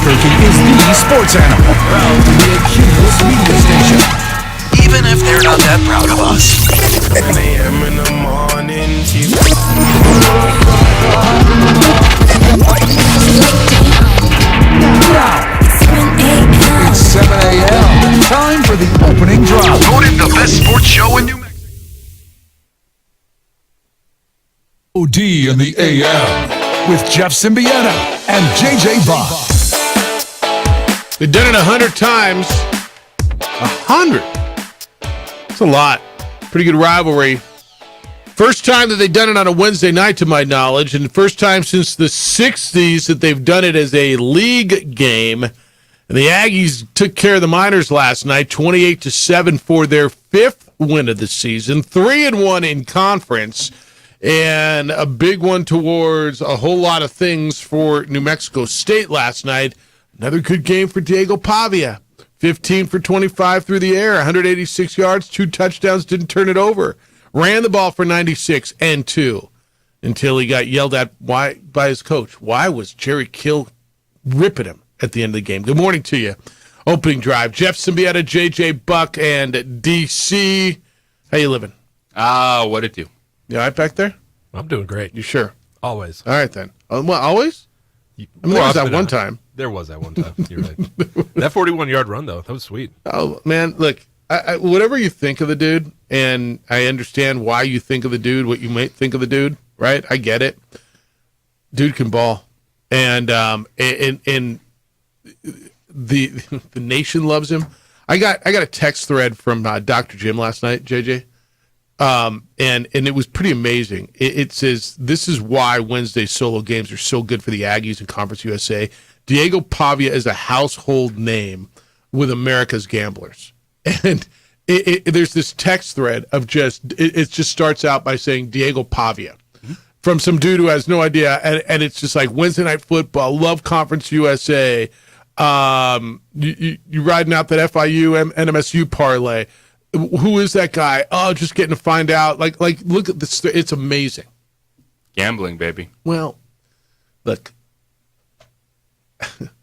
Albuquerque is the sports animal. Proud to be a Cumulus media station. Even if they're not that proud of us. 10 a.m. in the morning. Now, it's 7 a.m. Time for the opening drop. Voted the best sports show in New Mexico. OD in the AM with Jeff Symbieta and JJ Buck. They've done it 100 times. 100. That's a lot. Pretty good rivalry. First time that they've done it on a Wednesday night, to my knowledge, and first time since the 60s that they've done it as a league game. And the Aggies took care of the Miners last night, 28-7 for their fifth win of the season, 3-1 in conference, and a big one towards a whole lot of things for New Mexico State last night. Another good game for Diego Pavia. 15 for 25 through the air, 186 yards, 2 touchdowns, didn't turn it over. Ran the ball for 96 and 2 until he got yelled at by his coach. Why was Jerry Kill ripping him at the end of the game? Good morning to you. Opening drive. Jeff Symbieta, JJ Buck, and DC. How you living? What it do? You all right back there? I'm doing great. You sure? Always. All right, then. Well, always? I mean, there was that one time. There was that one time. You're right. That 41-yard run, though, that was sweet. Oh, man, look, I, whatever you think of the dude, and I understand why you think of the dude, what you might think of the dude, right? I get it. Dude can ball. And the nation loves him. I got a text thread from Dr. Jim last night, JJ. And it was pretty amazing. It says, this is why Wednesday solo games are so good for the Aggies and Conference USA. Diego Pavia is a household name with America's gamblers. And there's this text thread of it just starts out by saying Diego Pavia from some dude who has no idea. And it's just like Wednesday Night Football, love Conference USA. You riding out that FIU NMSU parlay. Who is that guy? Oh, just getting to find out. Like, look at this. It's amazing. Gambling, baby. Well, look,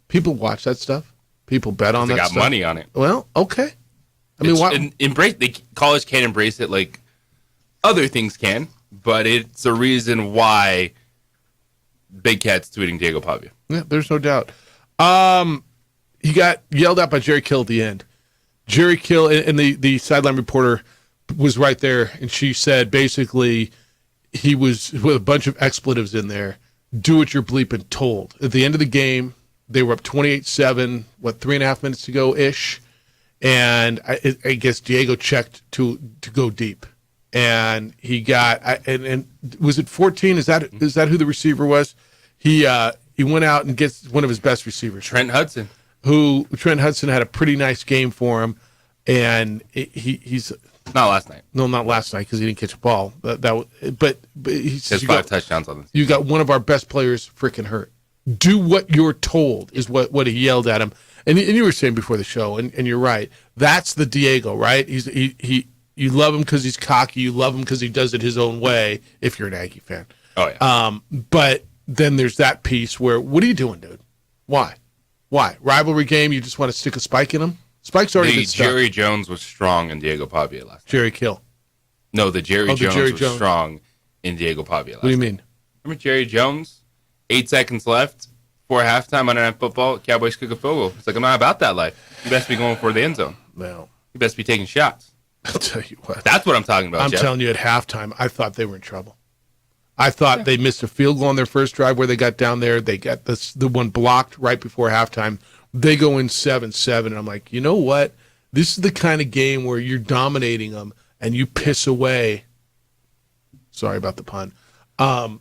people watch that stuff. People bet on that stuff. They got money on it. Well, okay. I mean, why? College can't embrace it like other things can, but it's a reason why Big Cat's tweeting Diego Pavia. Yeah, there's no doubt. He got yelled at by Jerry Kill at the end. Jerry Kill and the sideline reporter was right there, and she said basically he was with a bunch of expletives in there. Do what you're bleeping told. At the end of the game, they were up 28-7, 3.5 minutes to go-ish, and I guess Diego checked to go deep. And he got and was it 14? Is that who the receiver was? He went out and gets one of his best receivers, Trent Hudson had a pretty nice game for him, and he's not last night. No, not last night because he didn't catch a ball. But he says he has 5 touchdowns on this. You got one of our best players freaking hurt. Do what you're told is what he yelled at him. And you were saying before the show, and you're right. That's the Diego, right? You love him because he's cocky. You love him because he does it his own way. If you're an Aggie fan, oh yeah. But then there's that piece where, what are you doing, dude? Why? Rivalry game, you just want to stick a spike in him? Spike's already been stuck. Jerry Jones was strong in Diego Pavia last night. Jerry Kill. No, the Jerry Jones was strong in Diego Pavia last night. What do you mean? Remember Jerry Jones? 8 seconds left for halftime on Night Football. Cowboys kick a field goal. It's like, I'm not about that life. You best be going for the end zone. Well, you best be taking shots. I'll tell you what. That's what I'm talking about, Jeff. Telling you, at halftime, I thought they were in trouble. I thought they missed a field goal on their first drive where they got down there. They got the one blocked right before halftime. They go in 7-7, and I'm like, you know what? This is the kind of game where you're dominating them and you piss away. Sorry about the pun. But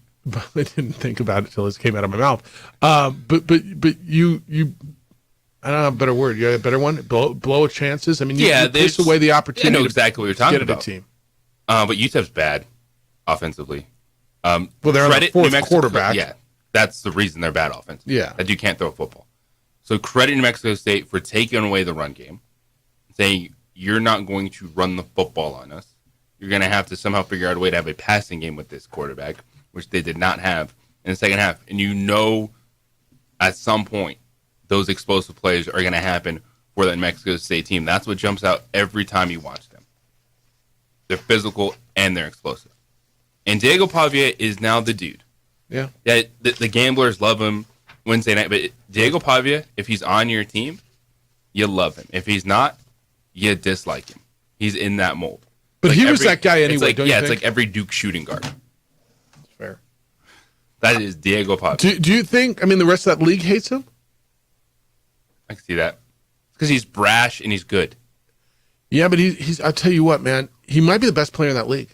I didn't think about it until it came out of my mouth. But you I don't have a better word. You have a better one? Blow chances? I mean, you piss away the opportunity. I know exactly what you're talking about. To get a team. But UTEP's bad offensively. Well, they're on the fourth quarterback. Yeah, that's the reason they're bad offense. Yeah. That you can't throw a football. So credit New Mexico State for taking away the run game, saying you're not going to run the football on us. You're going to have to somehow figure out a way to have a passing game with this quarterback, which they did not have in the second half. And you know at some point those explosive plays are going to happen for that Mexico State team. That's what jumps out every time you watch them. They're physical and they're explosive. And Diego Pavia is now the dude. Yeah. Yeah, the gamblers love him Wednesday night, but Diego Pavia, if he's on your team, you love him. If he's not, you dislike him. He's in that mold. But he was that guy anyway, like, don't you it's think? like every Duke shooting guard. That's fair. That is Diego Pavia. Do you think, the rest of that league hates him? I can see that. Because he's brash and he's good. Yeah, but he's I'll tell you what, man, he might be the best player in that league.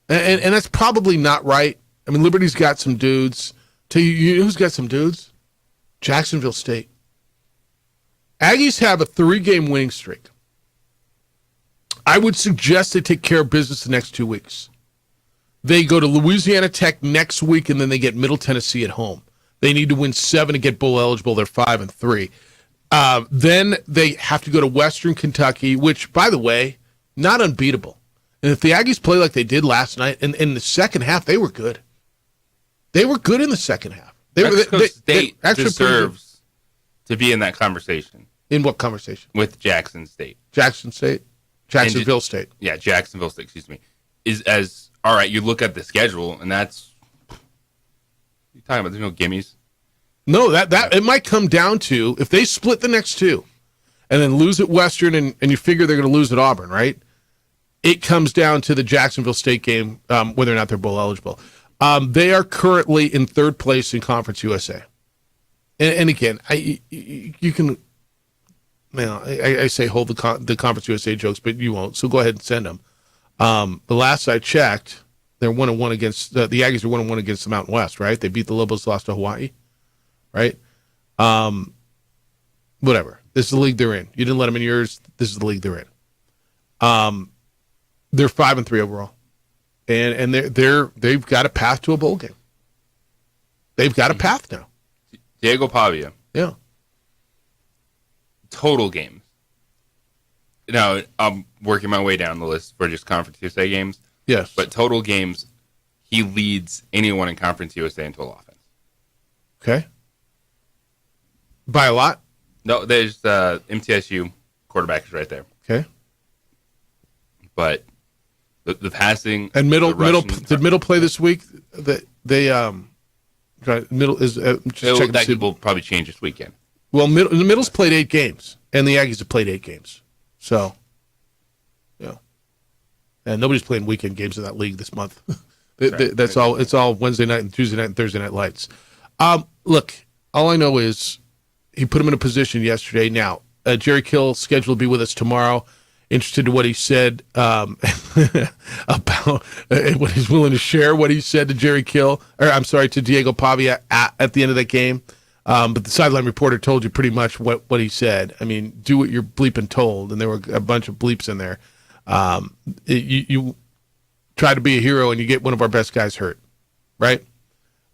And that's probably not right. Liberty's got some dudes. Tell you know who's got some dudes? Jacksonville State. Aggies have a 3-game winning streak. I would suggest they take care of business the next 2 weeks. They go to Louisiana Tech next week, and then they get Middle Tennessee at home. They need to win 7 to get bowl eligible. They're 5-3. Then they have to go to Western Kentucky, which, by the way, not unbeatable. And if the Aggies play like they did last night, in the second half, they were good. They were good in the second half. Mexico State deserves to be in that conversation. In what conversation? With Jackson State. Jacksonville State. Yeah, Jacksonville State, excuse me. Is as, all right, you look at the schedule, and that's, you're talking about, there's no gimmies. No, that it might come down to, if they split the next 2 and then lose at Western and you figure they're going to lose at Auburn, right? It comes down to the Jacksonville State game, whether or not they're bowl eligible. They are currently in 3rd place in Conference USA. And again, you can, I say hold the Conference USA jokes, but you won't. So go ahead and send them. The last I checked, they're 1-1 against the Aggies are 1-1 against the Mountain West, right? They beat the Lobos, lost to Hawaii, right? Whatever. This is the league they're in. You didn't let them in yours. This is the league they're in. They're 5-3 overall, and they've got a path to a bowl game. They've got a path now. Diego Pavia. Yeah. Total games. Now, I'm working my way down the list for just Conference USA games. Yes. But total games, he leads anyone in Conference USA in total offense. Okay. By a lot? No, there's MTSU quarterback is right there. Okay. But the passing and the did Middle play this week? Middle is that will probably change this weekend. Well, Middle's played 8 games, and the Aggies have played 8 games. So, yeah, and nobody's playing weekend games in that league this month. That's all. It's all Wednesday night and Tuesday night and Thursday night lights. Look, all I know is he put him in a position yesterday. Now, Jerry Kill scheduled to be with us tomorrow. Interested in what he said about what he's willing to share, what he said to to Diego Pavia at the end of that game. But the sideline reporter told you pretty much what he said. Do what you're bleeping told, and there were a bunch of bleeps in there. You try to be a hero, and you get one of our best guys hurt, right?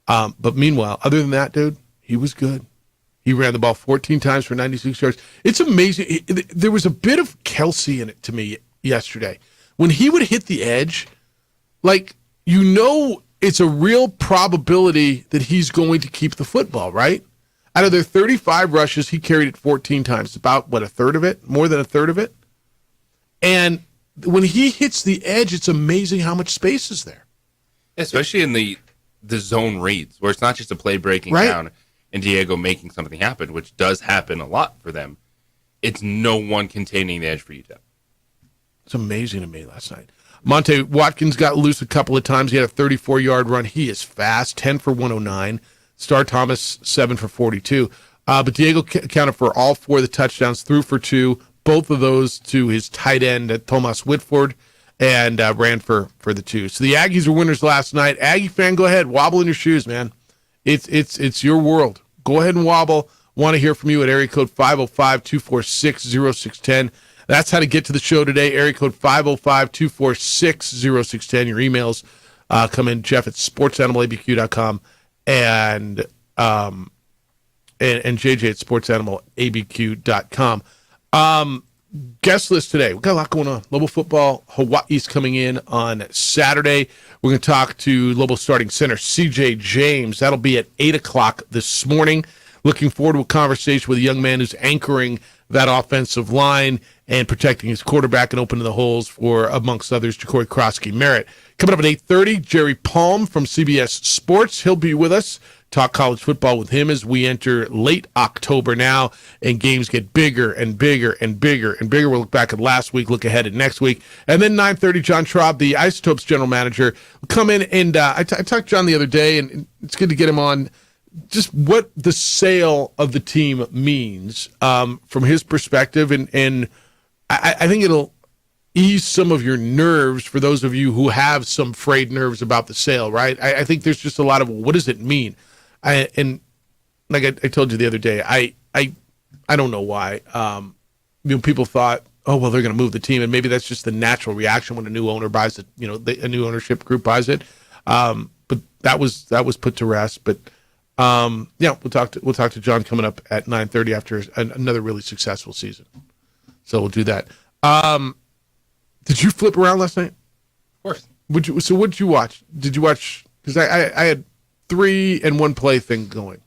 But meanwhile, other than that, dude, he was good. He ran the ball 14 times for 96 yards. It's amazing. There was a bit of Kelsey in it to me yesterday. When he would hit the edge, it's a real probability that he's going to keep the football, right? Out of their 35 rushes, he carried it 14 times. About, a third of it? More than a third of it? And when he hits the edge, it's amazing how much space is there. Especially in the zone reads, where it's not just a play breaking down and Diego making something happen, which does happen a lot for them. It's no one containing the edge for UTEP. It's amazing to me last night. Monte Watkins got loose a couple of times. He had a 34-yard run. He is fast, 10 for 109. Star Thomas, 7 for 42. But Diego accounted for all 4 of the touchdowns, threw for 2, both of those to his tight end, Tomas Whitford, and ran for the 2. So the Aggies were winners last night. Aggie fan, go ahead. Wobble in your shoes, man. It's your world. Go ahead and wobble. Want to hear from you at area code 505-246-0610. That's how to get to the show today. Area code 505-246-0610. Your emails come in, Jeff at sportsanimalabq.com and JJ at sportsanimalabq.com. Guest list today. We've got a lot going on. Lobo football, Hawaii's coming in on Saturday. We're going to talk to Lobo starting center C.J. James. That'll be at 8 o'clock this morning. looking forward to a conversation with a young man who's anchoring that offensive line and protecting his quarterback and opening the holes for, amongst others, Ja'Cory Krosky-Merritt. Coming up at 8:30, Jerry Palm from CBS Sports. He'll be with us. Talk college football with him as we enter late October now, and games get bigger and bigger and bigger and bigger. We'll look back at last week, look ahead at next week. And then 9:30, John Traub, the Isotopes general manager, will come in. And I talked to John the other day, and it's good to get him on, just what the sale of the team means from his perspective. And I think it'll ease some of your nerves for those of you who have some frayed nerves about the sale, right? I think there's just a lot of, what does it mean? And like I told you the other day, I don't know why. People thought, oh, well, they're going to move the team, and maybe that's just the natural reaction when a new owner buys it. A new ownership group buys it. But that was put to rest. But we'll talk to John coming up at 9:30 after another really successful season. So we'll do that. Did you flip around last night? Of course. What did you watch? Did you watch? Because I had 3 and 1 play thing going.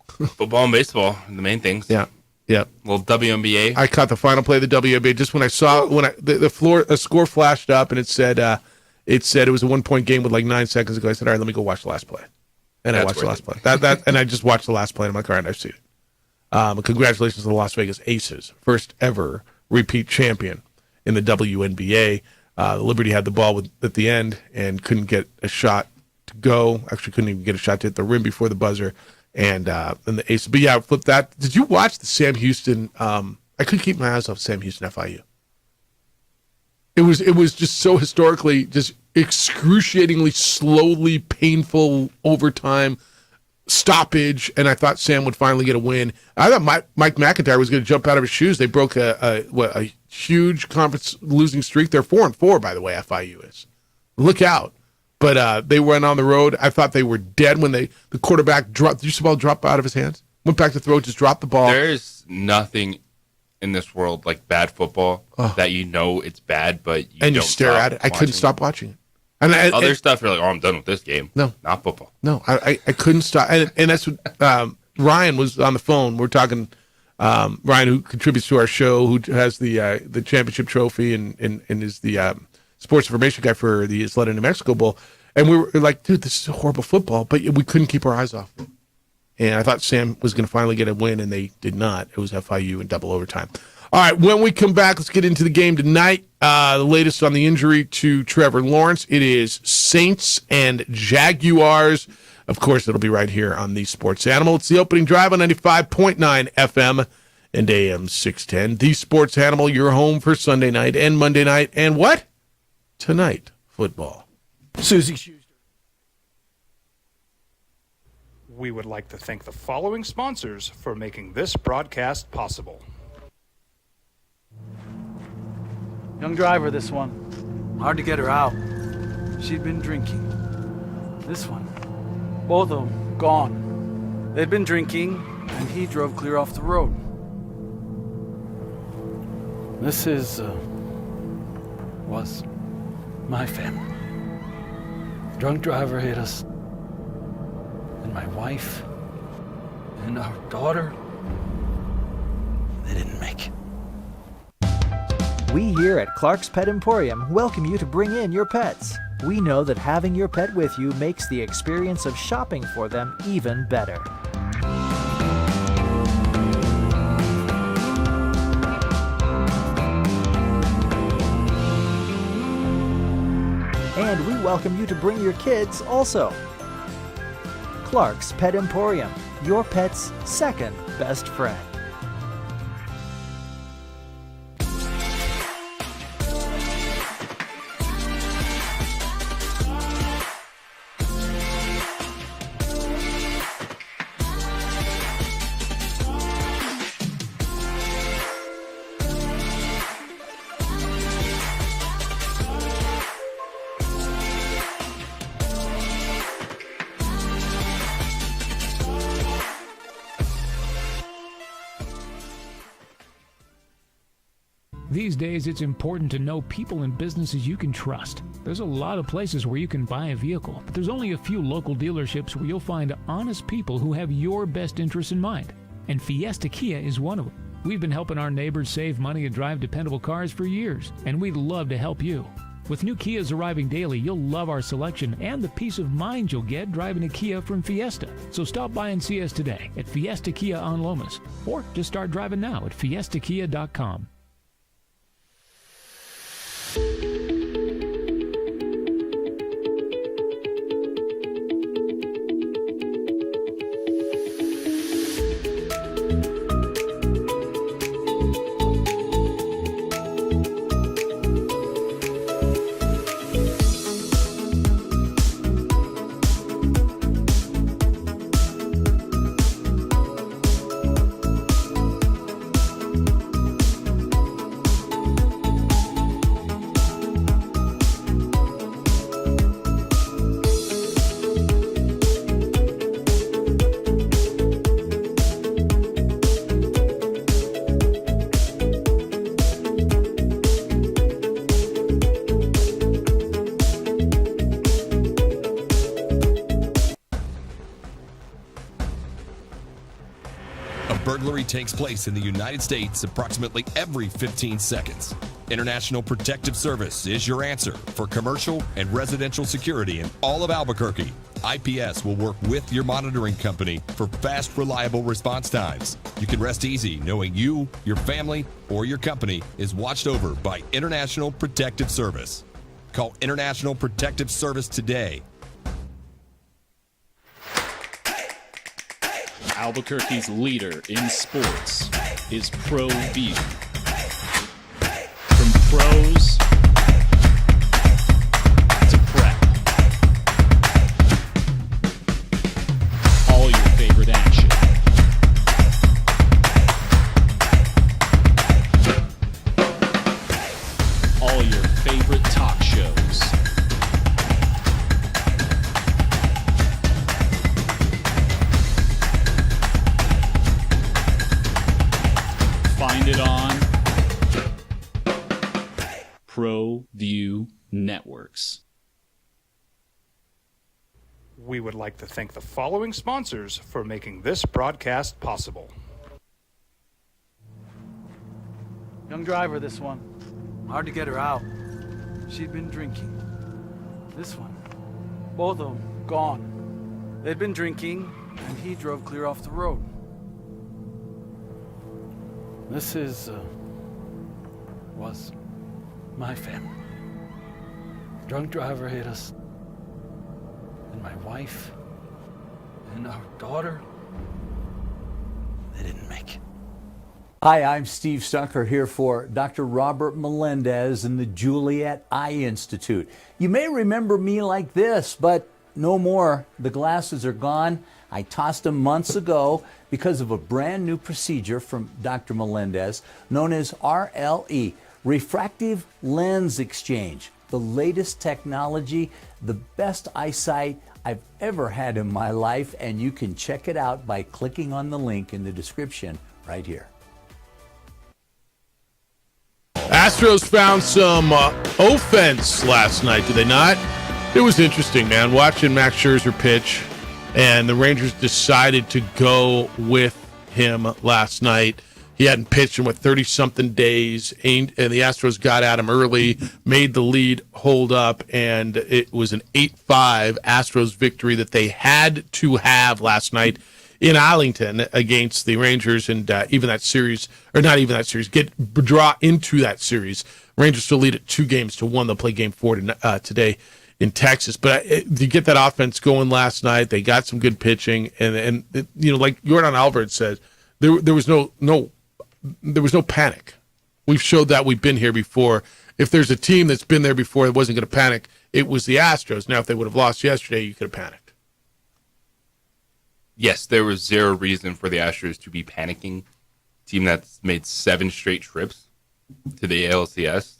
Football and baseball, the main things. Yeah. A little WNBA. I caught the final play of the WNBA just when I saw a score flashed up and it said it was a 1-point game with like 9 seconds ago. I said, all right, let me go watch the last play, and I watched the last play. And I just watched the last play. And I'm like, all right, I've seen it. Congratulations to the Las Vegas Aces, first ever repeat champion in the WNBA. Liberty had the ball at the end and couldn't get a shot to go. Actually, couldn't even get a shot to hit the rim before the buzzer. And the Aces. But yeah, flip that. Did you watch the Sam Houston? I couldn't keep my eyes off Sam Houston FIU. It was just so historically, just excruciatingly, slowly, painful overtime stoppage, and I thought Sam would finally get a win. I thought Mike McIntyre was going to jump out of his shoes. They broke a huge conference losing streak. They're 4-4, by the way. FIU is. Look out! But they went on the road. I thought they were dead when the quarterback dropped. Did you see the ball drop out of his hands? Went back to throw, just dropped the ball. There's nothing in this world like bad football that it's bad, but you stare at it. I couldn't stop watching it. And other stuff, you're like, oh, I'm done with this game. No, not football. No, I couldn't stop. And that's what Ryan was on the phone. We're talking. Ryan, who contributes to our show, who has the championship trophy and is the sports information guy for the Isleta New Mexico Bowl. And we were like, dude, this is horrible football, but we couldn't keep our eyes off it. And I thought Sam was going to finally get a win, and they did not. It was FIU in double overtime. All right, when we come back, let's get into the game tonight. The latest on the injury to Trevor Lawrence. It is Saints and Jaguars. Of course, it'll be right here on the Sports Animal. It's the opening drive on 95.9 FM and AM 610. The Sports Animal, your home for Sunday night and Monday night. And what? Tonight, football. Susie Schuster. We would like to thank the following sponsors for making this broadcast possible. Young driver, this one. Hard to get her out. She'd been drinking. This one. Both of them gone. They'd been drinking, and he drove clear off the road. This was my family. Drunk driver hit us. And my wife and our daughter, they didn't make it. We here at Clark's Pet Emporium welcome you to bring in your pets. We know that having your pet with you makes the experience of shopping for them even better. And we welcome you to bring your kids also. Clark's Pet Emporium, your pet's second best friend. These days, it's important to know people and businesses you can trust. There's a lot of places where you can buy a vehicle, but there's only a few local dealerships where you'll find honest people who have your best interests in mind. And Fiesta Kia is one of them. We've been helping our neighbors save money and drive dependable cars for years, and we'd love to help you. With new Kias arriving daily, you'll love our selection and the peace of mind you'll get driving a Kia from Fiesta. So stop by and see us today at Fiesta Kia on Lomas, or just start driving now at fiestakia.com. Burglary takes place in the United States approximately every 15 seconds. International Protective Service is your answer for commercial and residential security in all of Albuquerque. IPS will work with your monitoring company for fast, reliable response times. You can rest easy knowing you, your family, or your company is watched over by International Protective Service. Call International Protective Service today. Albuquerque's leader in sports is ProView. From pros to prep, all your favorite action. All your favorite talk shows. Find it on ProView Networks. We would like to thank the following sponsors for making this broadcast possible. Young driver, this one. Hard to get her out. She'd been drinking. This one. Both of them gone. They'd been drinking, and he drove clear off the road. This was my family. Drunk driver hit us. And my wife and our daughter, they didn't make it. Hi, I'm Steve Stucker here for Dr. Robert Melendez and the Juliet Eye Institute. You may remember me like this, but no more. The glasses are gone. I tossed them months ago because of a brand new procedure from Dr. Melendez known as RLE, Refractive Lens Exchange. The latest technology, the best eyesight I've ever had in my life, and you can check it out by clicking on the link in the description right here. Astros found some offense last night, did they not? It was interesting, man, watching Max Scherzer pitch, and the Rangers decided to go with him last night. He hadn't pitched in, 30-something days, and the Astros got at him early, made the lead hold up, and it was an 8-5 Astros victory that they had to have last night in Arlington against the Rangers, and even that series, or not even that series, draw into that series. Rangers still lead at 2-1. They'll play Game 4 today in Texas. But to get that offense going last night, they got some good pitching, and like Yordan Alvarez said, there was no panic. We've showed that. We've been here before. If there's a team that's been there before that wasn't going to panic, it was the Astros. Now, if they would have lost yesterday, you could have panicked. Yes, there was zero reason for the Astros to be panicking. Team that's made 7 straight trips to the ALCS.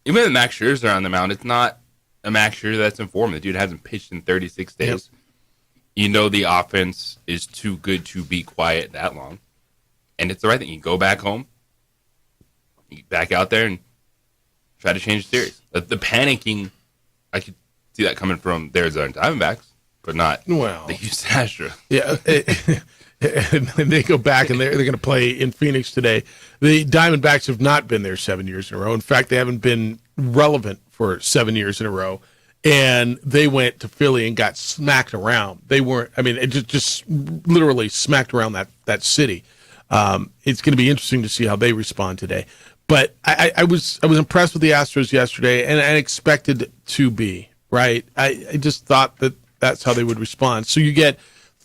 Even with Max Scherzer on the mound, it's not a Max Scherzer that's informed. The dude hasn't pitched in 36 days. Yep. You know the offense is too good to be quiet that long. And it's the right thing. You go back home. You get back out there and try to change the series. The panicking, I could see that coming from the Arizona Diamondbacks, but not the Houston Astros. Yeah, and they go back and they're going to play in Phoenix today. The Diamondbacks have not been there 7 years in a row. In fact, they haven't been relevant for 7 years in a row. And they went to Philly and got smacked around. They weren't. I mean, it just literally smacked around that city. It's going to be interesting to see how they respond today. But I was impressed with the Astros yesterday, and I expected to be right. I just thought that's how they would respond. So you get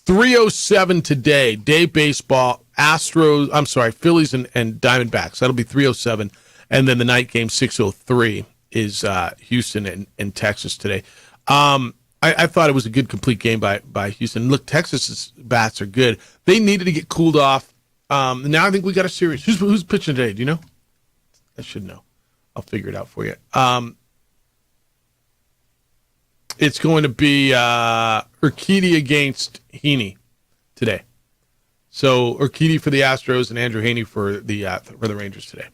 3:07 today, day baseball. Phillies and Diamondbacks. That'll be 3:07, and then the night game 6:03 is Houston and Texas today. I thought it was a good complete game by Houston. Look, Texas's bats are good. They needed to get cooled off. Now I think we got a series. Who's pitching today? Do you know? I should know. I'll figure it out for you. It's going to be Urquidy against Heaney today. So Urquidy for the Astros and Andrew Heaney for the Rangers today.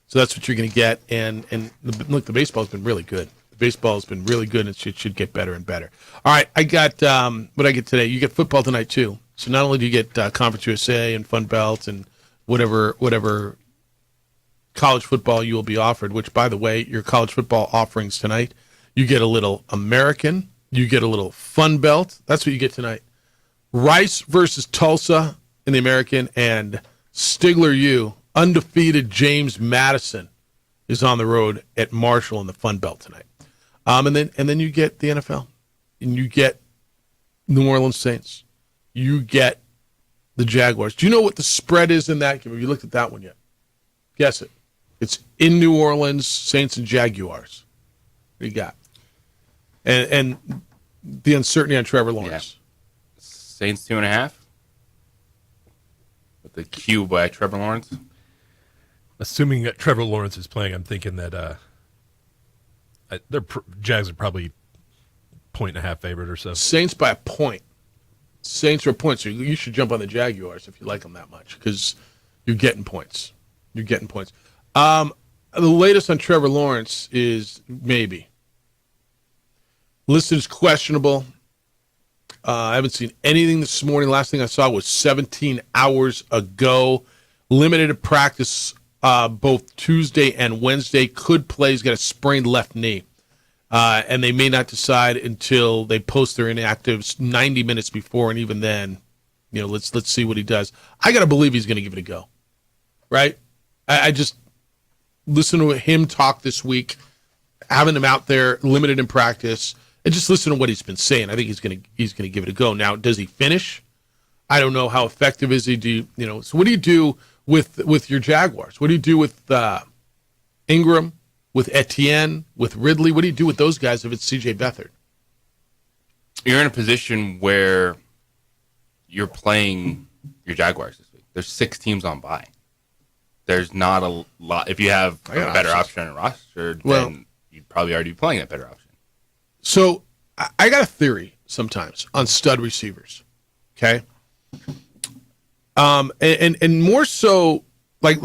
So that's what you're going to get. And look, the baseball's been really good. The baseball's been really good, and it should get better and better. All right, I got what I get today. You get football tonight too. So not only do you get Conference USA and Fun Belt and whatever college football you will be offered, which, by the way, your college football offerings tonight, you get a little American, you get a little Fun Belt. That's what you get tonight. Rice versus Tulsa in the American, and Stigler U, undefeated James Madison, is on the road at Marshall in the Fun Belt tonight. And then you get the NFL, and you get New Orleans Saints. You get the Jaguars. Do you know what the spread is in that game? Have you looked at that one yet? Guess it. It's in New Orleans, Saints and Jaguars. What do you got? And the uncertainty on Trevor Lawrence. Yeah. Saints 2.5. With the Q by Trevor Lawrence. Assuming that Trevor Lawrence is playing, I'm thinking that Jags are probably 1.5 favorite or so. Saints by a point. Saints are a point, so you should jump on the Jaguars if you like them that much, because you're getting points. You're getting points. The latest on Trevor Lawrence is maybe. Listed as questionable. I haven't seen anything this morning. Last thing I saw was 17 hours ago. Limited to practice both Tuesday and Wednesday. Could play. He's got a sprained left knee. And they may not decide until they post their inactives 90 minutes before, and even then, let's see what he does. I got to believe he's going to give it a go, right? I just listen to him talk this week, having him out there limited in practice, and just listen to what he's been saying. I think he's going to give it a go. Now, does he finish? I don't know. How effective is he? So what do you do with your Jaguars? What do you do with Ingram? With Etienne, with Ridley? What do you do with those guys if it's C.J. Beathard? You're in a position where you're playing your Jaguars this week. There's 6 teams on bye. There's not a lot. If you have a better option on your roster, then you'd probably already be playing that better option. So I got a theory sometimes on stud receivers, okay? And more so, like,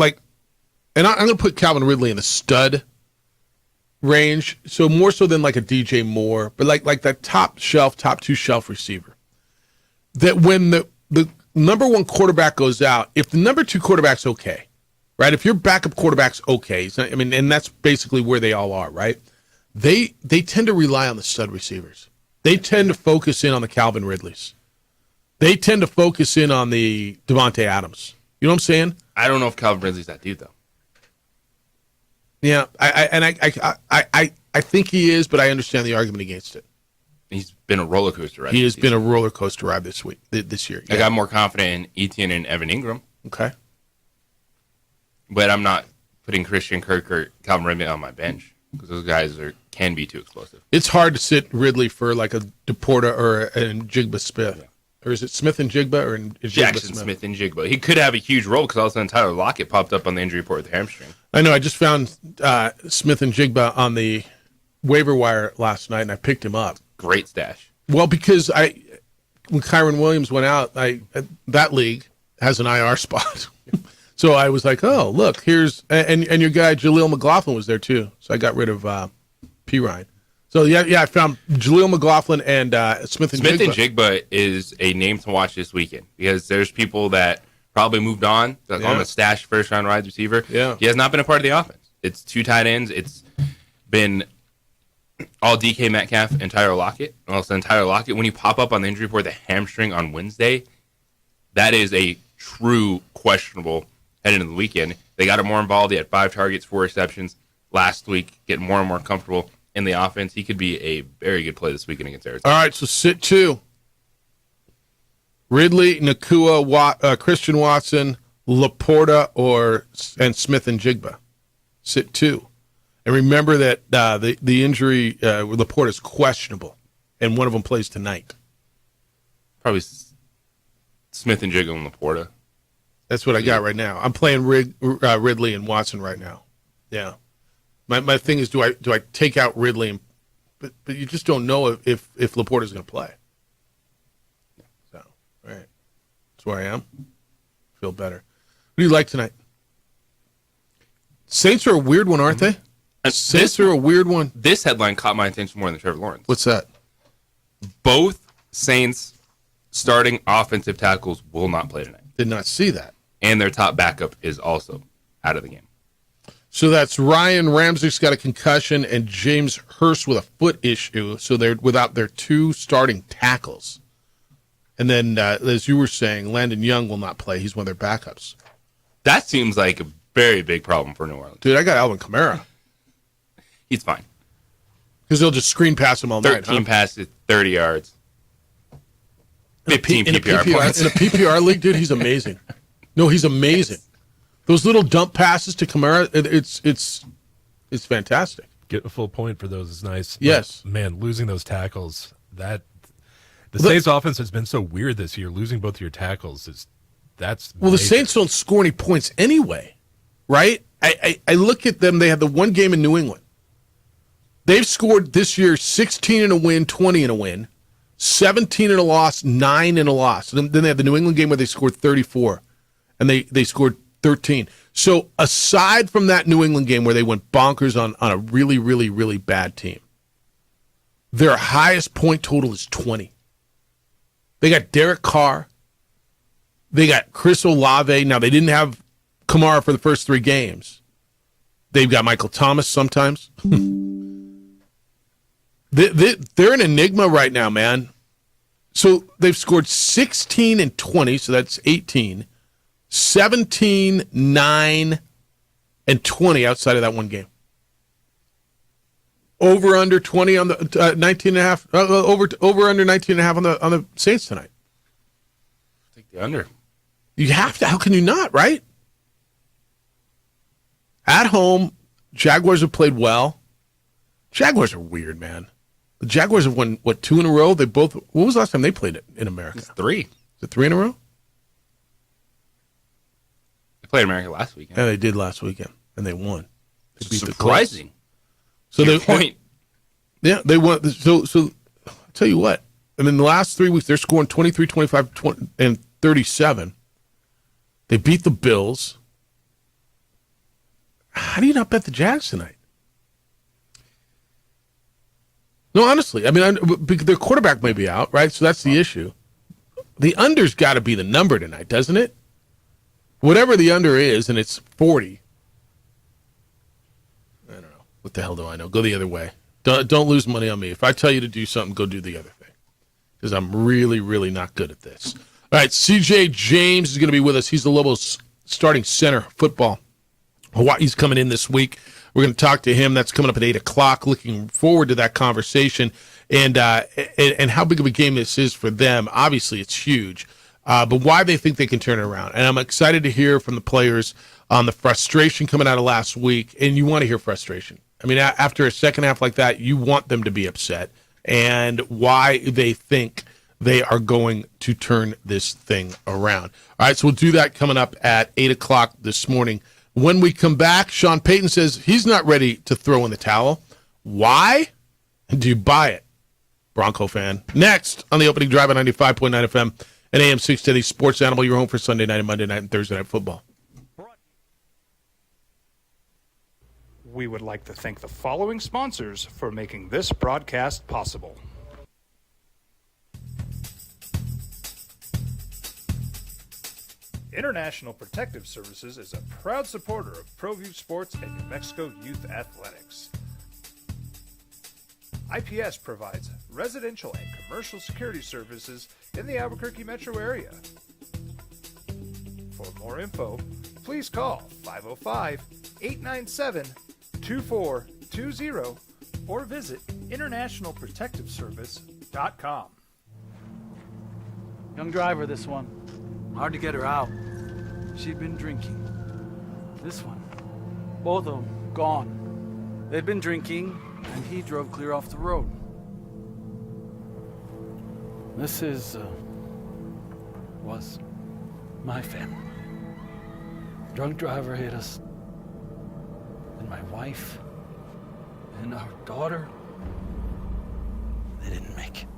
and I'm going to put Calvin Ridley in the stud range, so more so than like a DJ Moore, but like that top 2 shelf receiver. That when the number 1 quarterback goes out, if the number 2 quarterback's okay, right? If your backup quarterback's okay, and that's basically where they all are, right? They tend to rely on the stud receivers. They tend to focus in on the Calvin Ridleys. They tend to focus in on the Devontae Adams. You know what I'm saying? I don't know if Calvin Ridley's that dude though. Yeah, I think he is, but I understand the argument against it. He's been a roller coaster ride. He has been a roller coaster ride this year. Yeah. I got more confident in Etienne and Evan Ingram. Okay, but I'm not putting Christian Kirk or Calvin Ridley on my bench because those guys can be too explosive. It's hard to sit Ridley for like a Deporta or a Jigba Smith. Yeah. Or is it Smith and Jigba or Jigba Jackson Smith and Jigba? He could have a huge role because all of a sudden Tyler Lockett popped up on the injury report with the hamstring. I know. I just found Smith and Jigba on the waiver wire last night, and I picked him up. Great stash. Well, because when Kyron Williams went out, that league has an IR spot. So I was like, oh, look, here's and your guy Jaleel McLaughlin was there too. So I got rid of P. Ryan. So yeah, I found Jaleel McLaughlin and Smith and Jigba is a name to watch this weekend because there's people that probably moved on, like on the stash first round wide receiver. Yeah, he has not been a part of the offense. It's 2 tight ends. It's been all DK Metcalf and Tyler Lockett. Also, Tyler Lockett, when you pop up on the injury report, the hamstring on Wednesday, that is a true questionable heading into the weekend. They got him more involved. He had 5 targets, 4 receptions last week, getting more and more comfortable in the offense. He could be a very good play this weekend against Arizona. All right, so sit 2. Ridley, Nakua, Christian Watson, Laporta, and Smith and Jigba. Sit 2. And remember that the injury, Laporta is questionable, and one of them plays tonight. Probably Smith and Jigba and Laporta. That's what I got right now. I'm playing Ridley and Watson right now. Yeah. My thing is, do I take out Ridley? But you just don't know if Laporta's going to play. So, all right. That's where I am. Feel better. What do you like tonight? Saints are a weird one, aren't they? Saints are a weird one. This headline caught my attention more than Trevor Lawrence. What's that? Both Saints starting offensive tackles will not play tonight. Did not see that. And their top backup is also out of the game. So that's Ryan Ramsey's got a concussion and James Hurst with a foot issue. So they're without their 2 starting tackles. And then, as you were saying, Landon Young will not play. He's one of their backups. That seems like a very big problem for New Orleans. Dude, I got Alvin Kamara. He's fine. Because they'll just screen pass him all night. 13 passes, 30 yards. 15 PPR points. In a PPR league, dude, he's amazing. No, he's amazing. Those little dump passes to Kamara, it's fantastic. Get a full point for those is nice. Yes. But, man, losing those tackles, the Saints offense has been so weird this year. Losing both your tackles that's well, major. the Saints don't score any points anyway, right? I look at them. They had the one game in New England. They've scored this year 16 in a win, 20 in a win, 17 in a loss, 9 in a loss. Then they had the New England game where they scored 34, and they scored 13. So aside from that New England game where they went bonkers on a really, really, really bad team, their highest point total is 20. They got Derek Carr. They got Chris Olave. Now, they didn't have Kamara for the first 3 games. They've got Michael Thomas sometimes. They're an enigma right now, man. So they've scored 16 and 20, so that's 18. 17, 9, and 20 outside of that one game. Over under 20 on the 19 and a half. Over under 19 and a half on the Saints tonight. Take the under. You have to. How can you not? Right? At home, Jaguars have played well. Jaguars are weird, man. The Jaguars have won 2 in a row. They both. When was the last time they played it in America? It's 3. Is it 3 in a row? They played America last weekend. Yeah, they did last weekend, and they won. They beat surprising. So they point. Yeah, they won. So I'll tell you what. I mean, the last 3 weeks they're scoring 23, 25, 20, and 37. They beat the Bills. How do you not bet the Jags tonight? No, honestly, I mean, their quarterback may be out, right? So that's the issue. The under's got to be the number tonight, doesn't it? Whatever the under is, and it's 40. I don't know. What the hell do I know? Go the other way. Don't lose money on me. If I tell you to do something, go do the other thing. Because I'm really, really not good at this. All right, C.J. James is going to be with us. He's the Lobos starting center football. Hawaii's coming in this week. We're going to talk to him. That's coming up at 8 o'clock. Looking forward to that conversation and how big of a game this is for them. Obviously, it's huge, but why they think they can turn it around. And I'm excited to hear from the players on the frustration coming out of last week. And you want to hear frustration. I mean, after a second half like that, you want them to be upset and why they think they are going to turn this thing around. All right, so we'll do that coming up at 8 o'clock this morning. When we come back, Sean Payton says he's not ready to throw in the towel. Why? Do you buy it? Bronco fan. Next on the opening drive at 95.9 FM and AM 610 Sports Animal, your home for Sunday night and Monday night and Thursday night football. We would like to thank the following sponsors for making this broadcast possible. International Protective Services is a proud supporter of ProView Sports and New Mexico Youth Athletics. IPS provides residential and commercial security services in the Albuquerque metro area. For more info, please call 505-897-2420 or visit internationalprotectiveservice.com. Young driver, this one. Hard to get her out. She'd been drinking. This one. Both of them gone. They'd been drinking, and he drove clear off the road. This was my family. Drunk driver hit us. And my wife and our daughter, they didn't make it.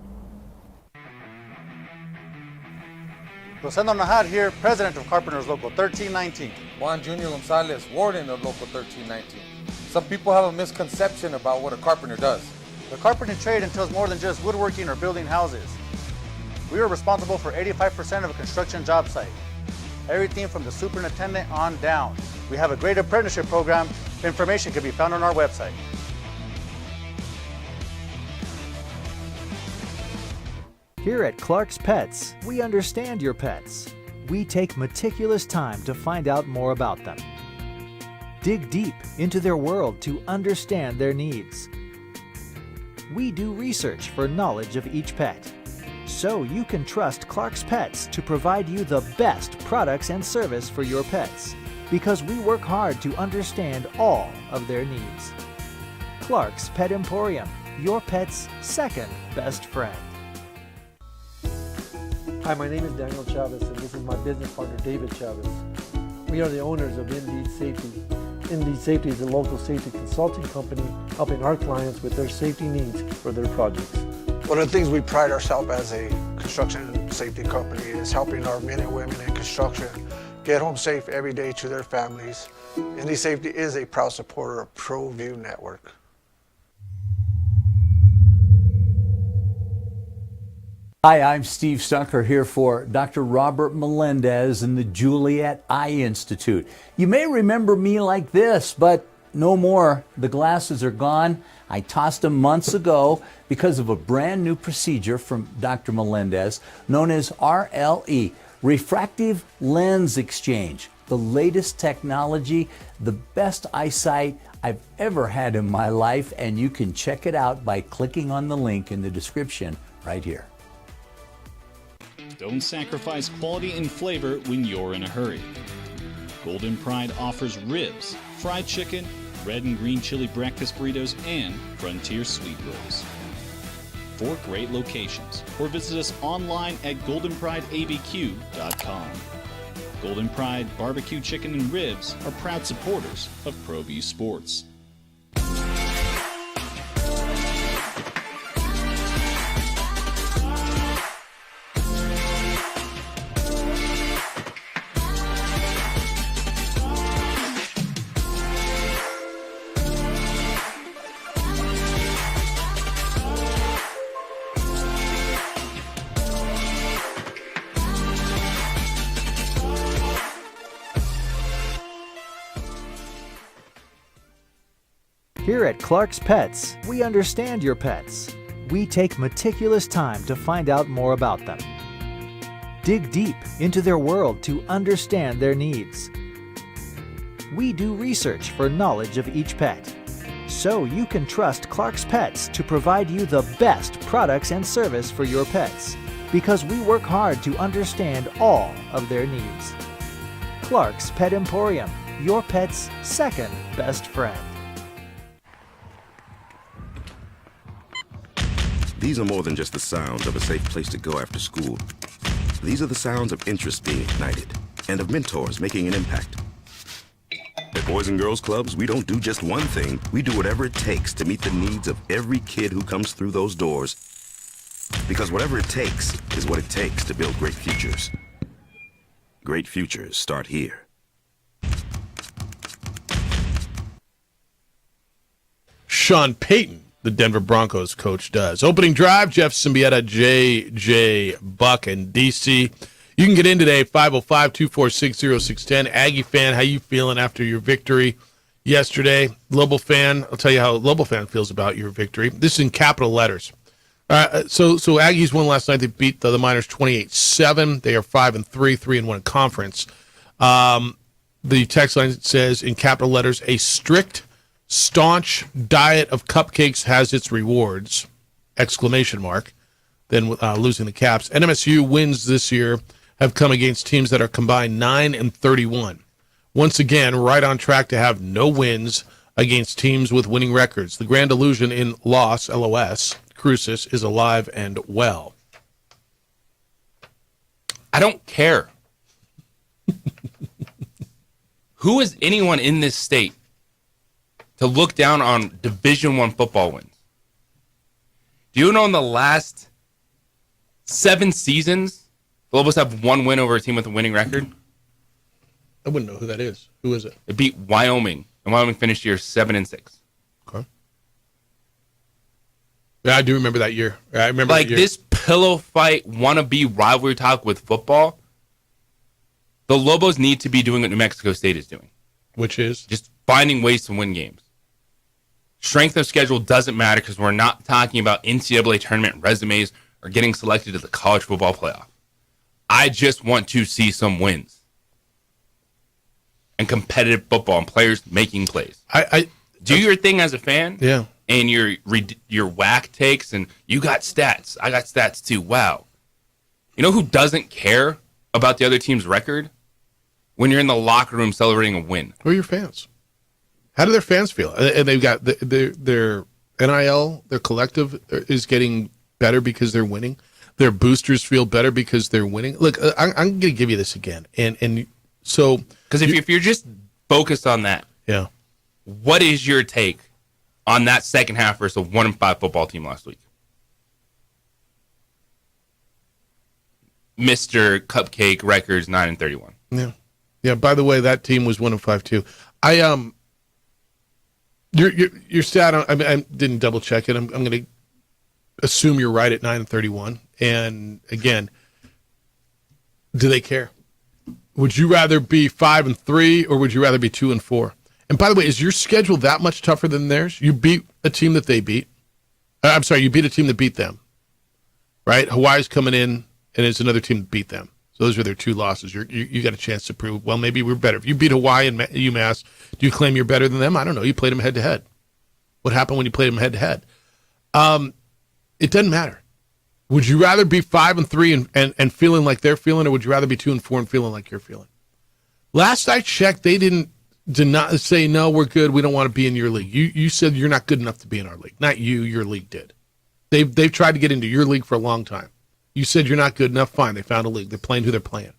Rosendo Najar here, president of Carpenters Local 1319. Juan Junior Gonzalez, warden of Local 1319. Some people have a misconception about what a carpenter does. The carpentry trade entails more than just woodworking or building houses. We are responsible for 85% of a construction job site. Everything from the superintendent on down. We have a great apprenticeship program. Information can be found on our website. Here at Clark's Pets, we understand your pets. We take meticulous time to find out more about them. Dig deep into their world to understand their needs. We do research for knowledge of each pet, so you can trust Clark's Pets to provide you the best products and service for your pets, because we work hard to understand all of their needs. Clark's Pet Emporium, your pet's second best friend. Hi, my name is Daniel Chavez, and this is my business partner, David Chavez. We are the owners of Indeed Safety. Indeed Safety is a local safety consulting company helping our clients with their safety needs for their projects. One of the things we pride ourselves as a construction safety company is helping our men and women in construction get home safe every day to their families. Indeed Safety is a proud supporter of ProView Network. Hi, I'm Steve Stucker here for Dr. Robert Melendez and the Juliet Eye Institute. You may remember me like this, but no more. The glasses are gone. I tossed them months ago because of a brand new procedure from Dr. Melendez known as RLE, Refractive Lens Exchange. The latest technology, the best eyesight I've ever had in my life, and you can check it out by clicking on the link in the description right here. Don't sacrifice quality and flavor when you're in a hurry. Golden Pride offers ribs, fried chicken, red and green chili breakfast burritos, and frontier sweet rolls. 4 great locations, or visit us online at goldenprideabq.com. Golden Pride Barbecue Chicken and Ribs are proud supporters of ProView Sports. Here at Clark's Pets, we understand your pets. We take meticulous time to find out more about them. Dig deep into their world to understand their needs. We do research for knowledge of each pet, so you can trust Clark's Pets to provide you the best products and service for your pets, because we work hard to understand all of their needs. Clark's Pet Emporium, your pet's second best friend. These are more than just the sounds of a safe place to go after school. These are the sounds of interest being ignited and of mentors making an impact. At Boys and Girls Clubs, we don't do just one thing. We do whatever it takes to meet the needs of every kid who comes through those doors. Because whatever it takes is what it takes to build great futures. Great futures start here. Sean Payton, the Denver Broncos coach, does. Opening drive, Jeff Symbieta, J.J. Buck, and D.C. You can get in today, 505-246-0610. Aggie fan, how you feeling after your victory yesterday? Lobo fan, I'll tell you how Lobo fan feels about your victory. This is in capital letters. So Aggies won last night. They beat the Miners 28-7. They are 5-3, 3-1 in conference. The text line says in capital letters, a strict, staunch diet of cupcakes has its rewards! ! Then losing the Caps. NMSU wins this year have come against teams that are combined 9-31. Once again, right on track to have no wins against teams with winning records. The grand illusion in loss, LOS, Crucis, is alive and well. I don't care. Who is anyone in this state to look down on Division I football wins? Do you know in the last 7 seasons, the Lobos have one win over a team with a winning record? I wouldn't know who that is. Who is it? It beat Wyoming, and Wyoming finished the year 7-6. Okay. Yeah, I do remember that year. I remember like that year. This pillow fight wannabe rivalry talk with football. The Lobos need to be doing what New Mexico State is doing, which is just finding ways to win games. Strength of schedule doesn't matter because we're not talking about NCAA tournament resumes or getting selected to the college football playoff. I just want to see some wins and competitive football and players making plays. I do your thing as a fan. Yeah. And your whack takes and you got stats. I got stats too. Wow. You know who doesn't care about the other team's record? When you're in the locker room celebrating a win. Who are your fans? How do their fans feel? And they've got their NIL, their collective is getting better because they're winning. Their boosters feel better because they're winning. Look, I'm going to give you this again. And so... Because if you're just focused on that, yeah, what is your take on that second half versus a 1-5 football team last week? Mr. Cupcake Records 9-31. Yeah. Yeah, by the way, that team was 1-5 too. Your stat, I didn't double check it. I'm going to assume you're right at 9-31. And again, do they care? Would you rather be 5-3 or would you rather be 2-4? And by the way, is your schedule that much tougher than theirs? You beat a team that they beat. I'm sorry, you beat a team that beat them. Right? Hawaii's coming in and it's another team that beat them. So those are their 2 losses. You got a chance to prove, well, maybe we're better. If you beat Hawaii and UMass, do you claim you're better than them? I don't know. You played them head-to-head. What happened when you played them head-to-head? It doesn't matter. Would you rather be 5-3 and feeling like they're feeling, or would you rather be 2-4 and feeling like you're feeling? Last I checked, they did not say, no, we're good. We don't want to be in your league. You said you're not good enough to be in our league. Not you, your league did. They've tried to get into your league for a long time. You said you're not good enough. Fine. They found a league. They're playing who they're playing.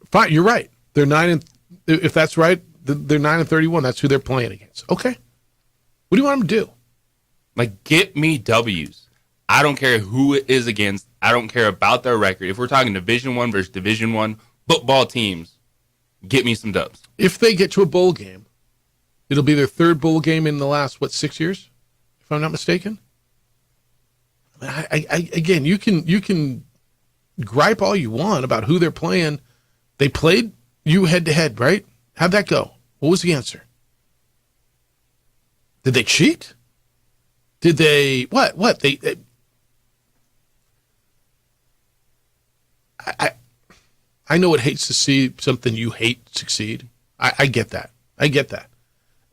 Fine. You're right. They're 9 if that's right, they're 9-31. That's who they're playing against. Okay. What do you want them to do? Like, get me W's. I don't care who it is against. I don't care about their record. If we're talking Division I versus Division I football teams, get me some dubs. If they get to a bowl game, it'll be their 3rd bowl game in the last, 6 years? If I'm not mistaken? Again, you can gripe all you want about who they're playing. They played you head-to-head, right? How'd that go? What was the answer? Did they cheat? Did they... What? I know it hates to see something you hate succeed. I get that.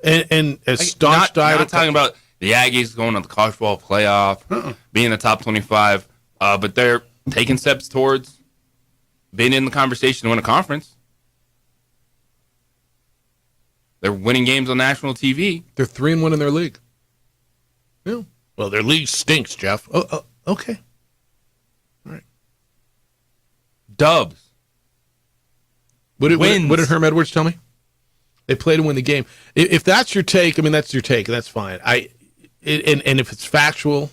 And as staunch diet... Not talking about the Aggies going to the college football playoff, being in the top 25, but they're taking steps towards being in the conversation to win a conference. They're winning games on national TV. They're 3-1 in their league. Yeah. Well, their league stinks, Jeff. Oh, okay. All right. Dubs. What did Herm Edwards tell me? They play to win the game. If that's your take, I mean, that's your take, and that's fine. And if it's factual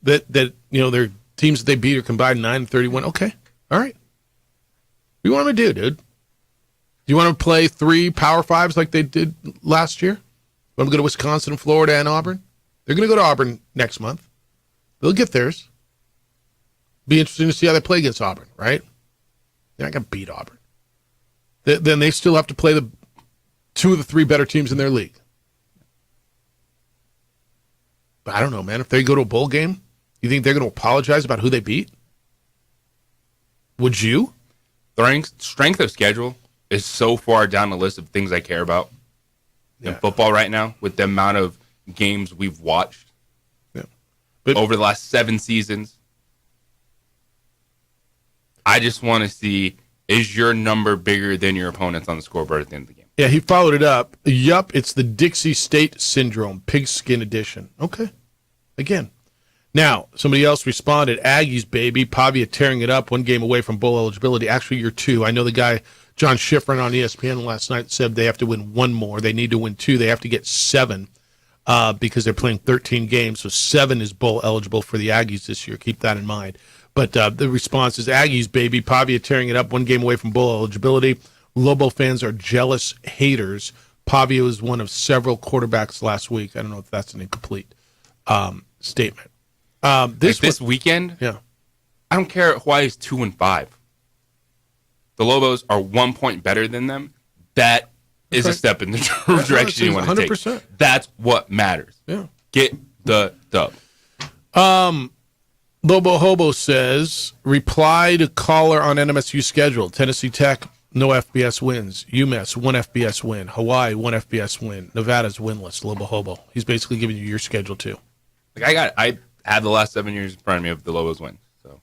that their teams that they beat are combined 9-31, okay, all right. What do you want them to do, dude? Do you want them to play 3 Power 5s like they did last year? Want to go to Wisconsin and Florida and Auburn? They're going to go to Auburn next month. They'll get theirs. Be interesting to see how they play against Auburn, right? They're not going to beat Auburn. Then they still have to play the 2 of the 3 better teams in their league. But I don't know, man. If they go to a bowl game, you think they're going to apologize about who they beat? Would you? Strength of schedule is so far down the list of things I care about in football right now with the amount of games we've watched over the last 7 seasons. I just want to see, is your number bigger than your opponent's on the scoreboard at the end of the game? Yeah, he followed it up. Yup, it's the Dixie State Syndrome, pigskin edition. Okay. Again. Now, somebody else responded, Aggies, baby. Pavia tearing it up, 1 game away from bowl eligibility. Actually, you're 2. I know the guy, John Schifrin on ESPN last night, said they have to win 1 more. They need to win 2. They have to get 7 because they're playing 13 games. So 7 is bowl eligible for the Aggies this year. Keep that in mind. But the response is, Aggies, baby. Pavia tearing it up, 1 game away from bowl eligibility. Lobo fans are jealous haters. Pavia was one of several quarterbacks last week. I don't know if that's an incomplete statement. This weekend, yeah, I don't care if Hawaii's 2-5. The Lobos are 1 point better than them. That is a step in the direction you want to 100%. take. That's what matters. Yeah. Get the dub. Lobo Hobo says, reply to caller on NMSU schedule. Tennessee Tech, no FBS wins. UMass, 1 FBS win. Hawaii, 1 FBS win. Nevada's winless. Lobo Hobo. He's basically giving you your schedule too. I had the last 7 years in front of me of the Lobos win. So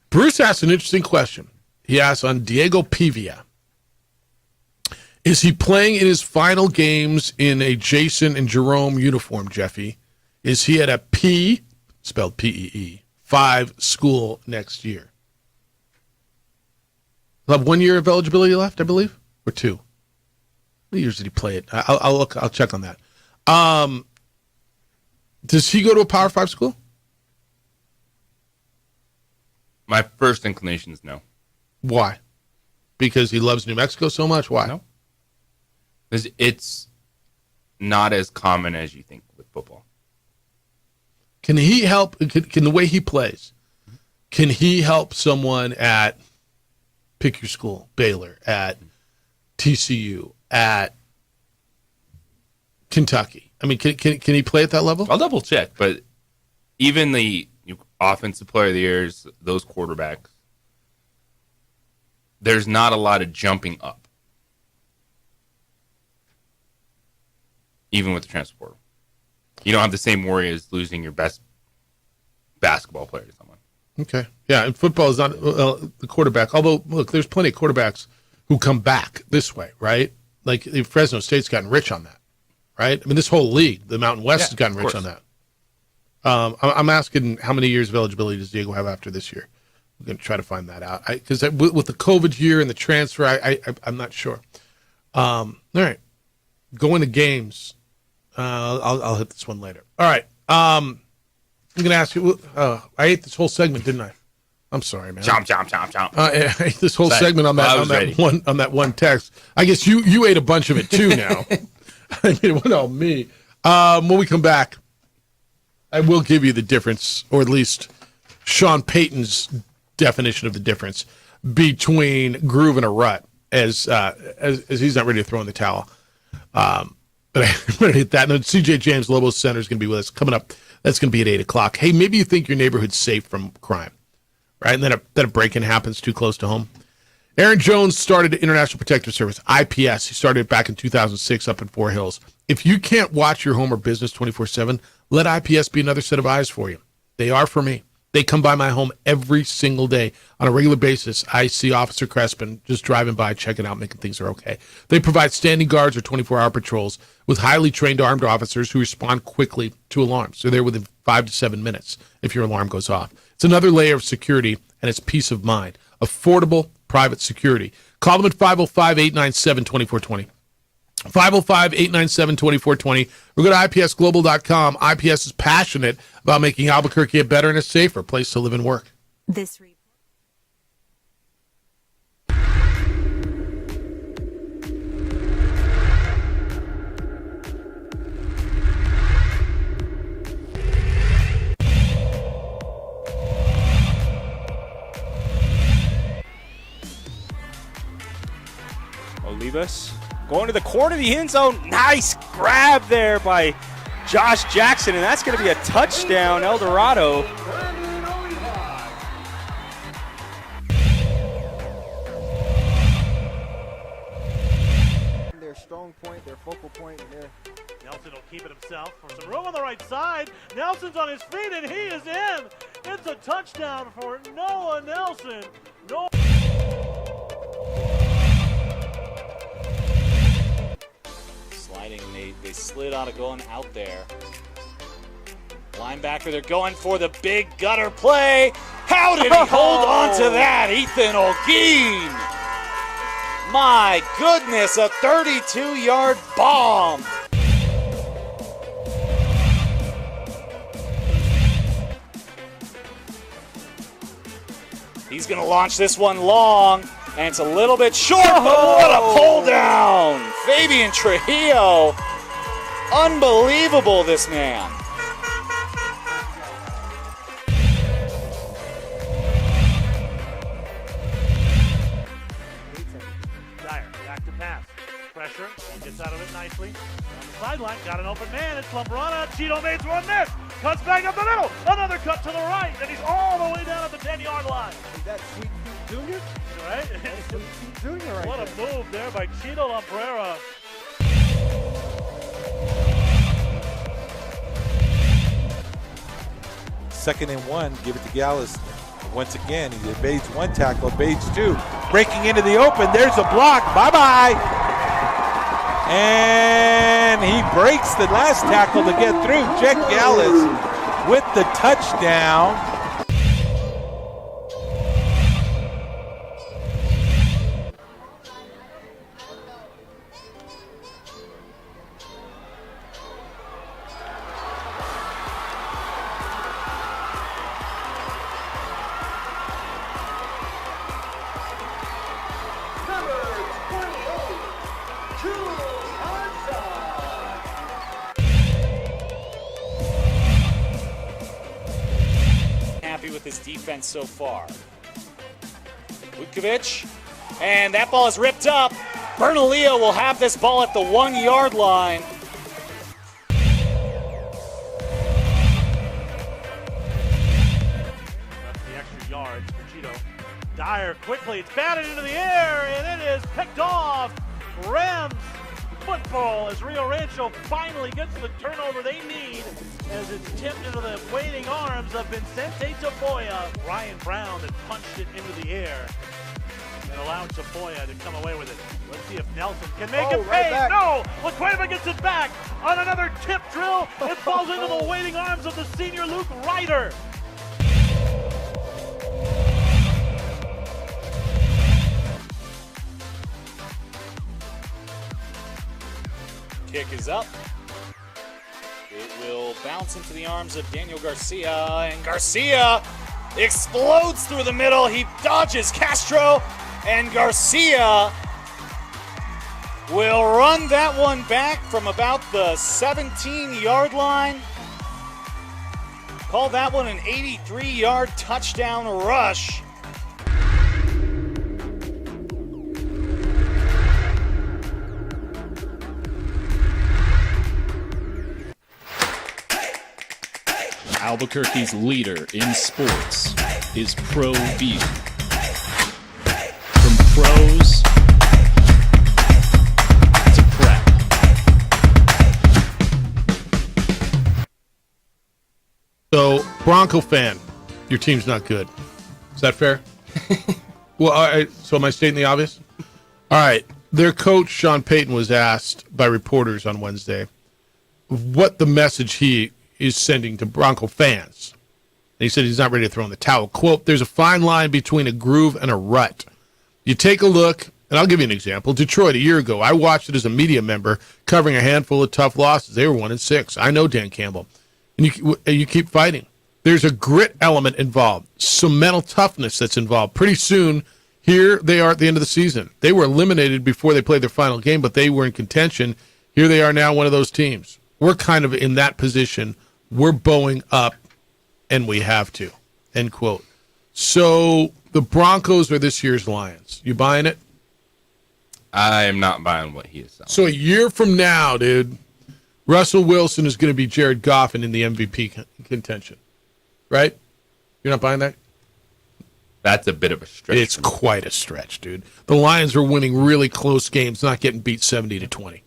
Bruce asked an interesting question. He asked on Diego Pivia. Is he playing in his final games in a Jason and Jerome uniform, Jeffy? Is he at a P, spelled P-E-E, 5 school next year? He'll have 1 year of eligibility left, I believe, or 2. What years did he play it? I'll look. I'll check on that. Does he go to a Power 5 school? my first inclination is no. Why? Because he loves New Mexico so much? Why? No. Because it's not as common as you think with football. Can he help? Can the way he plays, can he help someone at, pick your school, Baylor, at TCU, at Kentucky? I mean, can he play at that level? I'll double check, but even the offensive player of the years, those quarterbacks, there's not a lot of jumping up, even with the transfer portal. You don't have the same worry as losing your best basketball player to someone. Okay. Yeah, and football is not the quarterback. Although, look, there's plenty of quarterbacks who come back this way, right? Like Fresno State's gotten rich on that, right? I mean, this whole league, the Mountain West, has gotten rich on that. I'm asking how many years of eligibility does Diego have after this year? We're going to try to find that out. Because with the COVID year and the transfer, I'm not sure. All right. Going to games. I'll hit this one later. All right. I'm going to ask you. I ate this whole segment, didn't I? I'm sorry, man. Chomp. I ate this whole segment on that one text. I guess you ate a bunch of it too now. I mean, it went on me. When we come back, I will give you the difference, or at least Sean Payton's definition of the difference between groove and a rut, as he's not ready to throw in the towel. But I'm going to hit that. And CJ James, Lobos Center, is going to be with us coming up. That's going to be at 8 o'clock. Hey, maybe you think your neighborhood's safe from crime, right? And then a break-in happens too close to home. Aaron Jones started International Protective Service, IPS. He started it back in 2006 up in Fort Hills. If you can't watch your home or business 24/7, let IPS be another set of eyes for you. They are for me. They come by my home every single day. On a regular basis, I see Officer Crespin just driving by, checking out, making things are okay. They provide standing guards or 24-hour patrols with highly trained armed officers who respond quickly to alarms. So they're within 5 to 7 minutes if your alarm goes off. It's another layer of security, and it's peace of mind. Affordable private security. Call them at 505-897-2420. 505-897-2420. Or go to IPSglobal.com. IPS is passionate about making Albuquerque a better and a safer place to live and work. This report. Olivas going to the corner of the end zone. Nice grab there by Josh Jackson, and that's going to be a touchdown, El Dorado. Their strong point, their focal point, and Nelson will keep it himself for some room on the right side. Nelson's on his feet, and he is in. It's a touchdown for Noah Nelson. Sliding, they slid out of going out there. Linebacker, they're going for the big gutter play. How did he hold on to that, Ethan Olguin? My goodness, a 32-yard bomb. He's going to launch this one long, and it's a little bit short, but what a pull down. Fabian Trujillo, unbelievable, this man. Dyer, back to pass. Pressure, gets out of it nicely. On the sideline, got an open man. It's Lambrana. Cheeto made one miss. Cuts back up the middle. Another cut to the right, and he's all the way down at the 10-yard line. Is that Sweet Pea Jr.? Right? That's Sweet Pea Jr. right What a there. move there by Cheeto Lambrera. Second and 1, give it to Gallus. Once again, he evades one tackle, evades two. Breaking into the open, there's a block, bye-bye. And he breaks the last tackle to get through. Jack Gallus with the touchdown. Happy with his defense so far. Vukovic, and that ball is ripped up. Bernalillo will have this ball at the 1-yard line. That's the extra yards for Cheeto. Dyer quickly, it's batted into the air, and it is picked off. Rams football as Rio Rancho finally gets the turnover they need as it's tipped into the waiting arms of Vincente Tafoya. Ryan Brown that punched it into the air and allowed Tafoya to come away with it. Let's see if Nelson can make it pay. back. No! LaCueva gets it back on another tip drill. It falls into the waiting arms of the senior Luke Ryder. Kick is up. It will bounce into the arms of Daniel Garcia, and Garcia explodes through the middle. He dodges Castro, and Garcia will run that one back from about the 17-yard line. Call that one an 83-yard touchdown rush. Albuquerque's leader in sports is Pro View. From pros to prep. So, Bronco fan, your team's not good. Is that fair? Well, all right, so am I stating the obvious? All right. Their coach, Sean Payton, was asked by reporters on Wednesday what the message he is sending to Bronco fans. And he said he's not ready to throw in the towel. Quote, there's a fine line between a groove and a rut. You take a look, and I'll give you an example. Detroit, a year ago, I watched it as a media member covering a handful of tough losses. They were 1-6. I know Dan Campbell. And you keep fighting. There's a grit element involved, some mental toughness that's involved. Pretty soon, here they are at the end of the season. They were eliminated before they played their final game, but they were in contention. Here they are now, one of those teams. We're kind of in that position. We're bowing up, and we have to, end quote. So the Broncos are this year's Lions. You buying it? I am not buying what he is selling. So a year from now, dude, Russell Wilson is going to be Jared Goff in the MVP contention, right? You're not buying that? That's a bit of a stretch. It's quite a stretch, dude. The Lions are winning really close games, not getting beat 70-20.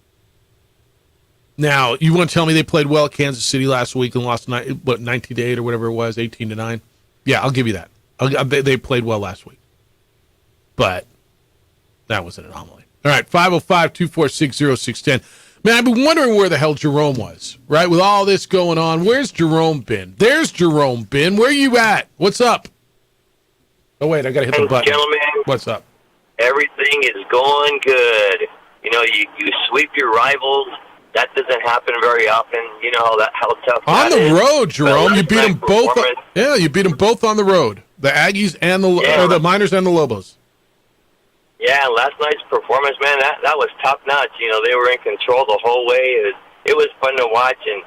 Now, you want to tell me they played well at Kansas City last week and lost 19-8 or whatever it was, 18-9? Yeah, I'll give you that. They played well last week. But that was an anomaly. All right, 505-246-0610. Man, I've been wondering where the hell Jerome was, right? With all this going on, where's Jerome been? There's Jerome been. Where you at? What's up? Oh, wait, I got to hit the button. Gentlemen, what's up? Everything is going good. You know, you sweep your rivals. That doesn't happen very often. You know how tough on that the is. road, Jerome. But You beat them both. Yeah, you beat them both on the road. The Aggies and the Miners and the Lobos. Yeah, last night's performance, man, that was top notch. You know, they were in control the whole way. It was fun to watch, and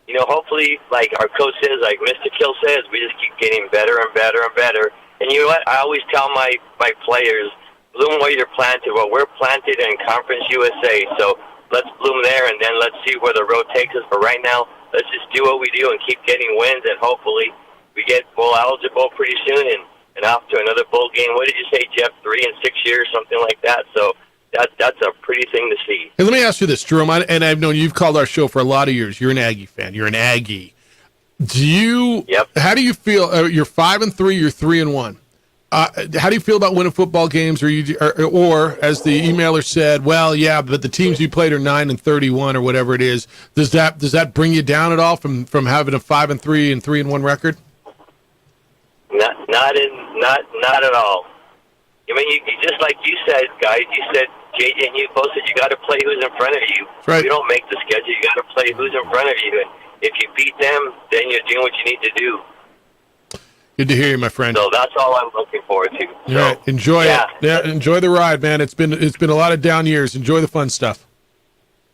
you know, hopefully, like our coach says, like Mr. Kill says, we just keep getting better and better and better. And you know what? I always tell my players, bloom where you're planted. Well, we're planted in Conference USA, so let's bloom there, and then let's see where the road takes us. But right now, let's just do what we do and keep getting wins, and hopefully we get bowl eligible pretty soon and off to another bowl game. What did you say, Jeff? 3 in 6 years, something like that. So that's a pretty thing to see. Hey, let me ask you this, Jerome, and I've known you've called our show for a lot of years. You're an Aggie fan. You're an Aggie. How do you feel? You're 5-3. You're 3-1. How do you feel about winning football games? Or as the emailer said, well, yeah, but the teams you played are 9-31 or whatever it is. Does that bring you down at all from having a 5-3 and 3-1 record? Not at all. I mean, you just like you said, guys. You said JJ and you both said you got to play who's in front of you. Right. You don't make the schedule. You got to play who's in front of you. And if you beat them, then you're doing what you need to do. Good to hear you, my friend. So that's all I'm looking forward to. All right, enjoy it. Yeah, enjoy the ride, man. It's been a lot of down years. Enjoy the fun stuff.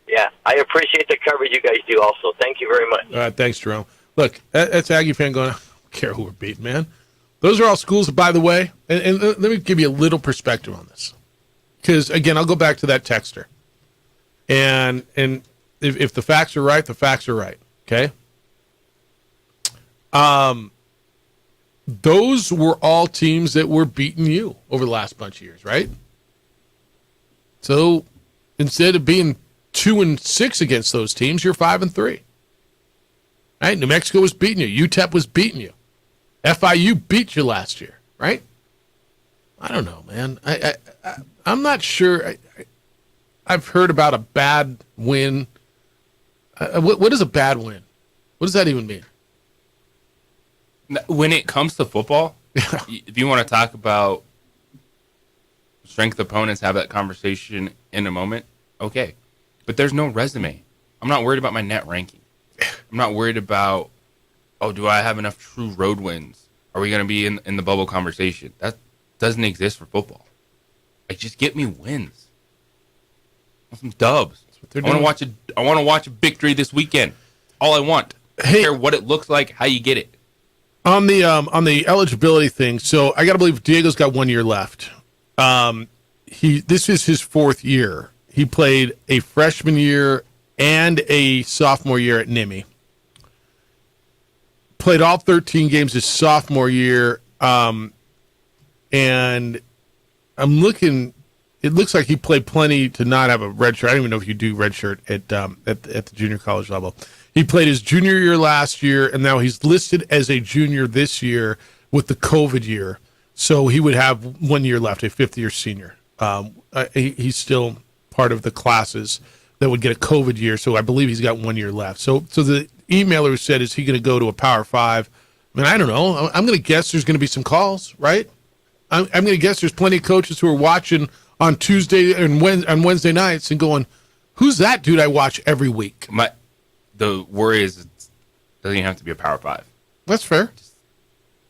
Yeah, I appreciate the coverage you guys do. Also, thank you very much. All right, thanks, Jerome. Look, that's Aggie fan going, I don't care who we're beating, man. Those are all schools, by the way, and let me give you a little perspective on this. Because, again, I'll go back to that texter. And if the facts are right, the facts are right, okay? Those were all teams that were beating you over the last bunch of years, right? So instead of being 2-6 against those teams, you're 5-3. Right? New Mexico was beating you. UTEP was beating you. FIU beat you last year, right? I don't know, man. I'm not sure. I've heard about a bad win. What is a bad win? What does that even mean? When it comes to football, if you want to talk about strength opponents, have that conversation in a moment, okay. But there's no resume. I'm not worried about my net ranking. I'm not worried about, do I have enough true road wins? Are we going to be in the bubble conversation? That doesn't exist for football. Like, just get me wins. I want some dubs. I want to watch a victory this weekend. All I want. I don't care what it looks like, how you get it. On the eligibility thing, so I got to believe Diego's got 1 year left. This is his fourth year. He played a freshman year and a sophomore year at Nimi. Played all 13 games his sophomore year, and I'm looking. It looks like he played plenty to not have a red shirt. I don't even know if you do red shirt at the junior college level. He played his junior year last year, and now he's listed as a junior this year with the COVID year. So he would have 1 year left, a fifth-year senior. He's still part of the classes that would get a COVID year, so I believe he's got 1 year left. So the emailer said, is he going to go to a Power 5? I mean, I don't know. I'm going to guess there's going to be some calls, right? I'm going to guess there's plenty of coaches who are watching on Tuesday and on Wednesday nights and going, who's that dude I watch every week? The worry is it doesn't even have to be a Power 5. That's fair.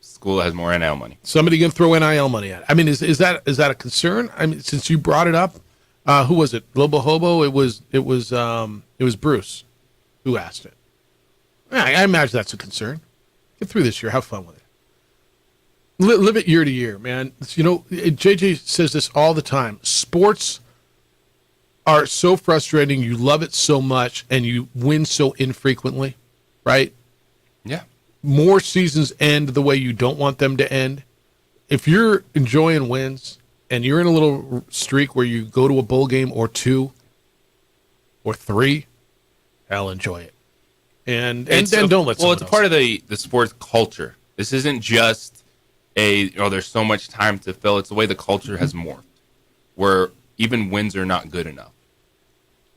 School has more NIL money. Somebody going to throw NIL money at it. I mean, is that a concern? I mean, since you brought it up, who was it? Global Hobo? It was Bruce who asked it. I imagine that's a concern. Get through this year. Have fun with it. Live it year to year, man. You know, JJ says this all the time. Sports are so frustrating. You love it so much, and you win so infrequently, right? Yeah. More seasons end the way you don't want them to end. If you're enjoying wins and you're in a little streak where you go to a bowl game or 2 or 3, hell, enjoy it. And don't let well, someone it's else. part of the sports culture. This isn't just there's so much time to fill. It's the way the culture has morphed, where even wins are not good enough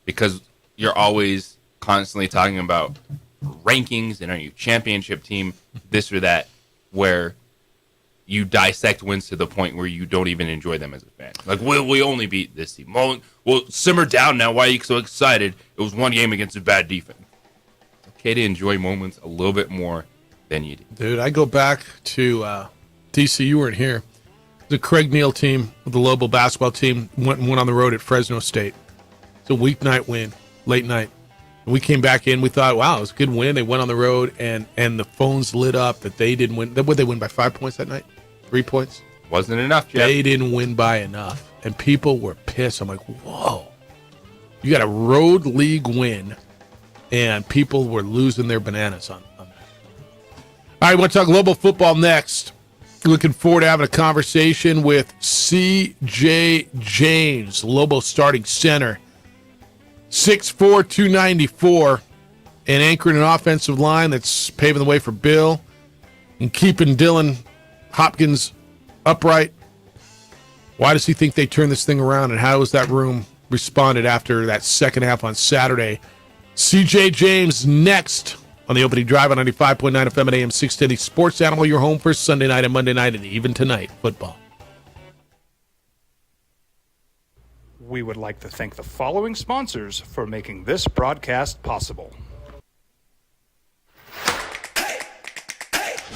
because you're always constantly talking about rankings and are you championship team, this or that, where you dissect wins to the point where you don't even enjoy them as a fan. Like, we only beat this team. Well, simmer down now. Why are you so excited? It was one game against a bad defense. It's okay to enjoy moments a little bit more than you do. Dude, I go back to DC. You weren't here. The Craig Neal team, the Lobo basketball team, went on the road at Fresno State. It's a weeknight win, late night. We came back in. We thought, wow, it was a good win. They went on the road, and the phones lit up that they didn't win. Would they win by 5 points that night? 3 points? Wasn't enough, Jeff. They didn't win by enough, and people were pissed. I'm like, whoa. You got a road league win, and people were losing their bananas on that. All right, we'll talk global football next. Looking forward to having a conversation with C.J. James, Lobo starting center. 6'4", 294, and anchoring an offensive line that's paving the way for Bill and keeping Dylan Hopkins upright. Why does he think they turned this thing around, and how has that room responded after that second half on Saturday? C.J. James next on the opening drive on 95.9 FM and AM 610. Sports Animal, your home for Sunday night and Monday night and even tonight football. We would like to thank the following sponsors for making this broadcast possible.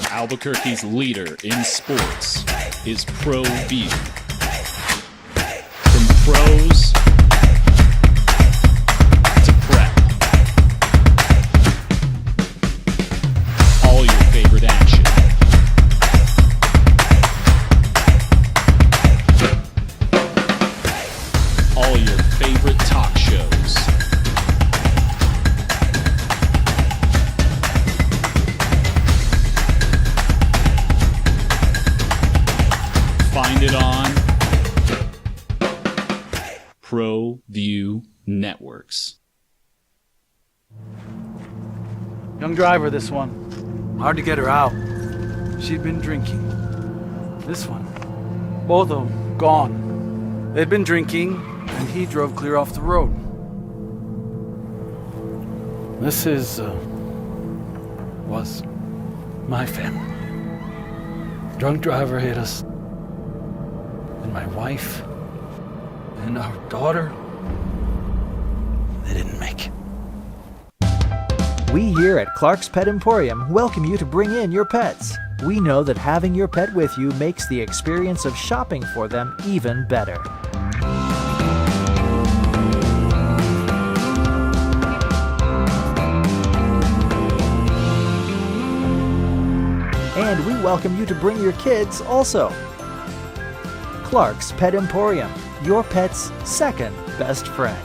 Albuquerque's leader in sports is ProView. From pros to prep, all your favorite action. All your favorite talk shows. Find it on ProView Networks. Young driver, this one. Hard to get her out. She'd been drinking. This one. Both of them gone. They'd been drinking, and he drove clear off the road. This was my family. Drunk driver hit us. And my wife and our daughter, they didn't make it. We here at Clark's Pet Emporium welcome you to bring in your pets. We know that having your pet with you makes the experience of shopping for them even better. And we welcome you to bring your kids also. Clark's Pet Emporium, your pet's second best friend.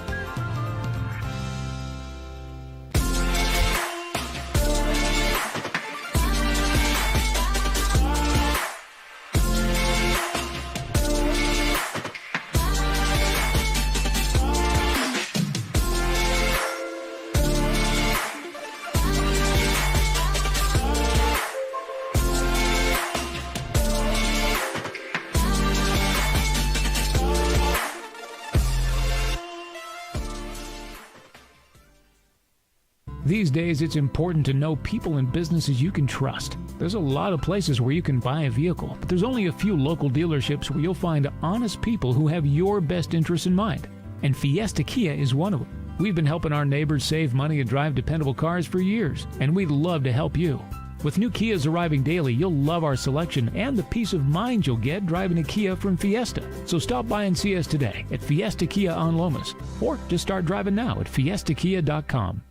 These days, it's important to know people and businesses you can trust. There's a lot of places where you can buy a vehicle, but there's only a few local dealerships where you'll find honest people who have your best interests in mind. And Fiesta Kia is one of them. We've been helping our neighbors save money and drive dependable cars for years, and we'd love to help you. With new Kias arriving daily, you'll love our selection and the peace of mind you'll get driving a Kia from Fiesta. So stop by and see us today at Fiesta Kia on Lomas, or just start driving now at fiestakia.com.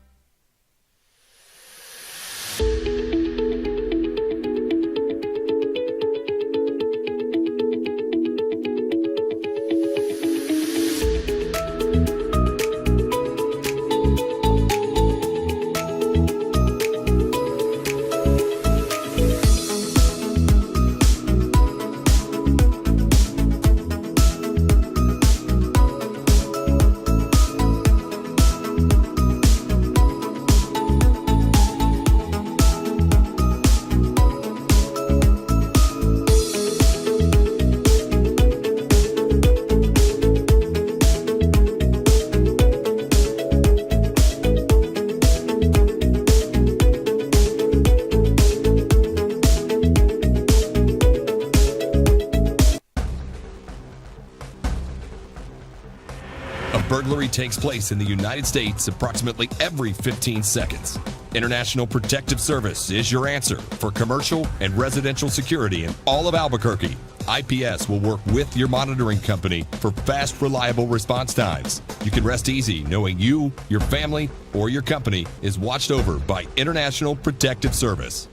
Burglary takes place in the United States approximately every 15 seconds. International Protective Service is your answer for commercial and residential security in all of Albuquerque. IPS will work with your monitoring company for fast, reliable response times. You can rest easy knowing you, your family, or your company is watched over by International Protective Service.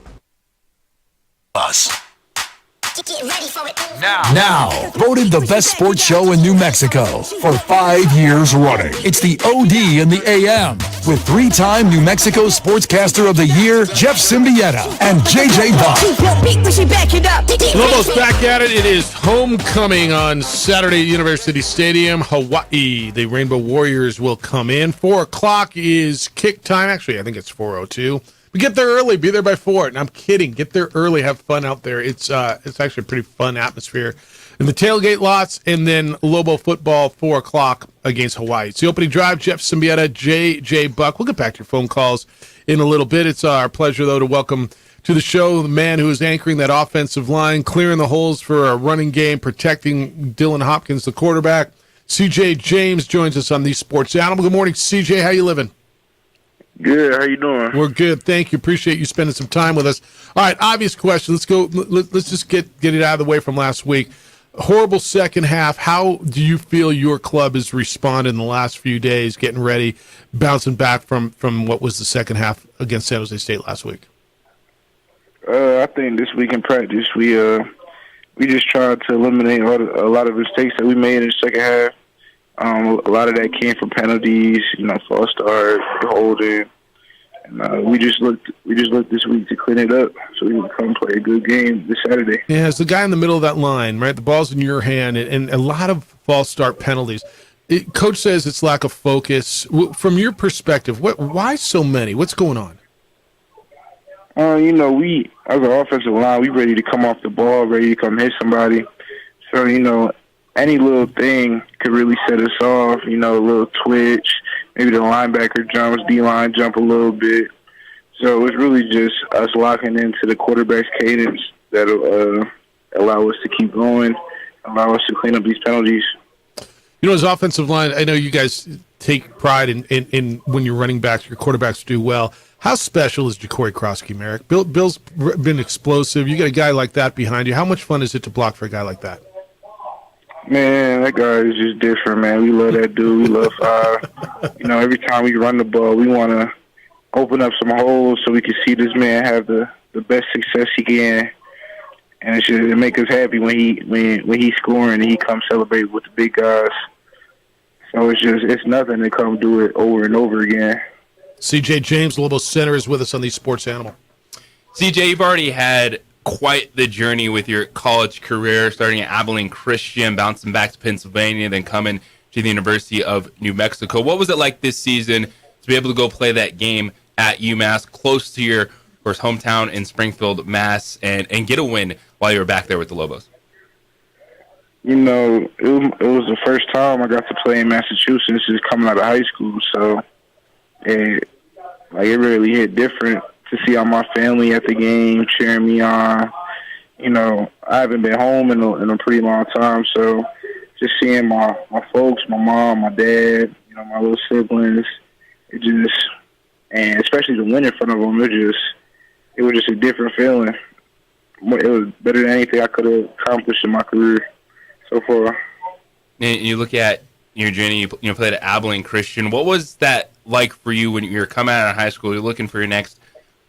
Get ready for it. Now, voted the best sports show in New Mexico for 5 years running. It's the OD in the AM with 3-time New Mexico Sportscaster of the Year, Jeff Symbieta and JJ Buck. Lobos back at it. It is homecoming on Saturday at University Stadium, Hawaii. The Rainbow Warriors will come in. 4 o'clock is kick time. Actually, I think it's 4:02. But get there early. Be there by 4. And I'm kidding. Get there early. Have fun out there. It's actually a pretty fun atmosphere in the tailgate lots. And then Lobo football, 4 o'clock against Hawaii. It's the opening drive. Jeff Symbieta, J.J. Buck. We'll get back to your phone calls in a little bit. It's our pleasure, though, to welcome to the show the man who is anchoring that offensive line, clearing the holes for a running game, protecting Dylan Hopkins, the quarterback. C.J. James joins us on the Sports Animal. Good morning, C.J. How you living? Good. How you doing? We're good. Thank you. Appreciate you spending some time with us. All right, obvious question. Let's go. Let's just get it out of the way from last week. Horrible second half. How do you feel your club has responded in the last few days, getting ready, bouncing back from what was the second half against San Jose State last week? I think this week in practice, we just tried to eliminate a lot of mistakes that we made in the second half. A lot of that came from penalties, false start, holding, and we just looked this week to clean it up so we can come play a good game this Saturday. Yeah, as the guy in the middle of that line, right? The ball's in your hand, and a lot of false start penalties. Coach says it's lack of focus. From your perspective, why so many? What's going on? We as an offensive line, we ready to come off the ball, ready to come hit somebody. So any little thing could really set us off, a little twitch, maybe the linebacker jumps, D-line jump a little bit. So it's really just us locking into the quarterback's cadence that'll allow us to keep going, allow us to clean up these penalties. As offensive line, I know you guys take pride in when you're running backs, your quarterbacks do well. How special is Ja'Cory Krosky, Merrick? Bill's been explosive. You got a guy like that behind you. How much fun is it to block for a guy like that? Man, that guy is just different, man. We love that dude. We love every time we run the ball, we want to open up some holes so we can see this man have the best success he can. And it make us happy when he's scoring and he comes celebrate with the big guys. So it's nothing to come do it over and over again. C.J. James, Lobo Center, is with us on the Sports Animal. C.J., you've already had quite the journey with your college career, starting at Abilene Christian, bouncing back to Pennsylvania, then coming to the University of New Mexico. What was it like this season to be able to go play that game at UMass, close to your, of course, hometown in Springfield, Mass, and get a win while you were back there with the Lobos? It was the first time I got to play in Massachusetts just coming out of high school, so it really hit different to see all my family at the game cheering me on. I haven't been home in a pretty long time, so just seeing my folks, my mom, my dad, my little siblings, and especially to win in front of them, it was just a different feeling. It was better than anything I could have accomplished in my career so far. And you look at your journey, you played at Abilene Christian. What was that like for you when you were coming out of high school? You're looking for your next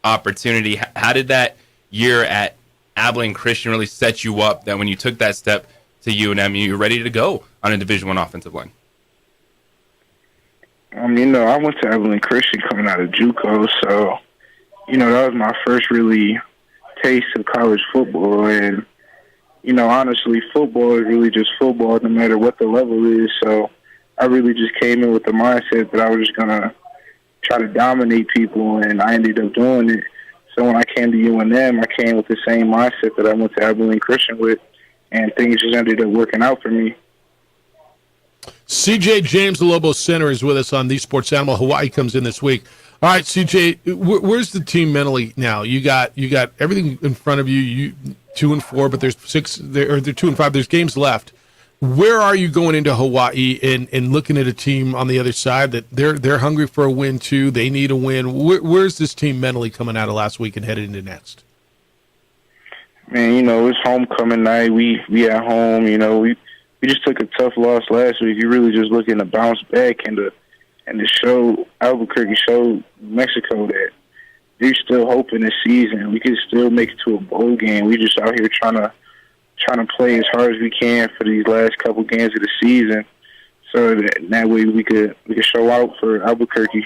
opportunity. How did that year at Abilene Christian really set you up that when you took that step to UNM, you were ready to go on a Division I offensive line? I went to Abilene Christian coming out of JUCO, so, that was my first really taste of college football. And, honestly, football is really just football no matter what the level is. So I really just came in with the mindset that I was just going to try to dominate people, and I ended up doing it. So when I came to UNM, I came with the same mindset that I went to Abilene Christian with, and things just ended up working out for me. C.J. James, the Lobo Center, is with us on the Sports Animal. Hawaii comes in this week. All right, C.J., where's the team mentally now? You got everything in front of you. You 2-4, but there's 6. They're 2-5. There's games left. Where are you going into Hawaii and looking at a team on the other side that they're hungry for a win too? They need a win. Where's this team mentally coming out of last week and headed into next? Man, it's homecoming night. We at home. We just took a tough loss last week. You're really just looking to bounce back and to show Albuquerque, show Mexico that they're still hoping this season we could still make it to a bowl game. We just out here trying to play as hard as we can for these last couple games of the season, so that way we could show out for Albuquerque.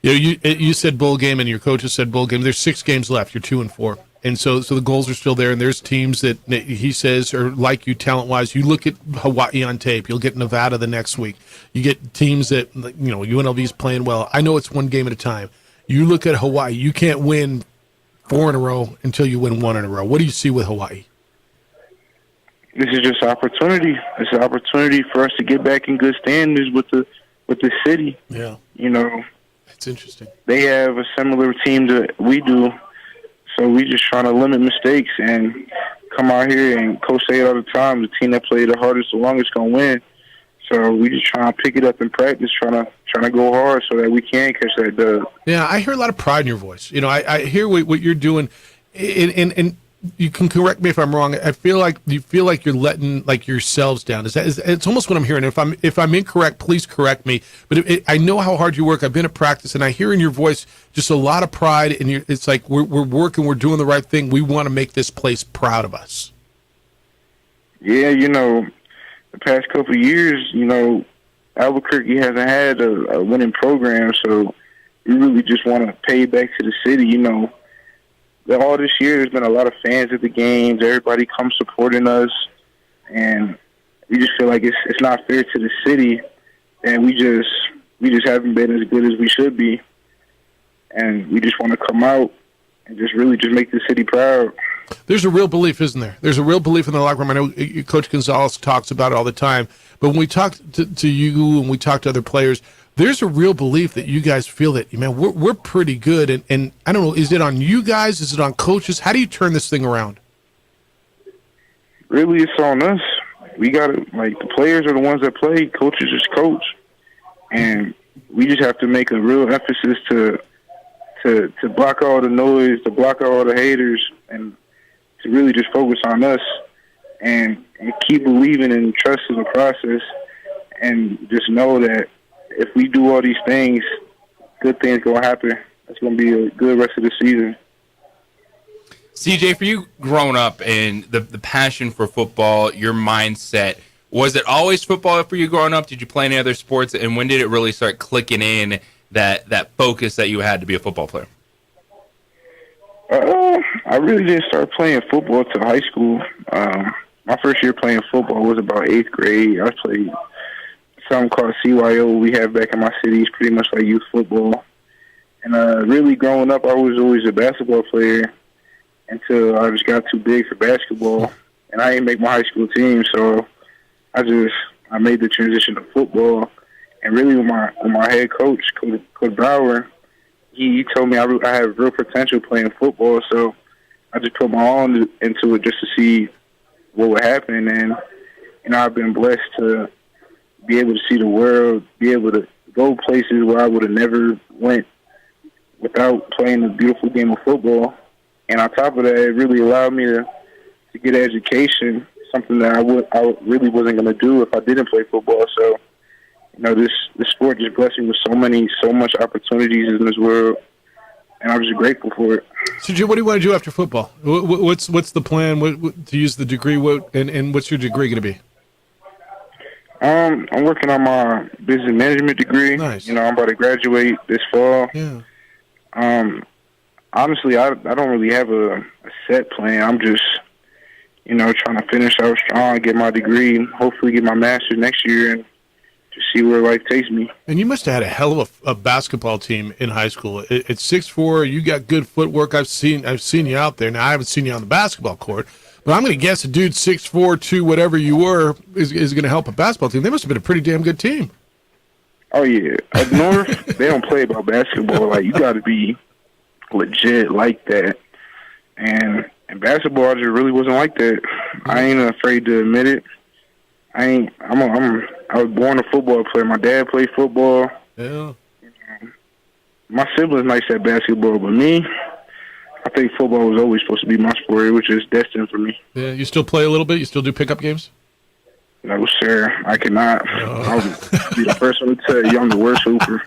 You said bowl game, and your coaches said bowl game. There's 6 games left. You're 2-4, and so the goals are still there. And there's teams that he says are like you talent wise. You look at Hawaii on tape. You'll get Nevada the next week. You get teams that UNLV's playing well. I know it's one game at a time. You look at Hawaii. You can't win 4 in a row until you win 1 in a row. What do you see with Hawaii? This is just opportunity. It's an opportunity for us to get back in good standings with the city. Yeah. It's interesting. They have a similar team that we do, so we just trying to limit mistakes and come out here, and Coach say it all the time, the team that played the hardest, the longest, going to win. So we just trying to pick it up in practice, trying to go hard so that we can catch that dub. Yeah, I hear a lot of pride in your voice. I hear what you're doing, and you can correct me if I'm wrong. I feel like you feel like you're letting yourselves down. It's almost what I'm hearing. If I'm incorrect, please correct me. But I know how hard you work. I've been at practice, and I hear in your voice just a lot of pride. And it's like we're working, we're doing the right thing. We want to make this place proud of us. Yeah, the past couple of years, Albuquerque hasn't had a winning program, so we really just want to pay back to the city. All this year, there's been a lot of fans at the games. Everybody comes supporting us, and we just feel like it's not fair to the city, and we just haven't been as good as we should be, and we just want to come out and just make the city proud. There's a real belief, isn't there? There's a real belief in the locker room. I know Coach Gonzalez talks about it all the time, but when we talk to you and we talk to other players, there's a real belief that you guys feel that, man, we're pretty good. And I don't know, is it on you guys? Is it on coaches? How do you turn this thing around? Really, it's on us. We got to, the players are the ones that play. Coaches just coach. And we just have to make a real emphasis to block all the noise, to block all the haters, and to really just focus on us and keep believing and trusting the process, and just know that if we do all these things, good things going to happen. It's going to be a good rest of the season. CJ, for you growing up and the passion for football, your mindset, was it always football for you growing up? Did you play any other sports? And when did it really start clicking in that focus that you had to be a football player? I really didn't start playing football until high school. My first year playing football was about 8th grade. I played something called CYO we have back in my city. It's pretty much like youth football. And really growing up, I was always a basketball player until I just got too big for basketball. And I didn't make my high school team, so I made the transition to football. And really with my head coach, Coach Brower, he told me I have real potential playing football, so I just put my all into it just to see what would happen. And, I've been blessed to be able to see the world, be able to go places where I would have never went without playing the beautiful game of football. And on top of that, it really allowed me to get an education, something that I really wasn't going to do if I didn't play football. So, this sport just blessed me with so much opportunities in this world, and I'm just grateful for it. So, Jim, what do you want to do after football? What's the plan? What to use the degree? And what's your degree going to be? I'm working on my business management degree. Nice. I'm about to graduate this fall. Yeah. Honestly, I don't really have a set plan. I'm just, trying to finish out strong, get my degree, hopefully get my master's next year, and just see where life takes me. And you must have had a hell of a basketball team in high school. At 6'4", you got good footwork. I've seen you out there. Now, I haven't seen you on the basketball court, but I'm going to guess a dude 6'4", 2, whatever you were, is going to help a basketball team. They must have been a pretty damn good team. Oh, yeah. Up north, they don't play about basketball. You got to be legit like that. And basketball just really wasn't like that. I ain't afraid to admit it. I was born a football player. My dad played football. Yeah. My siblings might say basketball, but me, I think football was always supposed to be my sport. It was just destined for me. Yeah. You still play a little bit? You still do pickup games? No, sir. I cannot. I'll be the first one to tell you I'm the worst hooper.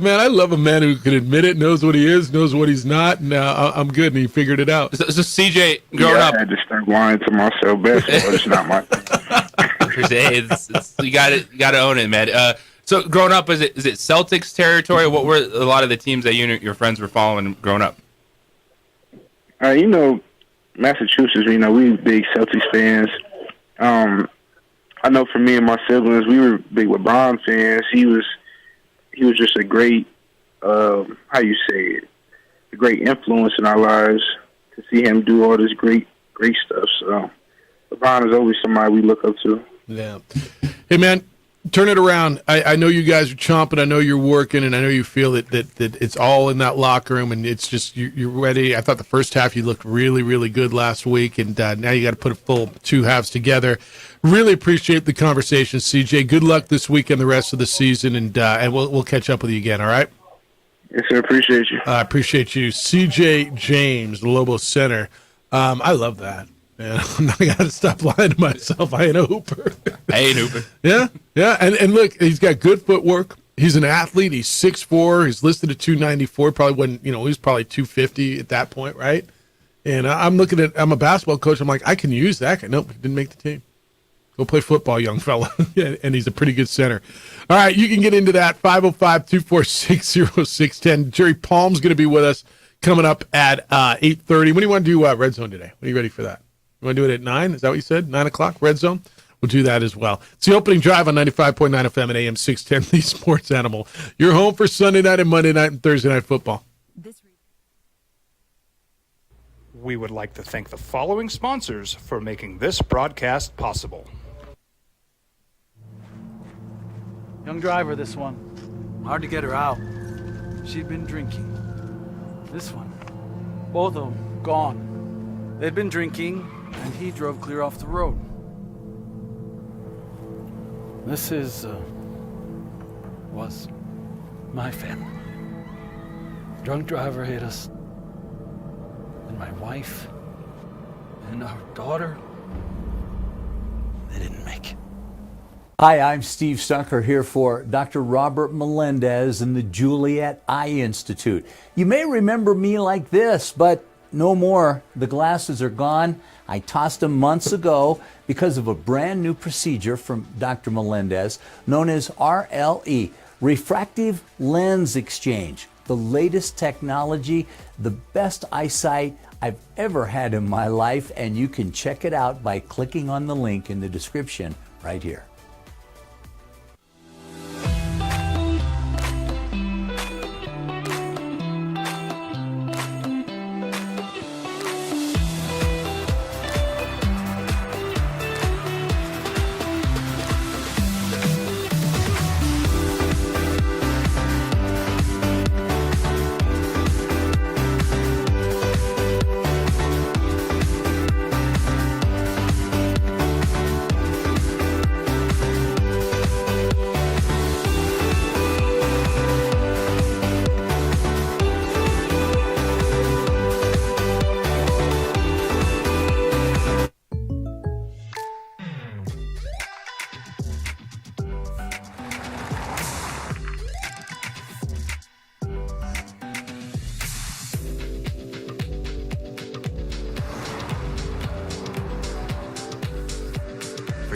Man, I love a man who can admit it, knows what he is, knows what he's not, and I'm good, and he figured it out. So CJ, growing up, I had to start lying to myself. Basketball is not my thing. you got to own it, man. So growing up, is it Celtics territory? What were a lot of the teams that you and your friends were following growing up? Massachusetts, we big Celtics fans. I know for me and my siblings, we were big LeBron fans. He was just a great, a great influence in our lives to see him do all this great stuff. So LeBron is always somebody we look up to. Yeah. Hey, man, turn it around. I know you guys are chomping. I know you're working, and I know you feel that it's all in that locker room, and it's just you're ready. I thought the first half you looked really, really good last week, and now you got to put a full two halves together. Really appreciate the conversation, CJ. Good luck this week and the rest of the season, and we'll catch up with you again, all right? Yes, sir. Appreciate you. I appreciate you. CJ James, the Lobo center. I love that. Man, I got to stop lying to myself. I ain't a hooper. I ain't hooping. Yeah. And look, he's got good footwork. He's an athlete. He's 6'4". He's listed at 294. Probably when he was probably 250 at that point, right? And I'm a basketball coach. I'm like, I can use that guy. Nope, he didn't make the team. Go play football, young fella. And he's a pretty good center. All right, you can get into that. 505-246-0610. Jerry Palm's going to be with us coming up at 8:30. When do you want to do Red Zone today? When are you ready for that? You want to do it at 9? Is that what you said? 9 o'clock, Red Zone? We'll do that as well. It's the opening drive on 95.9 FM and AM 610, the Sports Animal. You're home for Sunday night and Monday night and Thursday night football. We would like to thank the following sponsors for making this broadcast possible. Young driver, this one. Hard to get her out. She'd been drinking. This one. Both of them gone. They'd been drinking, and he drove clear off the road. This was my family. Drunk driver hit us. And my wife and our daughter, they didn't make it. Hi, I'm Steve Stucker here for Dr. Robert Melendez and the Juliet Eye Institute. You may remember me like this, but no more. The glasses are gone. I tossed them months ago because of a brand new procedure from Dr. Melendez known as RLE, Refractive Lens Exchange. The latest technology, the best eyesight I've ever had in my life, and you can check it out by clicking on the link in the description right here.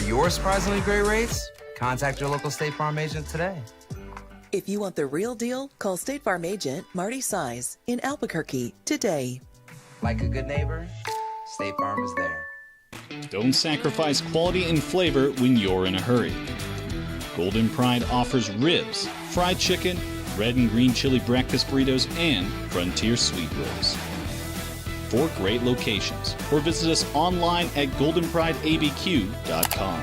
Your surprisingly great rates? Contact your local State Farm agent today. If you want the real deal, call State Farm agent Marty Size in Albuquerque today. Like a good neighbor, State Farm is there. Don't sacrifice quality and flavor when you're in a hurry. Golden Pride offers ribs, fried chicken, red and green chili breakfast burritos, and Frontier sweet rolls. 4 great locations, or visit us online at goldenprideabq.com.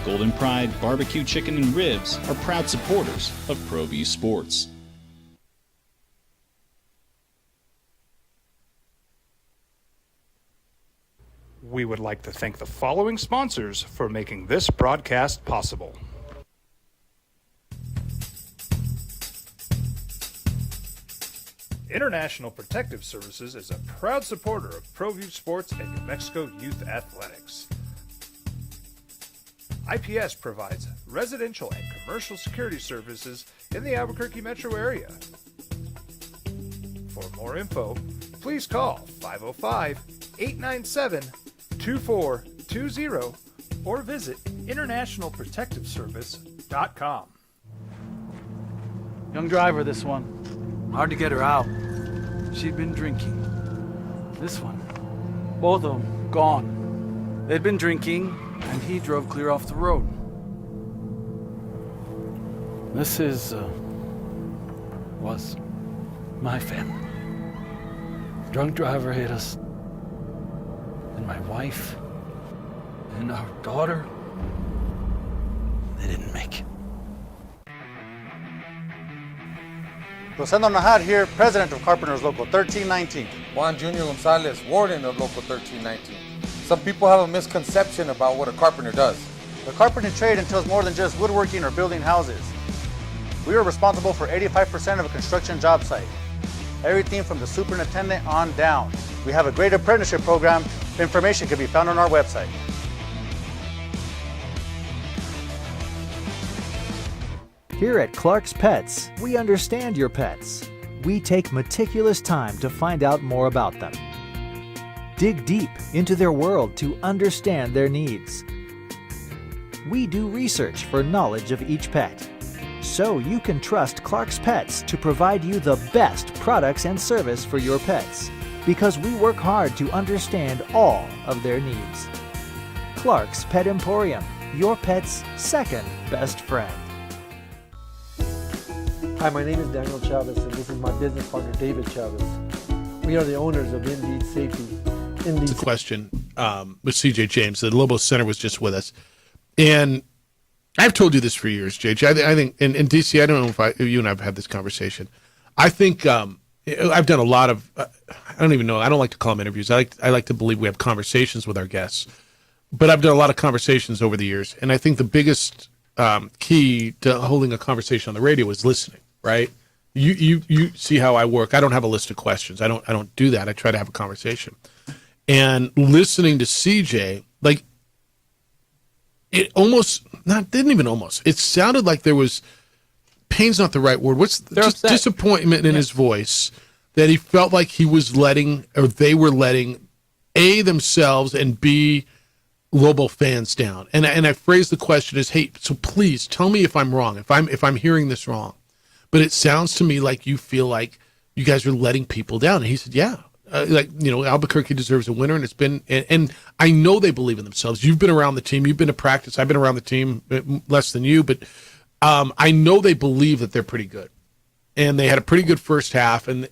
Golden Pride Barbecue Chicken and Ribs are proud supporters of ProView Sports. We would like to thank the following sponsors for making this broadcast possible. International Protective Services is a proud supporter of ProView Sports and New Mexico Youth Athletics. IPS provides residential and commercial security services in the Albuquerque metro area. For more info, please call 505-897-2420 or visit internationalprotectiveservice.com. Young driver, this one. Hard to get her out. She'd been drinking. This one. Both of them gone. They'd been drinking, and he drove clear off the road. This was my family. Drunk driver hit us. And my wife and our daughter, they didn't make it. Rosendo Najar here, president of Carpenters Local 1319. Juan Junior Gonzalez, warden of Local 1319. Some people have a misconception about what a carpenter does. The carpentry trade entails more than just woodworking or building houses. We are responsible for 85% of a construction job site. Everything from the superintendent on down. We have a great apprenticeship program. Information can be found on our website. Here at Clark's Pets, we understand your pets. We take meticulous time to find out more about them. Dig deep into their world to understand their needs. We do research for knowledge of each pet, so you can trust Clark's Pets to provide you the best products and service for your pets, because we work hard to understand all of their needs. Clark's Pet Emporium, your pet's second best friend. Hi, my name is Daniel Chavez, and this is my business partner, David Chavez. We are the owners of Indeed Safety. It's a question with CJ James. The Lobo Center was just with us. And I've told you this for years, JJ. I think, and DC, I don't know if you and I have had this conversation. I think I've done a lot of, I don't even know, I don't like to call them interviews. I like to believe we have conversations with our guests. But I've done a lot of conversations over the years. And I think the biggest key to holding a conversation on the radio is listening. Right? You see how I work. I don't have a list of questions. I don't do that. I try to have a conversation. And listening to CJ, like it it sounded like there was, pain's not the right word. What's just disappointment in his voice, that he felt like he was letting, or they were letting, A, themselves, and B, Lobo fans down. And I phrased the question as, hey, so please tell me if I'm wrong, if I'm hearing this wrong. But it sounds to me like you feel like you guys are letting people down. And he said, yeah, Albuquerque deserves a winner. And it's been, and I know they believe in themselves. You've been around the team. You've been to practice. I've been around the team less than you, but I know they believe that they're pretty good. And they had a pretty good first half. And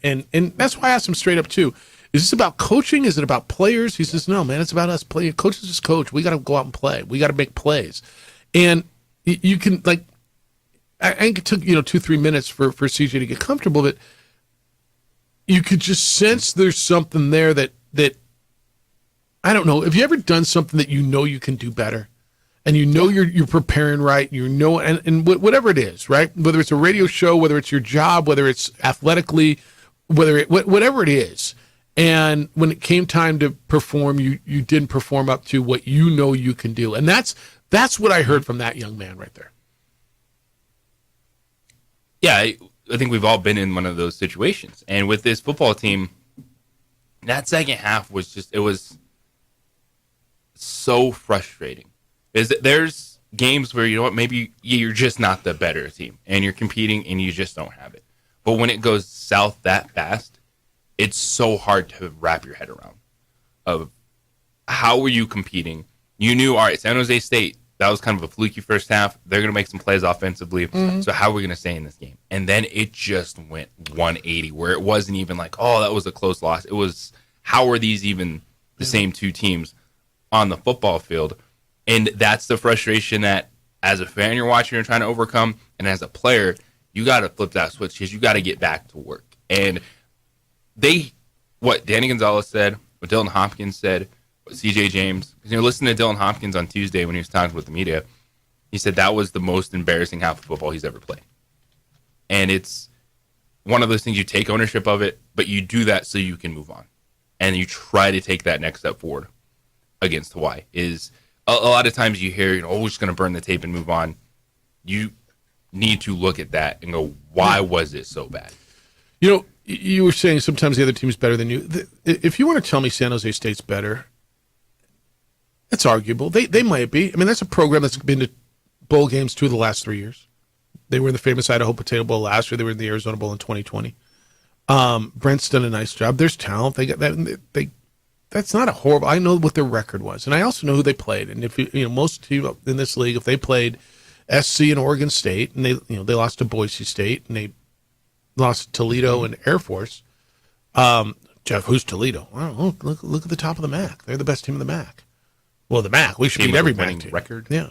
that's why I asked him straight up too. Is this about coaching? Is it about players? He says, no, man, it's about us playing. Coaches just coach. We got to go out and play. We got to make plays. And you can, like, I think it took 2-3 minutes for CJ to get comfortable, but you could just sense there's something there that I don't know. Have you ever done something that you know you can do better, and you're preparing right, and whatever it is, right? Whether it's a radio show, whether it's your job, whether it's athletically, whatever it is, and when it came time to perform, you didn't perform up to what you know you can do, and that's what I heard from that young man right there. Yeah, I think we've all been in one of those situations. And with this football team, that second half was so frustrating. There's games where, maybe you're just not the better team, and you're competing and you just don't have it. But when it goes south that fast, it's so hard to wrap your head around of how were you competing? You knew, all right, San Jose State, that was kind of a fluky first half. They're going to make some plays offensively. Mm-hmm. So how are we going to stay in this game? And then it just went 180, where it wasn't even like, oh, that was a close loss. It was, how are these even the same two teams on the football field? And that's the frustration that, as a fan, you're watching and trying to overcome. And as a player, you got to flip that switch because you got to get back to work. And what Danny Gonzalez said, what Dylan Hopkins said, C.J. James. Listening to Dylan Hopkins on Tuesday when he was talking with the media, he said that was the most embarrassing half of football he's ever played. And it's one of those things, you take ownership of it, but you do that so you can move on. And you try to take that next step forward against Hawaii. Is a lot of times you hear, we're just going to burn the tape and move on. You need to look at that and go, why was it so bad? You were saying sometimes the other team's better than you. If you want to tell me San Jose State's better, it's arguable. They might be. I mean, that's a program that's been to bowl games 2 of the last 3 years. They were in the famous Idaho Potato Bowl last year. They were in the Arizona Bowl in 2020. Brent's done a nice job. There's talent. They got that. That's not a horrible. I know what their record was, and I also know who they played. And if most teams in this league, if they played SC and Oregon State, and they lost to Boise State, and they lost to Toledo and Air Force. Jeff, who's Toledo? I don't know. Look at the top of the MAC. They're the best team in the MAC. Well, the MAC. We should beat every MAC team. Record. Yeah.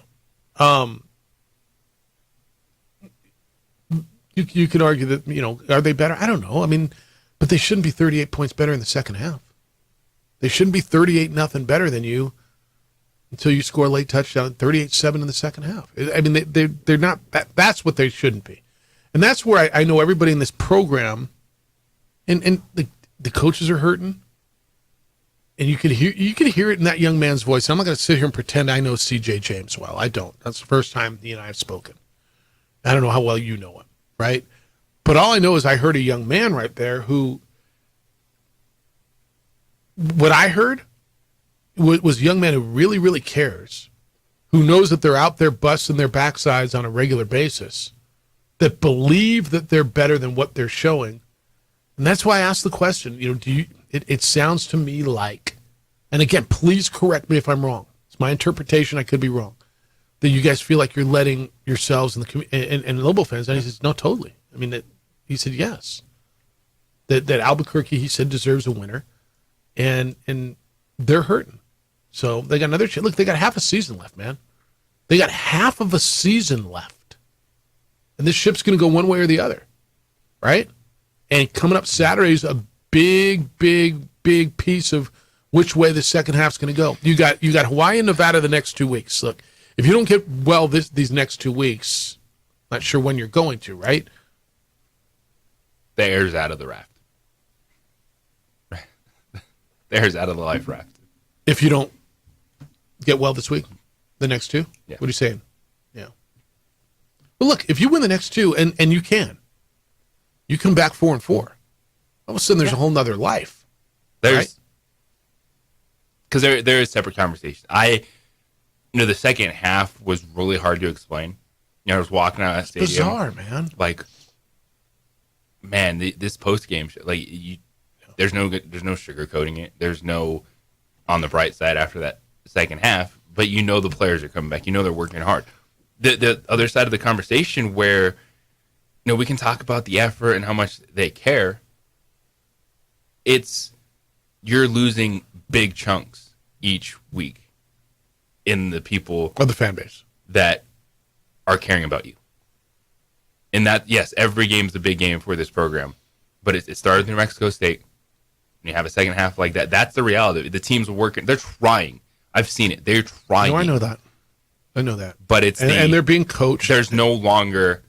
You could argue that, are they better? I don't know. I mean, but they shouldn't be 38 points better in the second half. They shouldn't be 38-0 better than you until you score a late touchdown, 38-7 in the second half. I mean, they're not. That's what they shouldn't be. And that's where I know everybody in this program, and the coaches are hurting. And you can hear it in that young man's voice. And I'm not going to sit here and pretend I know C.J. James well. I don't. That's the first time he and I have spoken. I don't know how well you know him, right? But all I know is I heard a young man right there who, what I heard was a young man who really, really cares, who knows that they're out there busting their backsides on a regular basis, that believe that they're better than what they're showing. And that's why I asked the question, it sounds to me like, and again, please correct me if I'm wrong. It's my interpretation. I could be wrong. That you guys feel like you're letting yourselves and Lobo fans. And he says, no, totally. I mean, he said yes. That Albuquerque, he said, deserves a winner, and they're hurting. So they got another chance. Look, they got half a season left, man. They got half of a season left, and this ship's going to go one way or the other, right? And coming up Saturday is a big, big, big piece of which way the second half's going to go. You got Hawaii and Nevada the next 2 weeks. Look, if you don't get well these next 2 weeks, not sure when you're going to, right? The air's out of the raft. The air's out of the life raft. If you don't get well this week, the next 2? Yeah. What are you saying? Yeah. Well, look, if you win the next 2, and you can, you come back 4-4. All of a sudden, there's a whole nother life. There's, because there is separate conversation. The second half was really hard to explain. I was walking out of that stadium. Bizarre, man. Like, man, this post game, there's no sugarcoating it. There's no on the bright side after that second half. But the players are coming back. They're working hard. The other side of the conversation where we can talk about the effort and how much they care. You're losing big chunks each week in the people of the fan base that are caring about you. And that, yes, every game is a big game for this program, but it started in New Mexico State. And you have a second half like that. That's the reality. The teams are working. They're trying. I've seen it. They're trying. No, I know that. But and they're being coached. There's no longer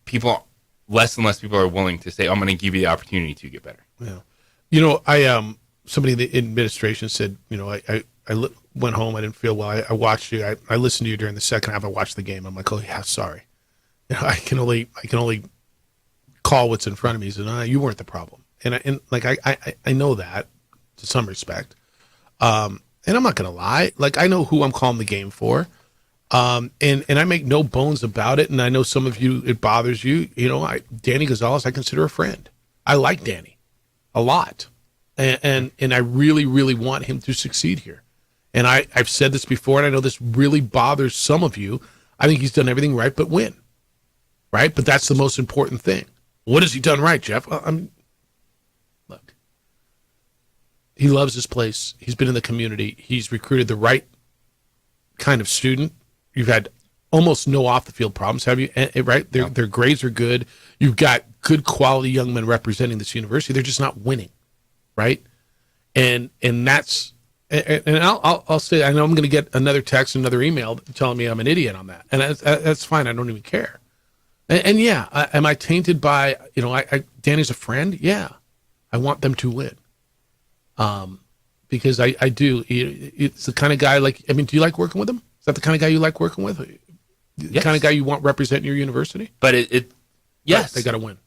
people. Less and less people are willing to say, "I'm going to give you the opportunity to get better." Yeah. Somebody in the administration said, I went home. I didn't feel well. I watched you. I listened to you during the second half. I watched the game. I'm like, oh yeah, sorry. I can only call what's in front of me. He said, you weren't the problem. And I know that to some respect. And I'm not going to lie. Like, I know who I'm calling the game for. And I make no bones about it. And I know some of you, it bothers you. Danny Gonzalez, I consider a friend. I like Danny a lot. And I really, really want him to succeed here. And I've said this before, and I know this really bothers some of you. I think he's done everything right but win. Right? But that's the most important thing. What has he done right, Jeff? Look, he loves his place. He's been in the community. He's recruited the right kind of student. You've had almost no off-the-field problems, have you? Right? Their grades are good. You've got good quality young men representing this university. They're just not winning, right? And that's And I'll say, I know I'm going to get another text, another email telling me I'm an idiot on that. And that's fine. I don't even care. And yeah, am I tainted by, Danny's a friend? Yeah. I want them to win. Because I do. It's the kind of guy do you like working with him? Is that the kind of guy you like working with? The kind of guy you want representing your university? But yes. But they got to win.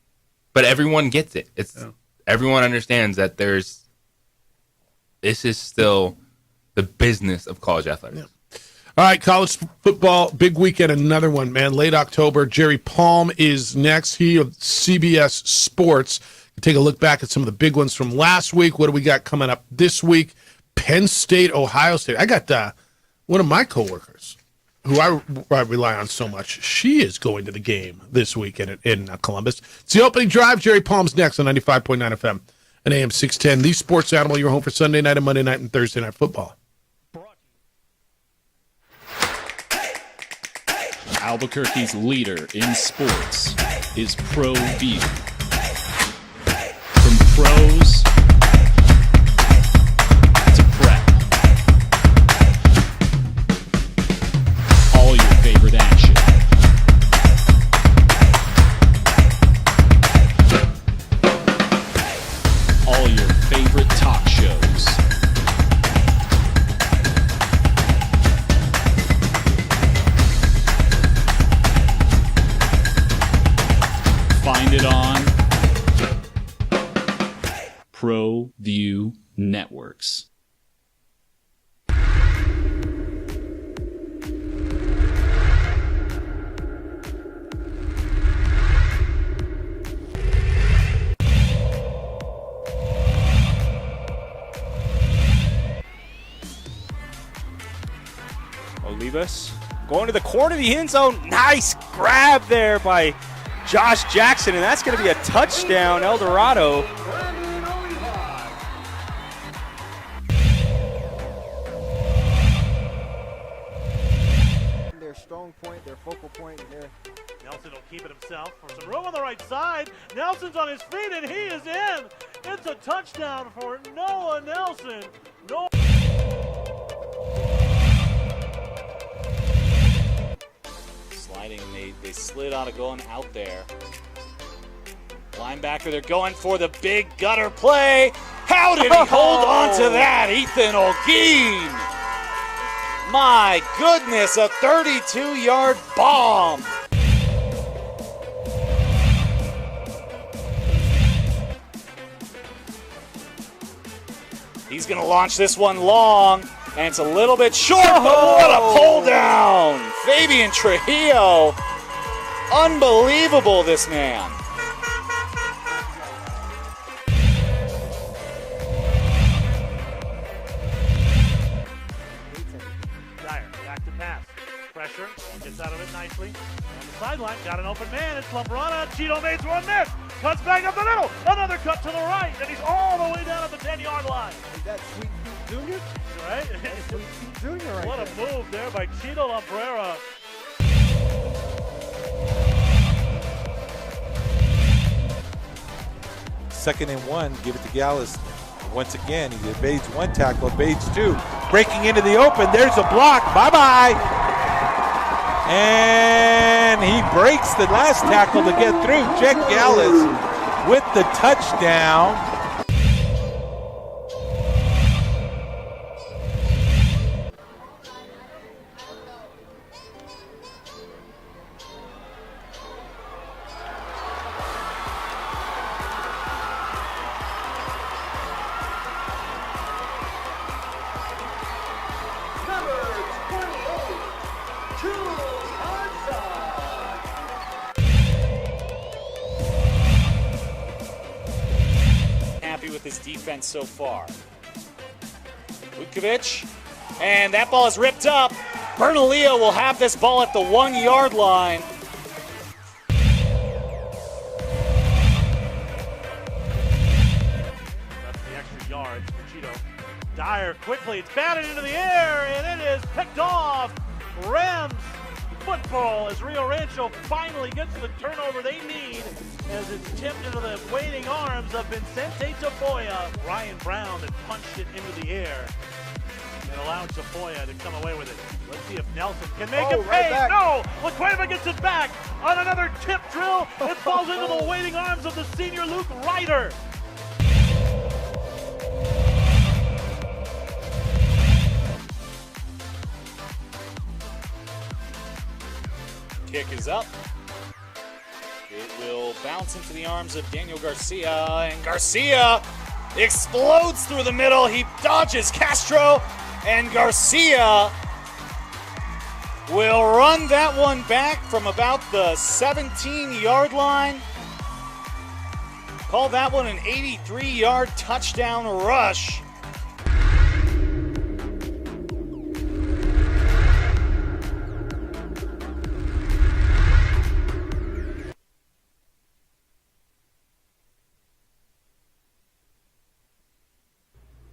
But everyone gets it. Everyone understands that this is still the business of college athletics. Yeah. All right, college football, big weekend, another one, man. Late October. Jerry Palm is next. He of CBS Sports. Take a look back at some of the big ones from last week. What do we got coming up this week? Penn State, Ohio State. I got one of my coworkers who I rely on so much. She is going to the game this week in Columbus. It's the opening drive. Jerry Palm's next on 95.9 FM and AM 610. The Sports Animal, your home for Sunday night and Monday night and Thursday night football. Albuquerque's leader in sports is ProView. From pros to prep, all your favorite action. All your favorite talk shows. Find it on ProView Networks. Olivas going to the corner of the end zone. Nice grab there by Josh Jackson, and that's going to be a touchdown, El Dorado. Their strong point, their focal point, and their... Nelson will keep it himself for some room on the right side. Nelson's on his feet, and he is in. It's a touchdown for Noah Nelson. Sliding, they slid out of going out there. Linebacker, they're going for the big gutter play. How did he hold on to that, Ethan Olguin? My goodness, a 32-yard bomb. He's going to launch this one long, and it's a little bit short, but what a pull down. Fabian Trujillo. Unbelievable, this man. Dyer, back to pass. Pressure, gets out of it nicely. On the sideline, got an open man. It's Lambrana. Cheeto Mays one miss. Cuts back up the middle. Another cut to the right, and he's all the way down at the 10-yard line. Is that Sweet Pete Jr.? Right? That's Sweet Pete Jr. right What there. a move there by Cheeto Lambrera. Second and 1, give it to Gallus. Once again, he evades one tackle, evades two. Breaking into the open, there's a block. Bye-bye. And he breaks the last tackle to get through. Jack Gallus with the touchdown. Happy with his defense so far. Vukovic, and that ball is ripped up. Bernalillo will have this ball at the 1-yard line. That's the extra yards for Cheeto. Dyer quickly, it's batted into the air, and it is picked off. Rams football as Rio Rancho finally gets the turnover they need as it's tipped into the waiting arms of Vincente Tafoya. Ryan Brown that punched it into the air. and allowed Tafoya to come away with it. Let's see if Nelson can make it right pay. back. No! LaCueva gets it back on another tip drill. It falls into the waiting arms of the senior Luke Ryder. Kick is up. It will bounce into the arms of Daniel Garcia, and Garcia explodes through the middle. He dodges Castro, and Garcia will run that one back from about the 17-yard line. Call that one an 83-yard touchdown rush.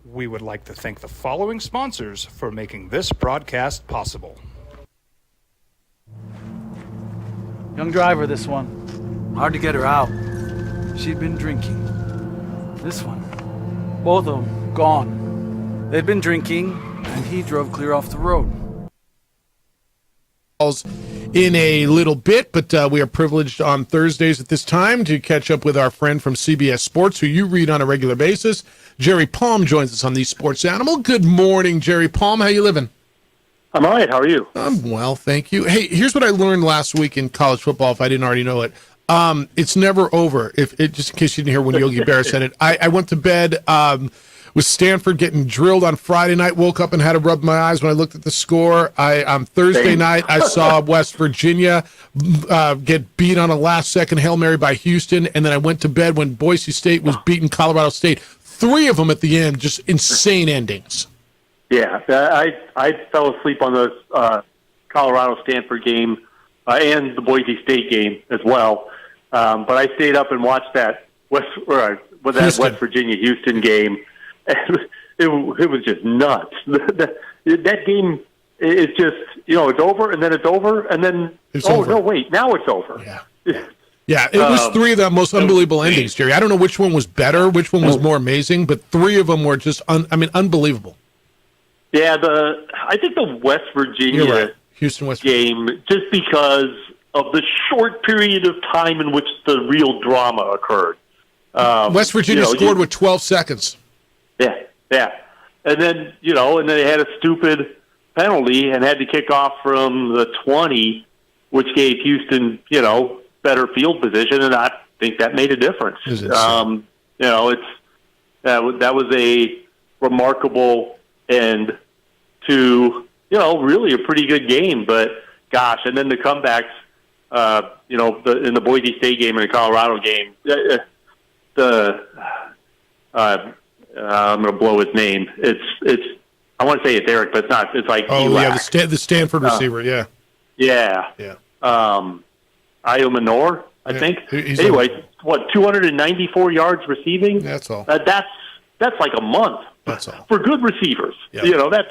We would like to thank the following sponsors for making this broadcast possible. Young driver, this one. Hard to get her out. She'd been drinking. This one. Both of them gone. They'd been drinking, and he drove clear off the road. In a little bit, but we are privileged on Thursdays at this time to catch up with our friend from CBS Sports, who you read on a regular basis. Jerry Palm joins us on the Sports Animal. Good morning, Jerry Palm. How you living? I'm all right. How are you? I'm well, thank you. Hey, here's what I learned last week in college football, if I didn't already know it. It's never over. Just in case you didn't hear when Yogi Berra said it. I went to bed with Stanford getting drilled on Friday night, woke up and had to rub my eyes when I looked at the score. On Thursday night, I saw West Virginia get beat on a last-second Hail Mary by Houston, and then I went to bed when Boise State was beating Colorado State. 3 of them at the end, just insane endings. Yeah, I fell asleep on the Colorado-Stanford game and the Boise State game as well. But I stayed up and watched that West Virginia-Houston game. It was just nuts. That game is just, it's over, and then it's over, and then, no, wait, now it's over. Yeah, it was 3 of the most unbelievable endings, Jerry. I don't know which one was better, which one was more amazing, but 3 of them were just, unbelievable. Yeah, I think the West Virginia Houston West game, just because of the short period of time in which the real drama occurred. West Virginia scored with 12 seconds. Yeah. And then, and then they had a stupid penalty and had to kick off from the 20, which gave Houston, better field position, and I think that made a difference. That was a remarkable end to, really a pretty good game, but gosh, and then the comebacks, in the Boise State game and the Colorado game, I'm going to blow his name. It's I want to say it's Eric, but it's not. It's like the Stanford receiver. Yeah. Ayo Manor, I think. Anyway, 294 yards receiving? That's all. That's like a month. That's all for good receivers. Yeah. That's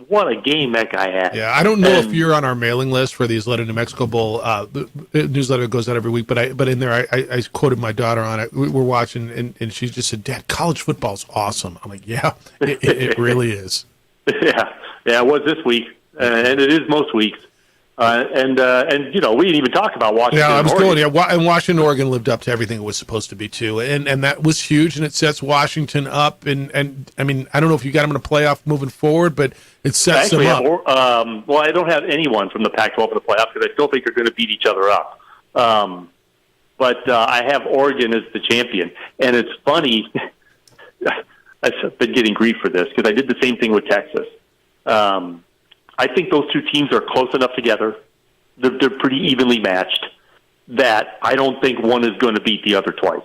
what a game that guy had. Yeah, I don't know if you're on our mailing list for the Isleta New Mexico Bowl newsletter that goes out every week, but in there I quoted my daughter on it. We're watching, and she just said, "Dad, college football's awesome." I'm like, "Yeah, it really is." Yeah, it was this week, and it is most weeks. And we didn't even talk about Washington. Yeah, I was Oregon. going. Yeah, and Washington, Oregon lived up to everything it was supposed to be too, and that was huge, and it sets Washington up. And I mean, I don't know if you got them in a playoff moving forward, but it sets them up. I don't have anyone from the Pac-12 in the playoffs because I still think they're going to beat each other up. But I have Oregon as the champion, and it's funny. I've been getting grief for this because I did the same thing with Texas. I think those two teams are close enough together. They're pretty evenly matched that I don't think one is going to beat the other twice.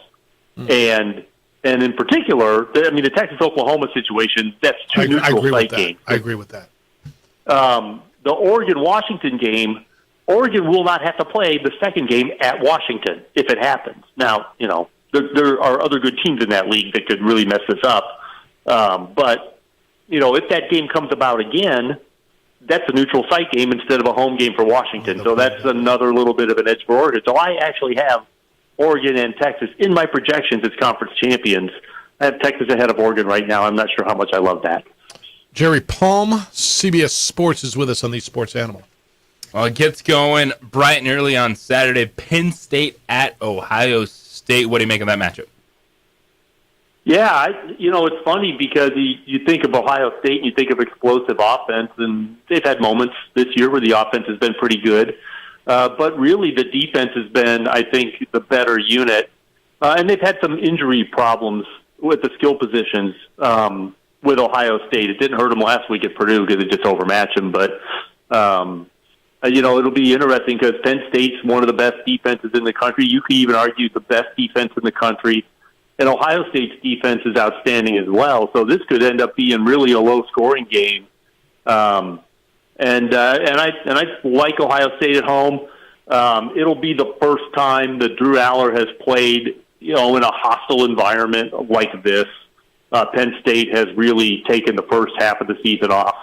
And in particular, the Texas-Oklahoma situation, that's two neutral site games. I agree with that. The Oregon-Washington game, Oregon will not have to play the second game at Washington if it happens. Now, there are other good teams in that league that could really mess this up. But if that game comes about again, that's a neutral site game instead of a home game for Washington. So that's another little bit of an edge for Oregon. So I actually have Oregon and Texas in my projections as conference champions. I have Texas ahead of Oregon right now. I'm not sure how much I love that. Jerry Palm, CBS Sports, is with us on the Sports Animal. Well, it gets going bright and early on Saturday. Penn State at Ohio State. What do you make of that matchup? Yeah, it's funny because you think of Ohio State and you think of explosive offense, and they've had moments this year where the offense has been pretty good. But really the defense has been, I think, the better unit. And they've had some injury problems with the skill positions with Ohio State. It didn't hurt them last week at Purdue because it just overmatched them. But, it'll be interesting because Penn State's one of the best defenses in the country. You could even argue the best defense in the country. And Ohio State's defense is outstanding as well. So this could end up being really a low-scoring game. And I like Ohio State at home. It'll be the first time that Drew Aller has played, in a hostile environment like this. Penn State has really taken the first half of the season off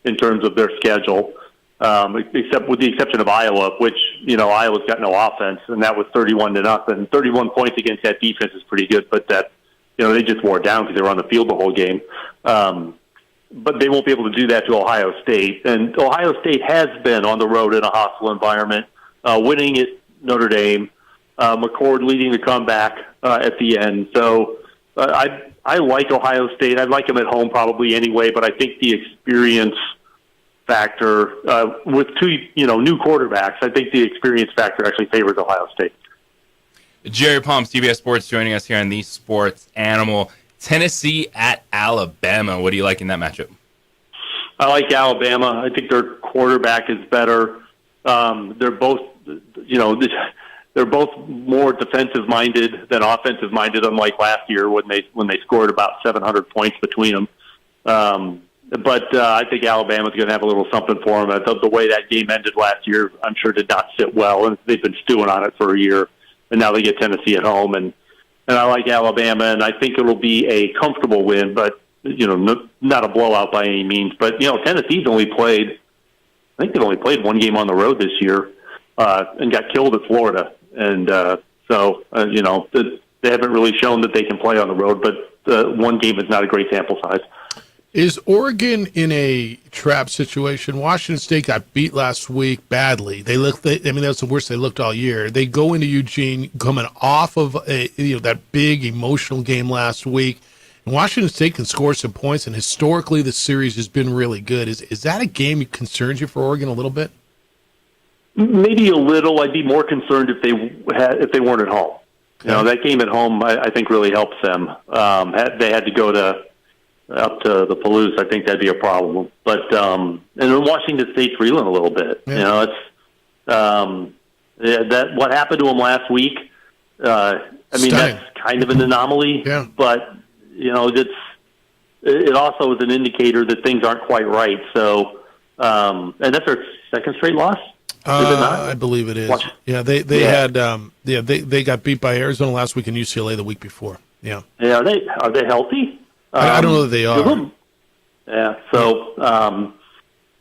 in terms of their schedule, except with the exception of Iowa, which Iowa's got no offense, and that was 31-0. 31 points against that defense is pretty good, but that they just wore it down because they were on the field the whole game. But they won't be able to do that to Ohio State. And Ohio State has been on the road in a hostile environment, winning at Notre Dame, McCord leading the comeback at the end. So I like Ohio State. I'd like them at home probably anyway, but I think the experience factor with two new quarterbacks, I think the experience factor actually favors Ohio State. Jerry Palm, CBS Sports, joining us here on the Sports Animal. Tennessee at Alabama. What do you like in that matchup? I like Alabama. I think their quarterback is better. They're both, they're both more defensive-minded than offensive-minded, unlike last year when they scored about 700 points between them. But I think Alabama's going to have a little something for them. The way that game ended last year, I'm sure did not sit well, and they've been stewing on it for a year. And now they get Tennessee at home, and I like Alabama, and I think it'll be a comfortable win, but not a blowout by any means. But Tennessee's only played, I think they've only played one game on the road this year, and got killed at Florida, and they haven't really shown that they can play on the road. But one game is not a great sample size. Is Oregon in a trap situation? Washington State got beat last week badly. That's the worst they looked all year. They go into Eugene coming off of that big emotional game last week. And Washington State can score some points, and historically the series has been really good. Is that a game that concerns you for Oregon a little bit? Maybe a little. I'd be more concerned if they weren't at home. That game at home I think really helps them. They had to go up to the Palouse, I think that'd be a problem. But and then Washington State's reeling a little bit. Yeah. That what happened to them last week. That's kind of an anomaly. Yeah. But it also is an indicator that things aren't quite right. So, and that's their second straight loss. I believe it is. Yeah, they got beat by Arizona last week and UCLA the week before. Yeah. Yeah. Are they healthy? I don't know that they are. Yeah, so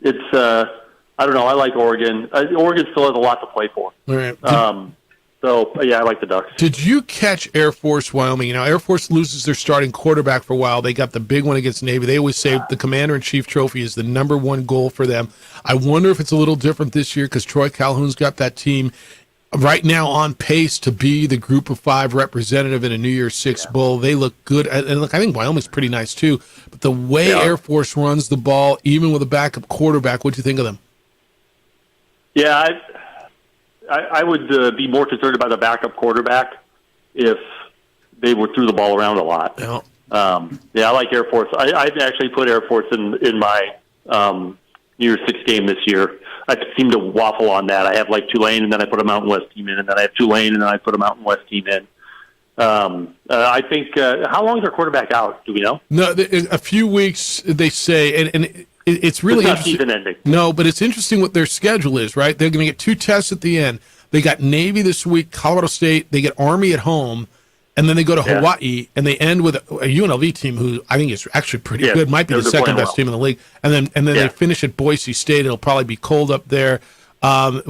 it's I don't know. I like Oregon. Oregon still has a lot to play for. All right. I like the Ducks. Did you catch Air Force Wyoming? Air Force loses their starting quarterback for a while. They got the big one against Navy. They always say the Commander-in-Chief trophy is the number one goal for them. I wonder if it's a little different this year because Troy Calhoun's got that team right now on pace to be the Group of 5 representative in a New Year's Six Bowl. They look good. And look, I think Wyoming's pretty nice too. But the way Air Force runs the ball, even with a backup quarterback, what do you think of them? Yeah, I would be more concerned about the backup quarterback if they were threw the ball around a lot. Yeah, I like Air Force. I'd actually put Air Force in my New Year's Six game this year. I seem to waffle on that. I have like Tulane, and then I put a Mountain West team in, and then I have Tulane, and then I put a Mountain West team in. I think how long is their quarterback out? Do we know? No, a few weeks. They say, and it's really it's not season ending. No, but it's interesting what their schedule is. Right, they're going to get 2 tests at the end. They got Navy this week, Colorado State. They get Army at home, and then they go to Hawaii, and they end with a UNLV team who I think is actually pretty good. Might be the second best team in the league. And then they finish at Boise State. It'll probably be cold up there. And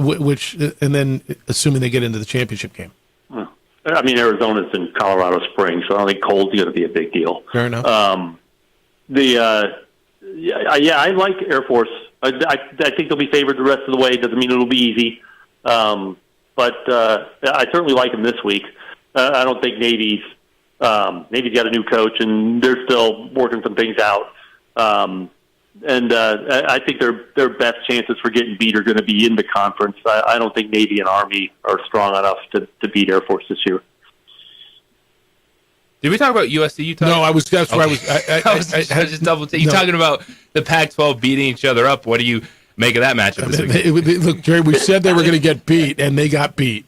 then assuming they get into the championship game. I mean, Arizona's in Colorado Springs, so I don't think cold's going to be a big deal. Fair enough. Yeah, I like Air Force. I think they'll be favored the rest of the way. Doesn't mean it'll be easy. But I certainly like them this week. I don't think Navy's got a new coach, and they're still working some things out. I think their best chances for getting beat are going to be in the conference. I don't think Navy and Army are strong enough to beat Air Force this year. Did we talk about USC, Utah? No, that's where I was. I just double take. You're talking about the Pac-12 beating each other up. What do you make of that matchup this week? Look, Jerry, we said they were going to get beat, and they got beat.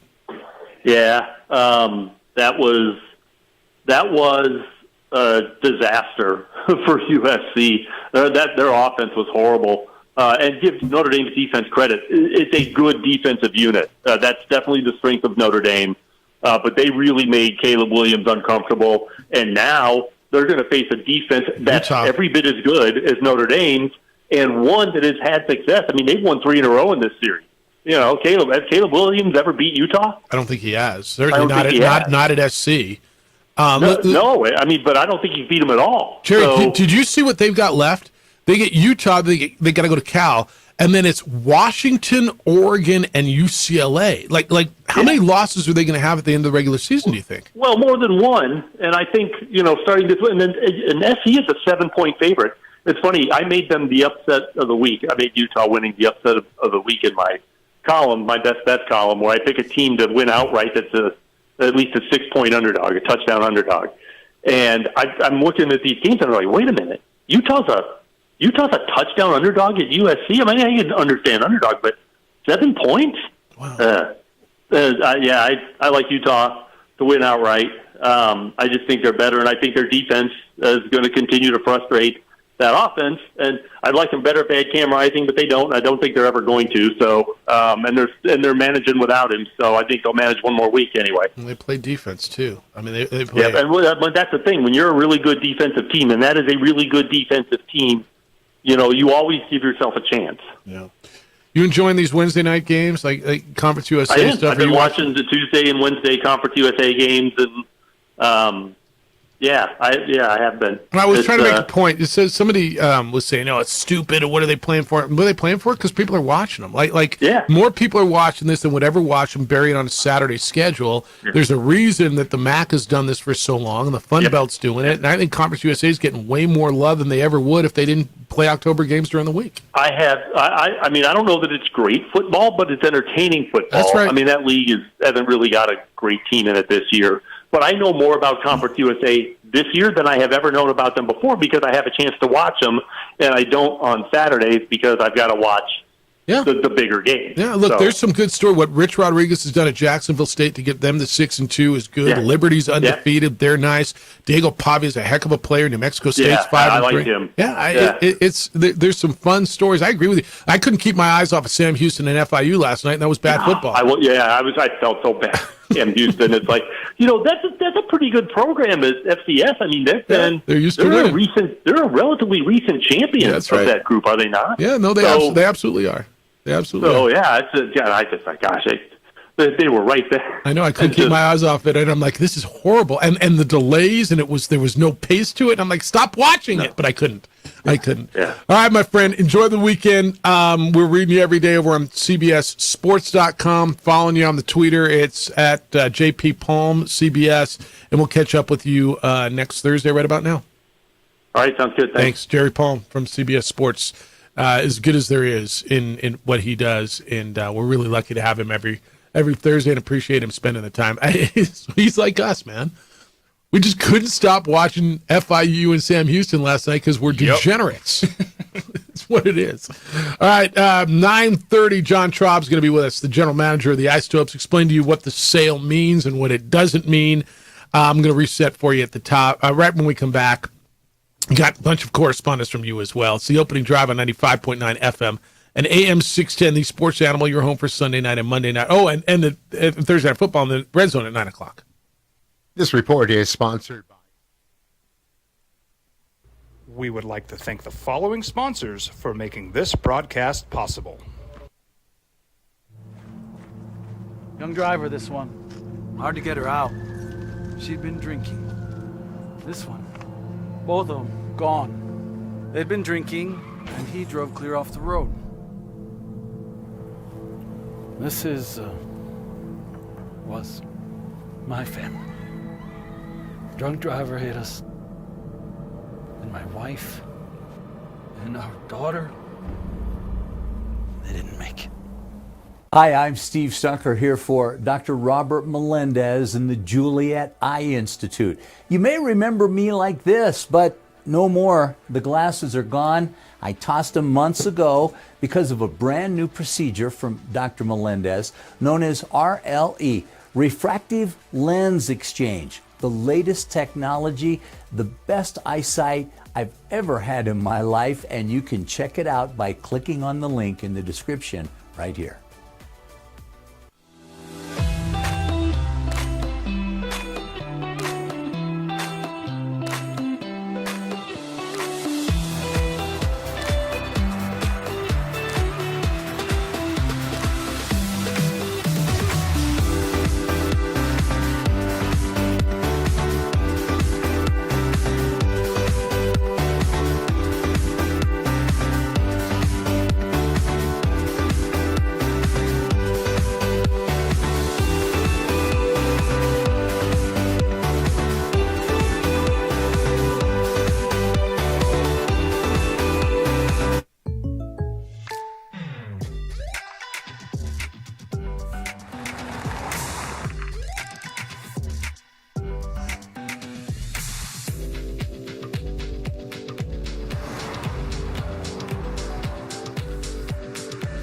Yeah, that was a disaster for USC. Their offense was horrible. And give Notre Dame's defense credit. It's a good defensive unit. That's definitely the strength of Notre Dame. But they really made Caleb Williams uncomfortable. And now they're going to face a defense that's every bit as good as Notre Dame's and one that has had success. I mean, they've won 3 in a row in this series. You know, has Caleb Williams ever beat Utah? I don't think he has. Certainly not at SC. No, I mean, but I don't think he's beat him at all. Jerry, did you see what they've got left? They get Utah, they got to go to Cal, and then it's Washington, Oregon, and UCLA. Like how many losses are they going to have at the end of the regular season, do you think? Well, more than one, and I think, starting this, and SC is a 7-point favorite. It's funny, I made them the upset of the week. I made Utah winning the upset of the week in my column, my best bet column, where I pick a team to win outright that's at least a 6-point underdog, a touchdown underdog. And I'm looking at these games and I'm like, wait a minute, Utah's a touchdown underdog at USC? I mean, I can understand underdog, but 7 points? Wow. I like Utah to win outright. I just think they're better, and I think their defense is going to continue to frustrate that offense. And I'd like them better if they had Cam Rising, but they don't. I don't think they're ever going to. So, and they're managing without him. So I think they'll manage one more week anyway. And they play defense too. I mean, they play. Yeah, but that's the thing. When you're a really good defensive team, and that is a really good defensive team, you always give yourself a chance. Yeah. You enjoying these Wednesday night games, like Conference USA I am. stuff? I've been watching the Tuesday and Wednesday Conference USA games, and I have been. And I was trying to make a point. It says somebody was saying, "No, it's stupid." And what are they playing for? What are they playing for? Because people are watching them. More people are watching this than would ever watch them buried on a Saturday schedule. Yeah. There's a reason that the MAC has done this for so long, and the Fun Belt's doing it. And I think Conference USA is getting way more love than they ever would if they didn't play October games during the week. I mean, I don't know that it's great football, but it's entertaining football. That's right. I mean, that league hasn't really got a great team in it this year. But I know more about Conference USA this year than I have ever known about them before because I have a chance to watch them, and I don't on Saturdays because I've got to watch the bigger games. Yeah, look, there's some good story. What Rich Rodriguez has done at Jacksonville State to get them to 6-2 is good. Yeah. Liberty's undefeated; they're nice. Diego Pavia is a heck of a player. New Mexico State's 5-3. I like him. There's some fun stories. I agree with you. I couldn't keep my eyes off of Sam Houston and FIU last night, and that was bad football. I felt so bad. Sam Houston. It's like, that's a pretty good program at FCS. I mean, they're used to winning. They're a relatively recent champion of that group, are they not? Yeah, no, they absolutely are. They absolutely are. I just like, gosh, they were right there. I know, I couldn't keep my eyes off it, and I'm like, this is horrible. And the delays, and there was no pace to it. And I'm like, stop watching it, but I couldn't. Yeah. All right, my friend, enjoy the weekend. We're reading you every day over on CBSSports.com. Following you on the Twitter, it's at JP Palm CBS, and we'll catch up with you next Thursday right about now. All right, sounds good. Thanks, Jerry Palm from CBS Sports. As good as there is in what he does, and we're really lucky to have him every Thursday and appreciate him spending the time. He's like us, man. We just couldn't stop watching FIU and Sam Houston last night because we're degenerates. That's what it is. All right, 9:30, John Traub's going to be with us, the general manager of the Isotopes, explain to you what the sale means and what it doesn't mean. I'm going to reset for you at the top. Right when we come back, got a bunch of correspondence from you as well. It's the opening drive on 95.9 FM and AM 610, the Sports Animal, your home for Sunday night and Monday night. Oh, and the Thursday Night Football in the Red Zone at 9 o'clock. This report is sponsored by... We would like to thank the following sponsors for making this broadcast possible. Young driver, this one. Hard to get her out. She'd been drinking. This one. Both of them gone. They'd been drinking, and he drove clear off the road. This was my family. Drunk driver hit us, and my wife and our daughter, they didn't make it. Hi, I'm Steve Stucker here for Dr. Robert Melendez and the Juliet Eye Institute. You may remember me like this, but no more. The glasses are gone. I tossed them months ago because of a brand new procedure from Dr. Melendez known as RLE, Refractive Lens Exchange. The latest technology, the best eyesight I've ever had in my life, and you can check it out by clicking on the link in the description right here.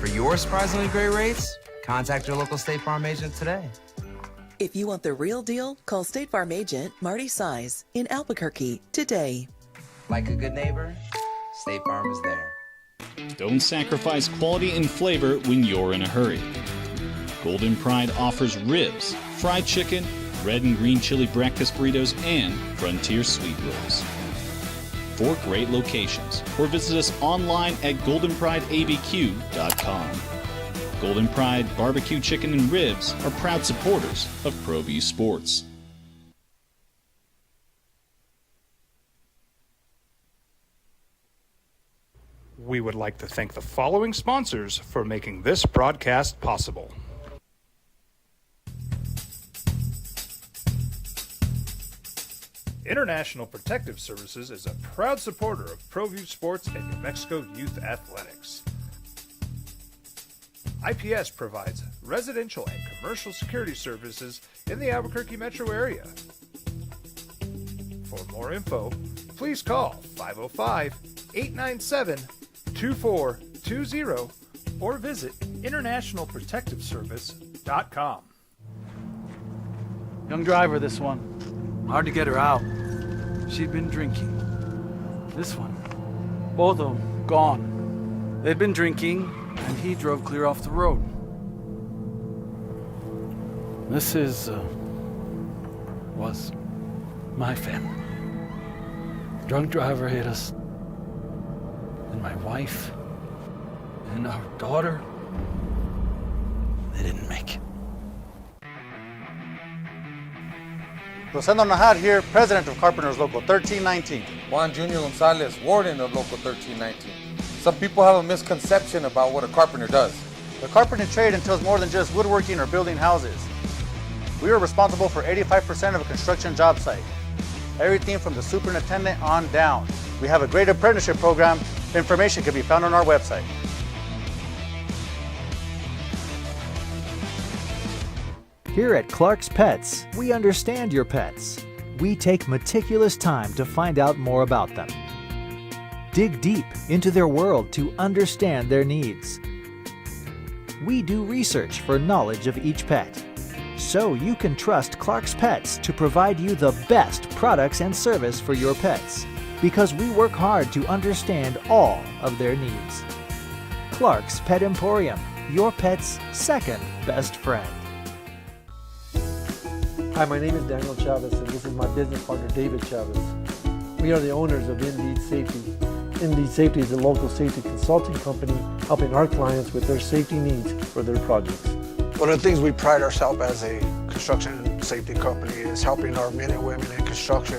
For your surprisingly great rates, contact your local State Farm agent today. If you want the real deal, call State Farm agent Marty Size in Albuquerque today. Like a good neighbor, State Farm is there. Don't sacrifice quality and flavor when you're in a hurry. Golden Pride offers ribs, fried chicken, red and green chili breakfast burritos, and Frontier sweet rolls. 4 great locations, or visit us online at goldenprideabq.com. Golden Pride Barbecue Chicken and Ribs are proud supporters of ProView Sports. We would like to thank the following sponsors for making this broadcast possible. International Protective Services is a proud supporter of ProView Sports and New Mexico Youth Athletics. IPS provides residential and commercial security services in the Albuquerque metro area. For more info, please call 505-897-2420 or visit internationalprotectiveservice.com. Young driver, this one. Hard to get her out. She'd been drinking. This one. Both of them gone. They'd been drinking, and he drove clear off the road. This was my family. Drunk driver hit us, and my wife and our daughter, they didn't make it. Rosendo Najar here, president of Carpenters Local 1319. Juan Junior Gonzalez, warden of Local 1319. Some people have a misconception about what a carpenter does. The carpentry trade entails more than just woodworking or building houses. We are responsible for 85% of a construction job site. Everything from the superintendent on down. We have a great apprenticeship program. Information can be found on our website. Here at Clark's Pets, we understand your pets. We take meticulous time to find out more about them. Dig deep into their world to understand their needs. We do research for knowledge of each pet, so you can trust Clark's Pets to provide you the best products and service for your pets, because we work hard to understand all of their needs. Clark's Pet Emporium, your pet's second best friend. Hi, my name is Daniel Chavez, and this is my business partner, David Chavez. We are the owners of Indeed Safety. Indeed Safety is a local safety consulting company helping our clients with their safety needs for their projects. One of the things we pride ourselves as a construction safety company is helping our men and women in construction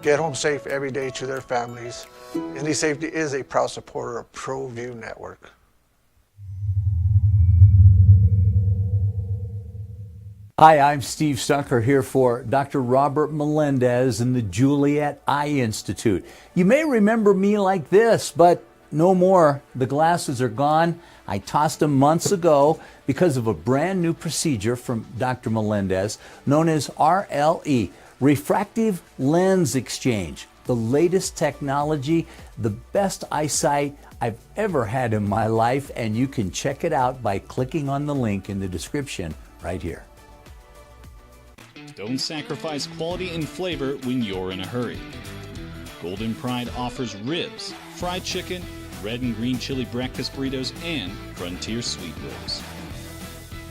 get home safe every day to their families. Indy Safety is a proud supporter of ProView Network. Hi, I'm Steve Stucker here for Dr. Robert Melendez and the Juliet Eye Institute. You may remember me like this, but no more. The glasses are gone. I tossed them months ago because of a brand new procedure from Dr. Melendez known as RLE, Refractive Lens Exchange. The latest technology, the best eyesight I've ever had in my life, and you can check it out by clicking on the link in the description right here. Don't sacrifice quality and flavor when you're in a hurry. Golden Pride offers ribs, fried chicken, red and green chili breakfast burritos, and Frontier sweet rolls.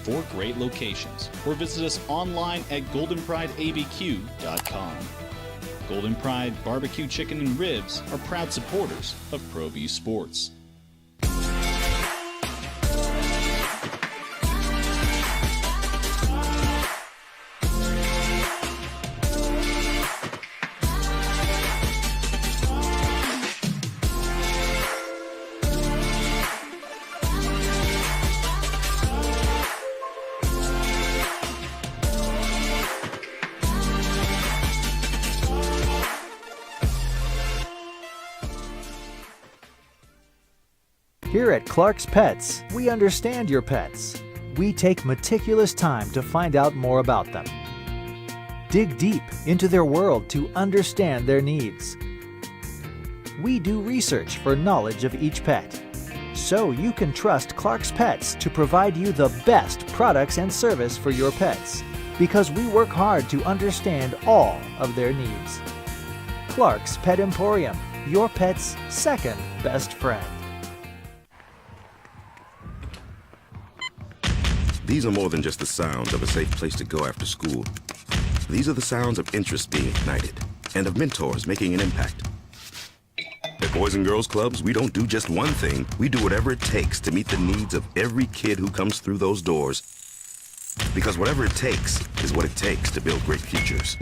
4 great locations, or visit us online at goldenprideabq.com. Golden Pride Barbecue Chicken and Ribs are proud supporters of ProView Sports. Here at Clark's Pets, we understand your pets. We take meticulous time to find out more about them. Dig deep into their world to understand their needs. We do research for knowledge of each pet, so you can trust Clark's Pets to provide you the best products and service for your pets, because we work hard to understand all of their needs. Clark's Pet Emporium, your pet's second best friend. These are more than just the sounds of a safe place to go after school. These are the sounds of interest being ignited and of mentors making an impact. At Boys and Girls Clubs, we don't do just one thing. We do whatever it takes to meet the needs of every kid who comes through those doors. Because whatever it takes is what it takes to build great futures.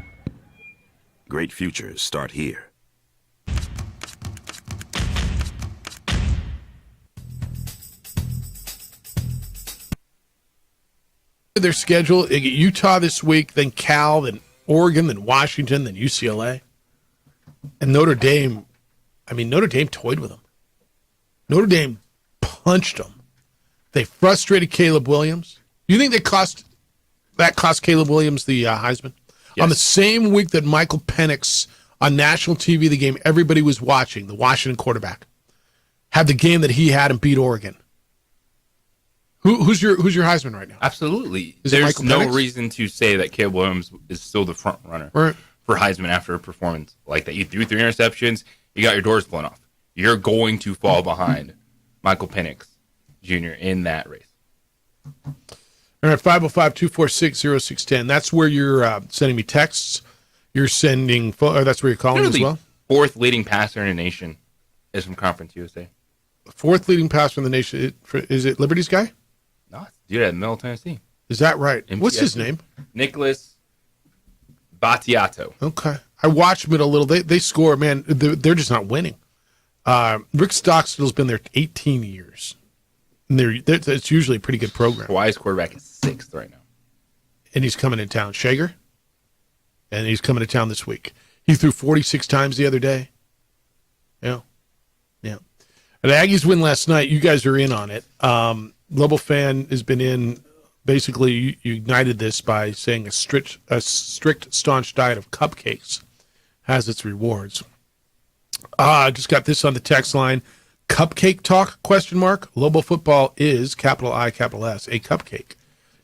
Great futures start here. Their schedule, they get Utah this week, then Cal, then Oregon, then Washington, then UCLA. And Notre Dame, Notre Dame toyed with them. Notre Dame punched them. They frustrated Caleb Williams. You think that cost Caleb Williams the Heisman? Yes. On the same week that Michael Penix on national TV, the game everybody was watching, the Washington quarterback, had the game that he had and beat Oregon. Who's your Heisman right now? Absolutely. There's no reason to say that Caleb Williams is still the front runner for Heisman after a performance like that. You threw 3 interceptions, you got your doors blown off. You're going to fall behind Michael Penix Jr. in that race. All right, 505-246-0610. That's where you're sending me texts. You're sending, that's where you're calling as well? 4th leading passer in the nation is from Conference USA. 4th leading passer in the nation. Is it Liberty's guy? No, it's dude at Middle Tennessee. Is that right? MTSU. What's his name? Nicholas Battiato. Okay. I watched them a little. They score, man. They're just not winning. Rick Stockstill's been there 18 years. And it's usually a pretty good program. Hawaii's quarterback is 6th right now. And he's coming in town. Shager? And he's coming to town this week. He threw 46 times the other day. Yeah. Yeah. The Aggies win last night. You guys are in on it. Lobo Fan has been in. Basically, you ignited this by saying a strict, staunch diet of cupcakes has its rewards. I just got this on the text line. Cupcake talk, ? Lobo football is, capital I, capital S, a cupcake.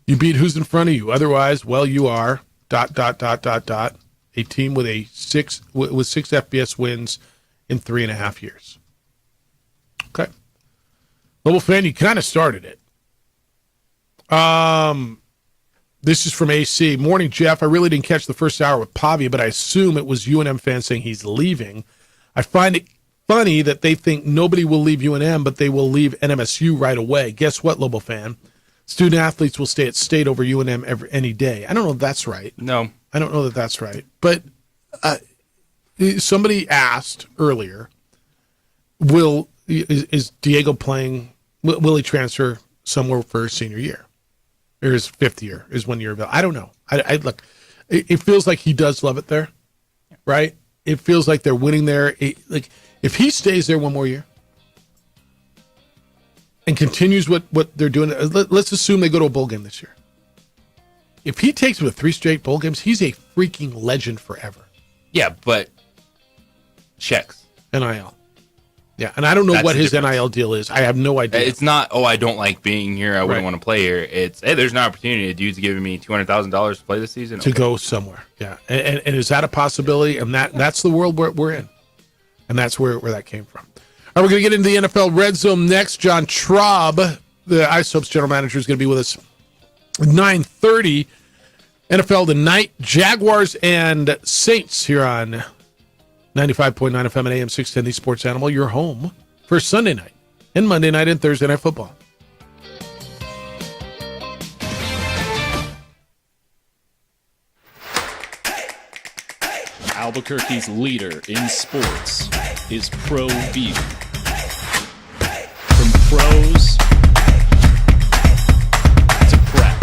You beat who's in front of you. Otherwise, well, you are, ... A team with 6 FBS wins in 3.5 years. Okay. Lobo Fan, you kind of started it. This is from AC. Morning, Jeff. I really didn't catch the first hour with Pavia, but I assume it was UNM fans saying he's leaving. I find it funny that they think nobody will leave UNM, but they will leave NMSU right away. Guess what, Lobo Fan? Student athletes will stay at State over UNM any day. I don't know if that's right. No. I don't know that that's right. But somebody asked earlier, is Diego playing? Will he transfer somewhere for his senior year, or his fifth year? Is 1 year available? I don't know. I look. It feels like he does love it there, right? It feels like they're winning there. Like if he stays there one more year and continues what they're doing, let's assume they go to a bowl game this year. If he takes him to 3 straight bowl games, he's a freaking legend forever. Yeah, but checks. NIL. Yeah, and I don't know what his NIL deal is. I have no idea. It's not, I don't like being here. I wouldn't want to play here. It's, hey, there's an opportunity. A dude's giving me $200,000 to play this season. To go somewhere. Yeah. And is that a possibility? And that's the world we're in. And that's where that came from. All right, we're going to get into the NFL Red Zone next. John Traub, the Isopes general manager, is going to be with us at 9:30. NFL tonight, Jaguars and Saints here on 95.9 FM and AM 610, the Sports Animal, your home for Sunday night and Monday night and Thursday night football. Albuquerque's leader in sports is ProView. From pros to prep,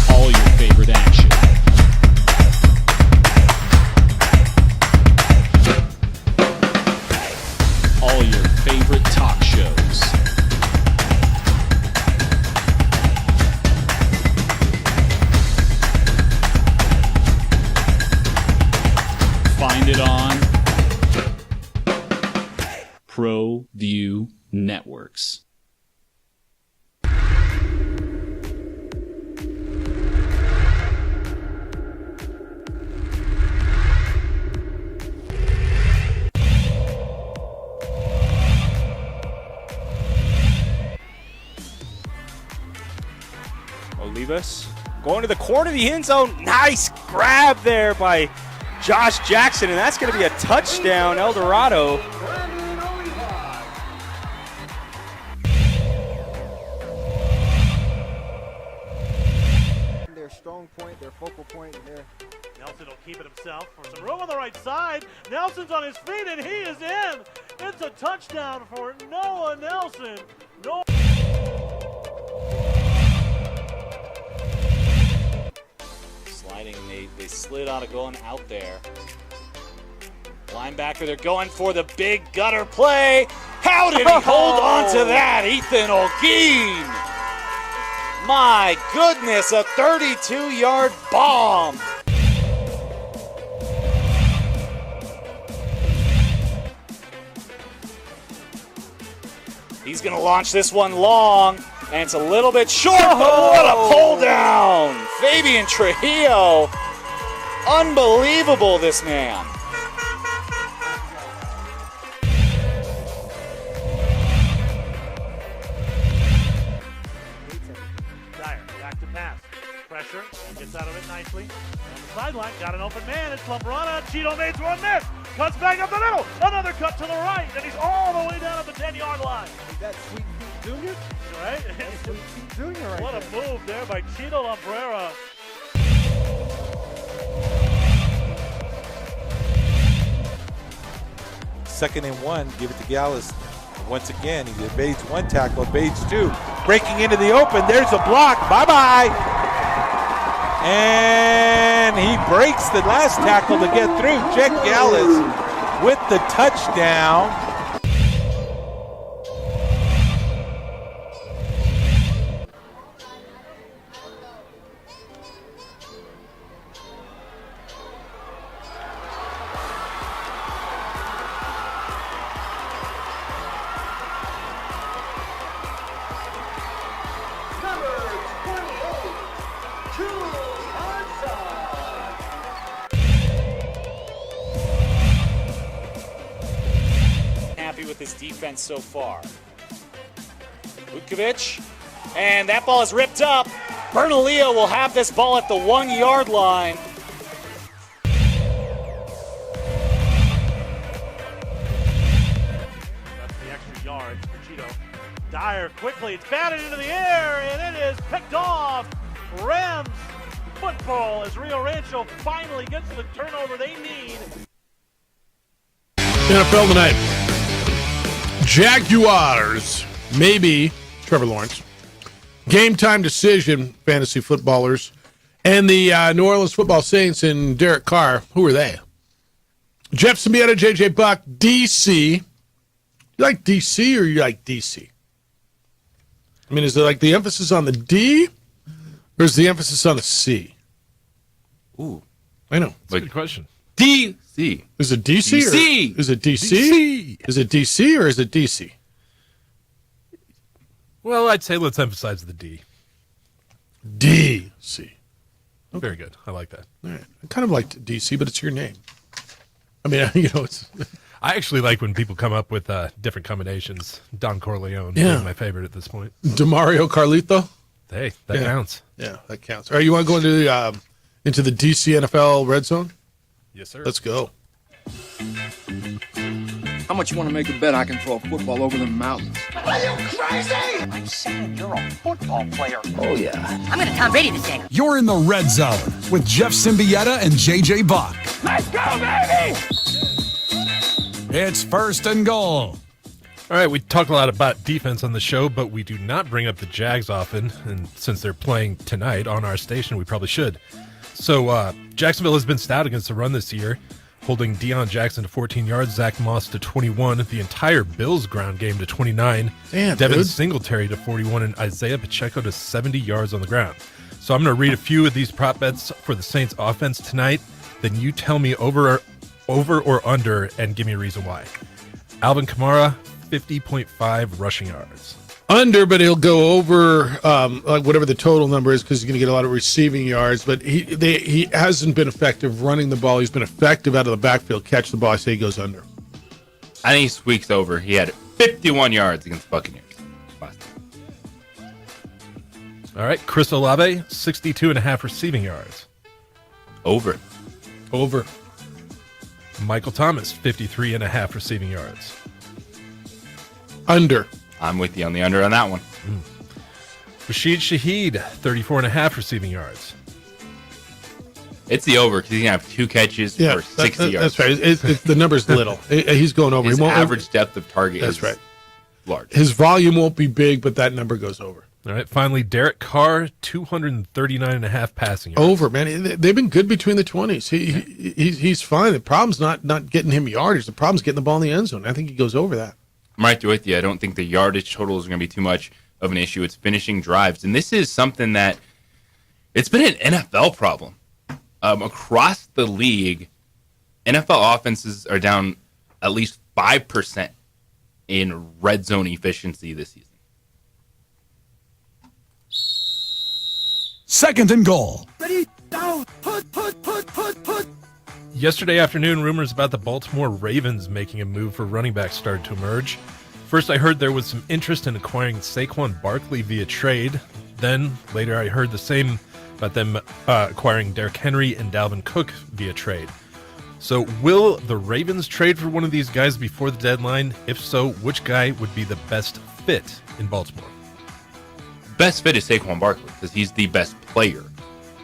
all your favorite action. All your favorite talk shows. Find it on ProView Networks. Olivas going to the corner of the end zone. Nice grab there by Josh Jackson, and that's going to be a touchdown, El Dorado. Their strong point, their focal point, and their... Nelson will keep it himself for some room on the right side. Nelson's on his feet, and he is in. It's a touchdown for Noah Nelson. Sliding, they slid out of going out there. Linebacker, they're going for the big gutter play. How did he hold on to that, Ethan Olguin? My goodness, a 32-yard bomb. He's going to launch this one long, and it's a little bit short, but what a pull down. Fabian Trujillo. Unbelievable, this man. Dyer, back to pass. Pressure, gets out of it nicely. On the sideline, got an open man. It's Lambrana. Cheeto made one miss. Cuts back up the middle. Another cut to the right, and he's all the way down at the 10-yard line. Is that Sweet Pete Jr.? Right? That's Sweet Pete Jr. right What there. a move there by Cheeto Lambrera. Second and 1, give it to Gallus. Once again, he evades one tackle, evades two. Breaking into the open, there's a block. Bye-bye. And he breaks the last tackle to get through. Jack Gallus with the touchdown. Happy with his defense so far. Vukovic, and that ball is ripped up. Bernalillo will have this ball at the 1-yard line. That's the extra yards for Cheeto. Dyer quickly, it's batted into the air, and it is picked off. Rams football as Rio Rancho finally gets the turnover they need. NFL tonight. Jaguars, maybe Trevor Lawrence. Game time decision, fantasy footballers. And the New Orleans Football Saints and Derek Carr. Who are they? Jeff Symbieta, JJ Buck, DC. You like DC or you like DC? I mean, is there like the emphasis on the D or is the emphasis on the C? Ooh. I know. That's a good question. DC. Is it DC? DC. Or is it DC? DC. Is it DC or is it DC? Well, I'd say let's emphasize the D. DC. Very good. I like that. All right. I kind of liked DC, but it's your name. I mean, you know, it's. I actually like when people come up with different combinations. Don Corleone Yeah. is my favorite at this point. DeMario Carlito. Hey, that counts. Yeah, that counts. All right, you want to go into the DC NFL Red Zone? Yes, sir. Let's go. How much you want to make a bet I can throw a football over the mountains? Are you crazy? I'm saying you're a football player. Oh, yeah. I'm going to Tom Brady this game. You're in the Red Zone with Jeff Symbieta and JJ Buck. Let's go, baby! It's first and goal. All right, we talk a lot about defense on the show, but we do not bring up the Jags often. And since they're playing tonight on our station, we probably should. So Jacksonville has been stout against the run this year, holding Deion Jackson to 14 yards, Zach Moss to 21, the entire Bills ground game to 29, Damn, Devin dude. Singletary to 41, and Isaiah Pacheco to 70 yards on the ground. So I'm going to read a few of these prop bets for the Saints offense tonight. Then you tell me over or under and give me a reason why. Alvin Kamara, 50.5 rushing yards. Under, but he'll go over like whatever the total number is because he's going to get a lot of receiving yards. But he hasn't been effective running the ball. He's been effective out of the backfield. Catch the ball. I say he goes under. I think he squeaks over. He had 51 yards against the Buccaneers last time. All right, Chris Olave, 62.5 receiving yards. Over. Over. Michael Thomas, 53.5 receiving yards. Under. I'm with you on the under on that one. Rashid Shaheed, 34.5 receiving yards. It's the over because he's going to have 2 catches for 60 yards. That's right. The number's little. He's going over. His He won't, average depth of target That's is right. large. His volume won't be big, but that number goes over. All right, finally, Derek Carr, 239.5 passing yards. Over, man. They've been good between the 20s. He's fine. The problem's not getting him yardage. The problem's getting the ball in the end zone. I think he goes over that. I'm right there with you. I don't think the yardage totals are going to be too much of an issue. It's finishing drives. And this is something that it's been an NFL problem. Across the league, NFL offenses are down at least 5% in red zone efficiency this season. Second and goal. Ready, down, put. Yesterday afternoon, rumors about the Baltimore Ravens making a move for running back started to emerge. First, I heard there was some interest in acquiring Saquon Barkley via trade. Then, later, I heard the same about them acquiring Derrick Henry and Dalvin Cook via trade. So, will the Ravens trade for one of these guys before the deadline? If so, which guy would be the best fit in Baltimore? Best fit is Saquon Barkley because he's the best player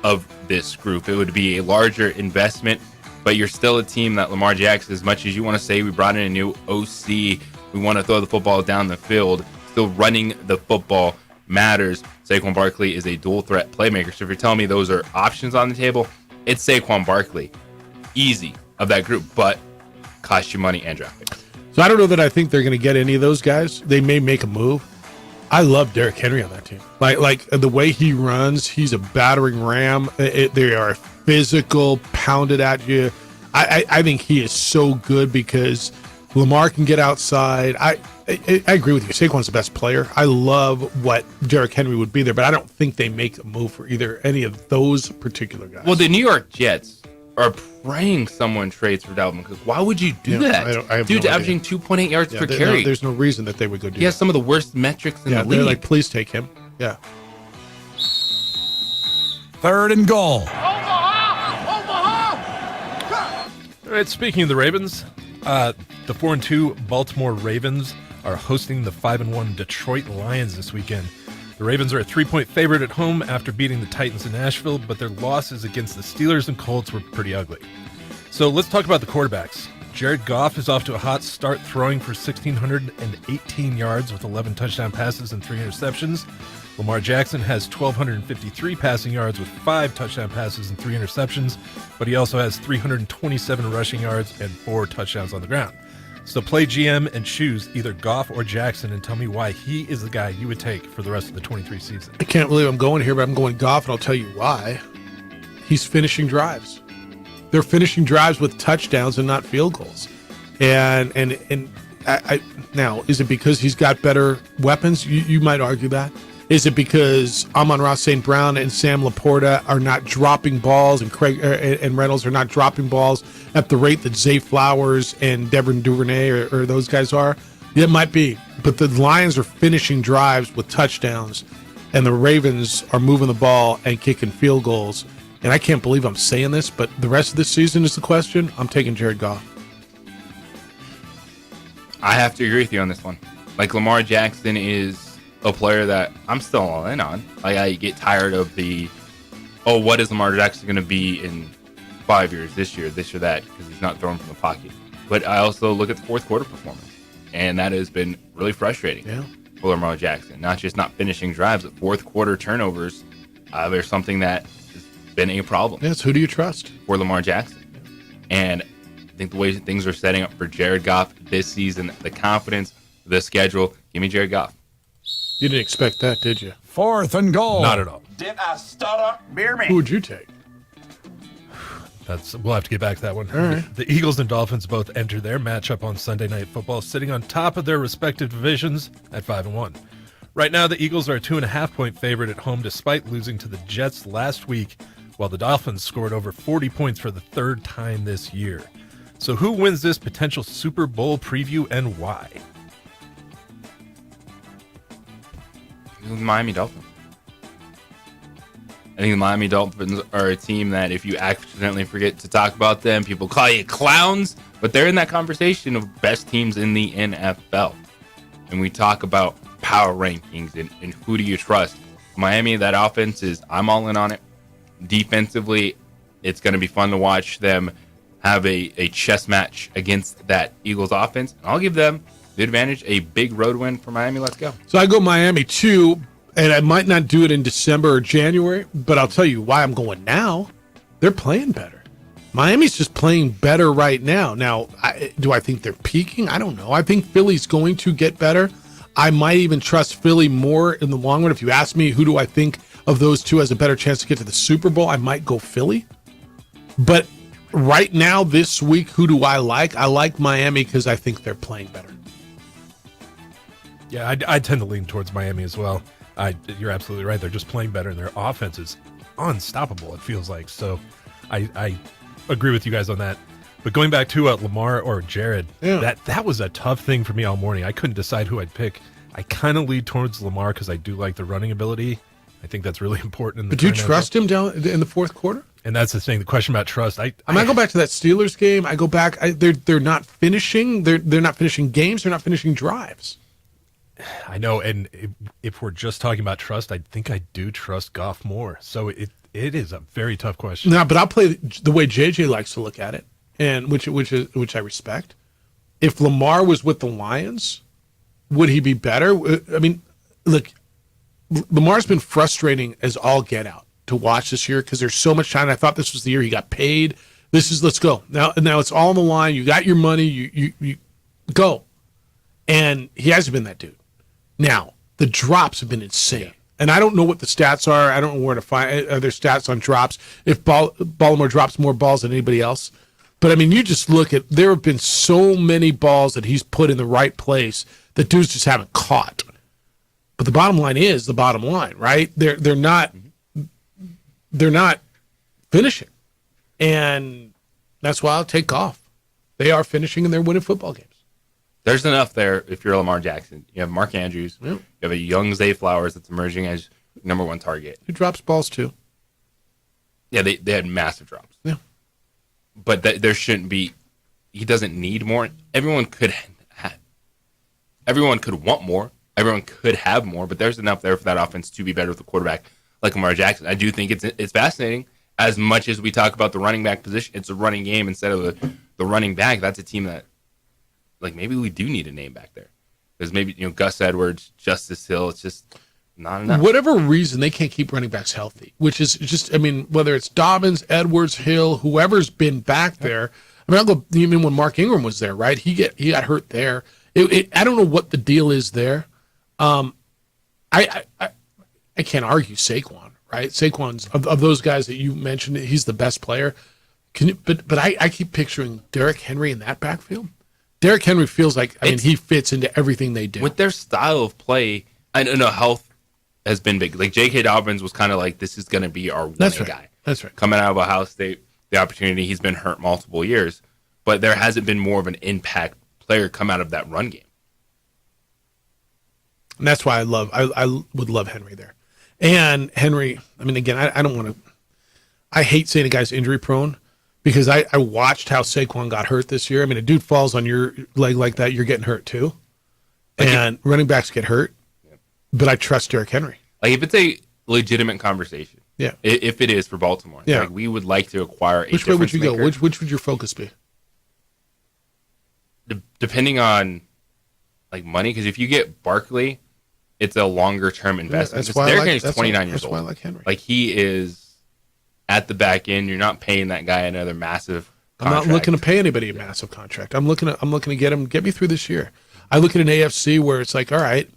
of this group. It would be a larger investment, but you're still a team that Lamar Jackson, as much as you want to say we brought in a new OC, we want to throw the football down the field, still running the football matters. Saquon Barkley is a dual threat playmaker. So if you're telling me those are options on the table, it's Saquon Barkley. Easy of that group, but cost you money and draft picks. So I don't know that I think they're going to get any of those guys. They may make a move. I love Derrick Henry on that team. Like the way he runs, he's a battering ram. They are physical, pounded at you. I think he is so good because Lamar can get outside. I agree with you. Saquon's the best player. I love what Derrick Henry would be there, but I don't think they make a move for either any of those particular guys. Well, the New York Jets are praying someone trades for Dalvin Cook. Why would you do that? I have Dude's no averaging idea. 2.8 yards per carry. There's no reason that they would go do that. He has some of the worst metrics in the they're league. like, please take him. Yeah. Third and goal. All right, speaking of the Ravens, the 4-2 Baltimore Ravens are hosting the 5-1 Detroit Lions this weekend. The Ravens are a 3-point favorite at home after beating the Titans in Nashville, but their losses against the Steelers and Colts were pretty ugly. So let's talk about the quarterbacks. Jared Goff is off to a hot start, throwing for 1,618 yards with 11 touchdown passes and 3 interceptions. Lamar Jackson has 1,253 passing yards with 5 touchdown passes and 3 interceptions, but he also has 327 rushing yards and 4 touchdowns on the ground. So play GM and choose either Goff or Jackson and tell me why he is the guy you would take for the rest of the 23 season. I can't believe I'm going here, but I'm going Goff, and I'll tell you why. He's finishing drives. They're finishing drives with touchdowns and not field goals. And I now, is it because he's got better weapons? You might argue that. Is it because Amon-Ra St. Brown and Sam Laporta are not dropping balls, and Craig and Reynolds are not dropping balls at the rate that Zay Flowers and Devin Duvernay or those guys are? Yeah, it might be. But the Lions are finishing drives with touchdowns, and the Ravens are moving the ball and kicking field goals. And I can't believe I'm saying this, but the rest of this season is the question. I'm taking Jared Goff. I have to agree with you on this one. Like, Lamar Jackson is a player that I'm still all in on. Like, I get tired of what is Lamar Jackson going to be in 5 years, this year, this or that, because he's not throwing from the pocket. But I also look at the fourth quarter performance, and that has been really frustrating for Lamar Jackson. Not just not finishing drives, but fourth quarter turnovers. There's something that has been a problem. Yes, who do you trust? For Lamar Jackson. And I think the way things are setting up for Jared Goff this season, the confidence, the schedule, give me Jared Goff. You didn't expect that, did you? 4th and goal. Not at all. Did I stutter? Beer me. Who would you take? We'll have to get back to that one. All right. The Eagles and Dolphins both enter their matchup on Sunday Night Football, sitting on top of their respective divisions at 5-1. Right now, the Eagles are a 2.5-point favorite at home, despite losing to the Jets last week, while the Dolphins scored over 40 points for the third time this year. So who wins this potential Super Bowl preview and why? The Miami Dolphins. I think the Miami Dolphins are a team that if you accidentally forget to talk about them, people call you clowns, but they're in that conversation of best teams in the NFL. And we talk about power rankings and who do you trust. Miami, that offense I'm all in on it. Defensively, it's going to be fun to watch them have a chess match against that Eagles offense. And I'll give them the advantage, a big road win for Miami. Let's go. So I go Miami too, and I might not do it in December or January, but I'll tell you why I'm going now. They're playing better. Miami's just playing better right now. Now, do I think they're peaking? I don't know. I think Philly's going to get better. I might even trust Philly more in the long run. If you ask me who do I think of those two has a better chance to get to the Super Bowl, I might go Philly. But right now, this week, who do I like? I like Miami because I think they're playing better. Yeah, I tend to lean towards Miami as well. You're absolutely right. They're just playing better, and their offense is unstoppable, it feels like. So I agree with you guys on that. But going back to Lamar or Jared, that was a tough thing for me all morning. I couldn't decide who I'd pick. I kind of lead towards Lamar because I do like the running ability. I think that's really important. But do you trust him down in the fourth quarter? And that's the thing. The question about trust. I go back to that Steelers game. I go back. They're not finishing. They're not finishing games. They're not finishing drives. I know. And if we're just talking about trust, I think I do trust Goff more. So it is a very tough question. No, but I'll play the way JJ likes to look at it, and which I respect. If Lamar was with the Lions, would he be better? I mean, look, Lamar's been frustrating as all get out to watch this year because there's so much time. I thought this was the year he got paid. Let's go. Now it's all on the line. You got your money. You go. And he hasn't been that dude. Now, the drops have been insane. And I don't know what the stats are. I don't know where to find. Are there stats on drops? If Baltimore drops more balls than anybody else. But, I mean, you just look at, there have been so many balls that he's put in the right place that dudes just haven't caught. But the bottom line is the bottom line, right? They're not finishing. And that's why I'll take Goff. They are finishing and they're winning football games. There's enough there if you're Lamar Jackson. You have Mark Andrews. Yep. You have a young Zay Flowers that's emerging as number one target. He drops balls too. Yeah, they had massive drops. Yeah. But there shouldn't be. He doesn't need more. Everyone could want more. everyone could have more, but there's enough there for that offense to be better with a quarterback like Lamar Jackson. I do think it's fascinating. As much as we talk about the running back position, it's a running game instead of the running back. That's a team that, like, maybe we do need a name back there. Because maybe, Gus Edwards, Justice Hill, it's just not enough. Whatever reason, they can't keep running backs healthy, which is just, whether it's Dobbins, Edwards, Hill, whoever's been back there. I'll go, even when Mark Ingram was there, right? He got hurt there. I don't know what the deal is there. I can't argue Saquon, right? Saquon's of those guys that you mentioned, he's the best player. But I keep picturing Derrick Henry in that backfield. Derrick Henry feels like he fits into everything they do. With their style of play, I know health has been big. Like J.K. Dobbins was kind of like, this is going to be our winning guy. That's right. Coming out of Ohio State, the opportunity, he's been hurt multiple years, but there hasn't been more of an impact player come out of that run game. And that's why I would love Henry there. And Henry, again, I don't want to, I hate saying a guy's injury prone because I watched how Saquon got hurt this year. A dude falls on your leg like that, you're getting hurt too. And running backs get hurt. Yeah. But I trust Derrick Henry. Like if it's a legitimate conversation. Yeah. If it is for Baltimore. Yeah. Like we would like to acquire a Which way would you maker. go? Which would your focus be? Depending on like money, because if you get Barkley, it's a longer term investment. That's why Derrick I like, Henry's that's 29 why, years that's old. why I like Henry. Like he is at the back end. You're not paying that guy another massive contract. I'm not looking to pay anybody a massive contract. I'm looking to get me through this year. I look at an AFC where it's like, all right,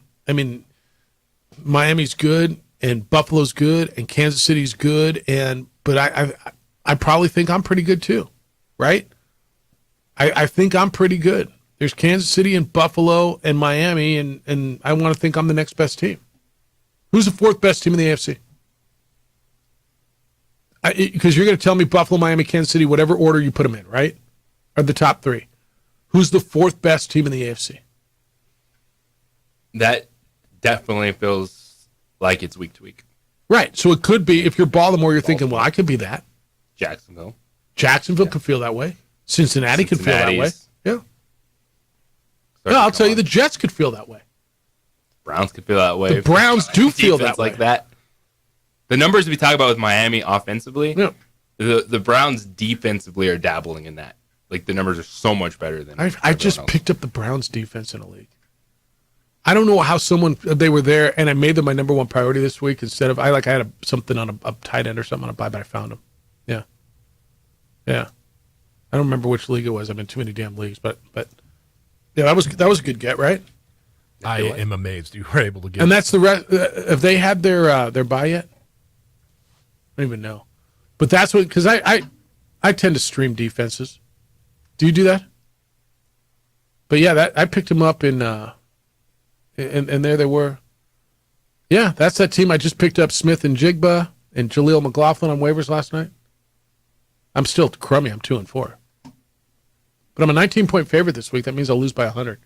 Miami's good and Buffalo's good and Kansas City's good, but I probably think I'm pretty good too, right? I think I'm pretty good. There's Kansas City and Buffalo and Miami, and I want to think I'm the next best team. Who's the fourth best team in the AFC? Because you're going to tell me Buffalo, Miami, Kansas City, whatever order you put them in, right? Are the top three. Who's the fourth best team in the AFC? That definitely feels like it's week to week. Right. So it could be, if you're Baltimore, you're thinking, well, I could be that. Jacksonville could feel that way. Cincinnati could feel that way. Yeah. I'll tell you, the Jets could feel that way. Browns could feel that way. The Browns do feel that way. Like that. The numbers we talk about with Miami offensively, the Browns defensively are dabbling in that. Like the numbers are so much better than I just picked up the Browns defense in a league. I don't know how they were there, and I made them my number one priority this week instead of I had something on a tight end or something on a buy, but I found them. Yeah. I don't remember which league it was. I'm in too many damn leagues, but yeah, that was a good get, right? I am amazed you were able to get. And that's the rest. Have they had their buy yet? I don't even know. But that's what, because I tend to stream defenses. Do you do that? But yeah, I picked them up and there they were. Yeah, that's that team. I just picked up Smith and Jigba and Jaleel McLaughlin on waivers last night. I'm still crummy. I'm 2-4. But I'm a 19-point favorite this week. That means I'll lose by 100.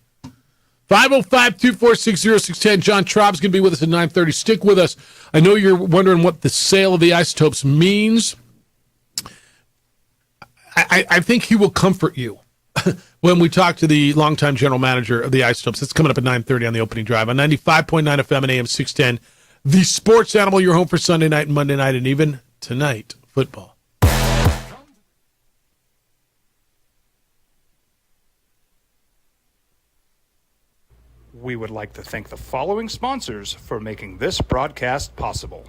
505-246-0610. John Traub's going to be with us at 9:30. Stick with us. I know you're wondering what the sale of the Isotopes means. I think he will comfort you when we talk to the longtime general manager of the Isotopes. That's coming up at 9:30 on the opening drive on 95.9 FM and AM 610. The Sports Animal, your home for Sunday night and Monday night and even tonight football. We would like to thank the following sponsors for making this broadcast possible.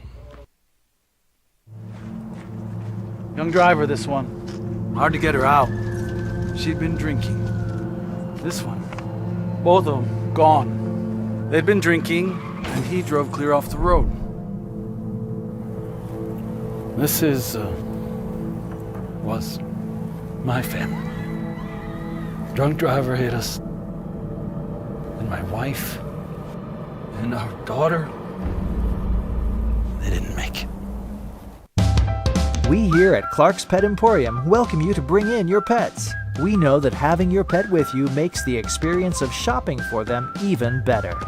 Young driver, this one. Hard to get her out. She'd been drinking. This one. Both of them gone. They'd been drinking, and he drove clear off the road. This was my family. Drunk driver hit us. And my wife and our daughter, they didn't make it. We here at Clark's Pet Emporium welcome you to bring in your pets. We know that having your pet with you makes the experience of shopping for them even better.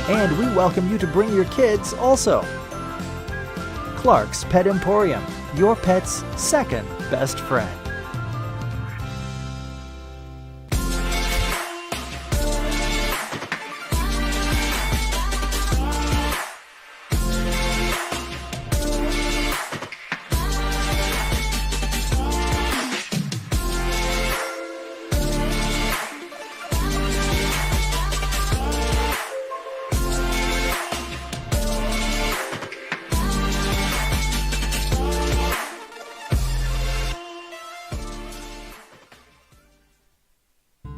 And we welcome you to bring your kids also. Clark's Pet Emporium, your pet's second best friend.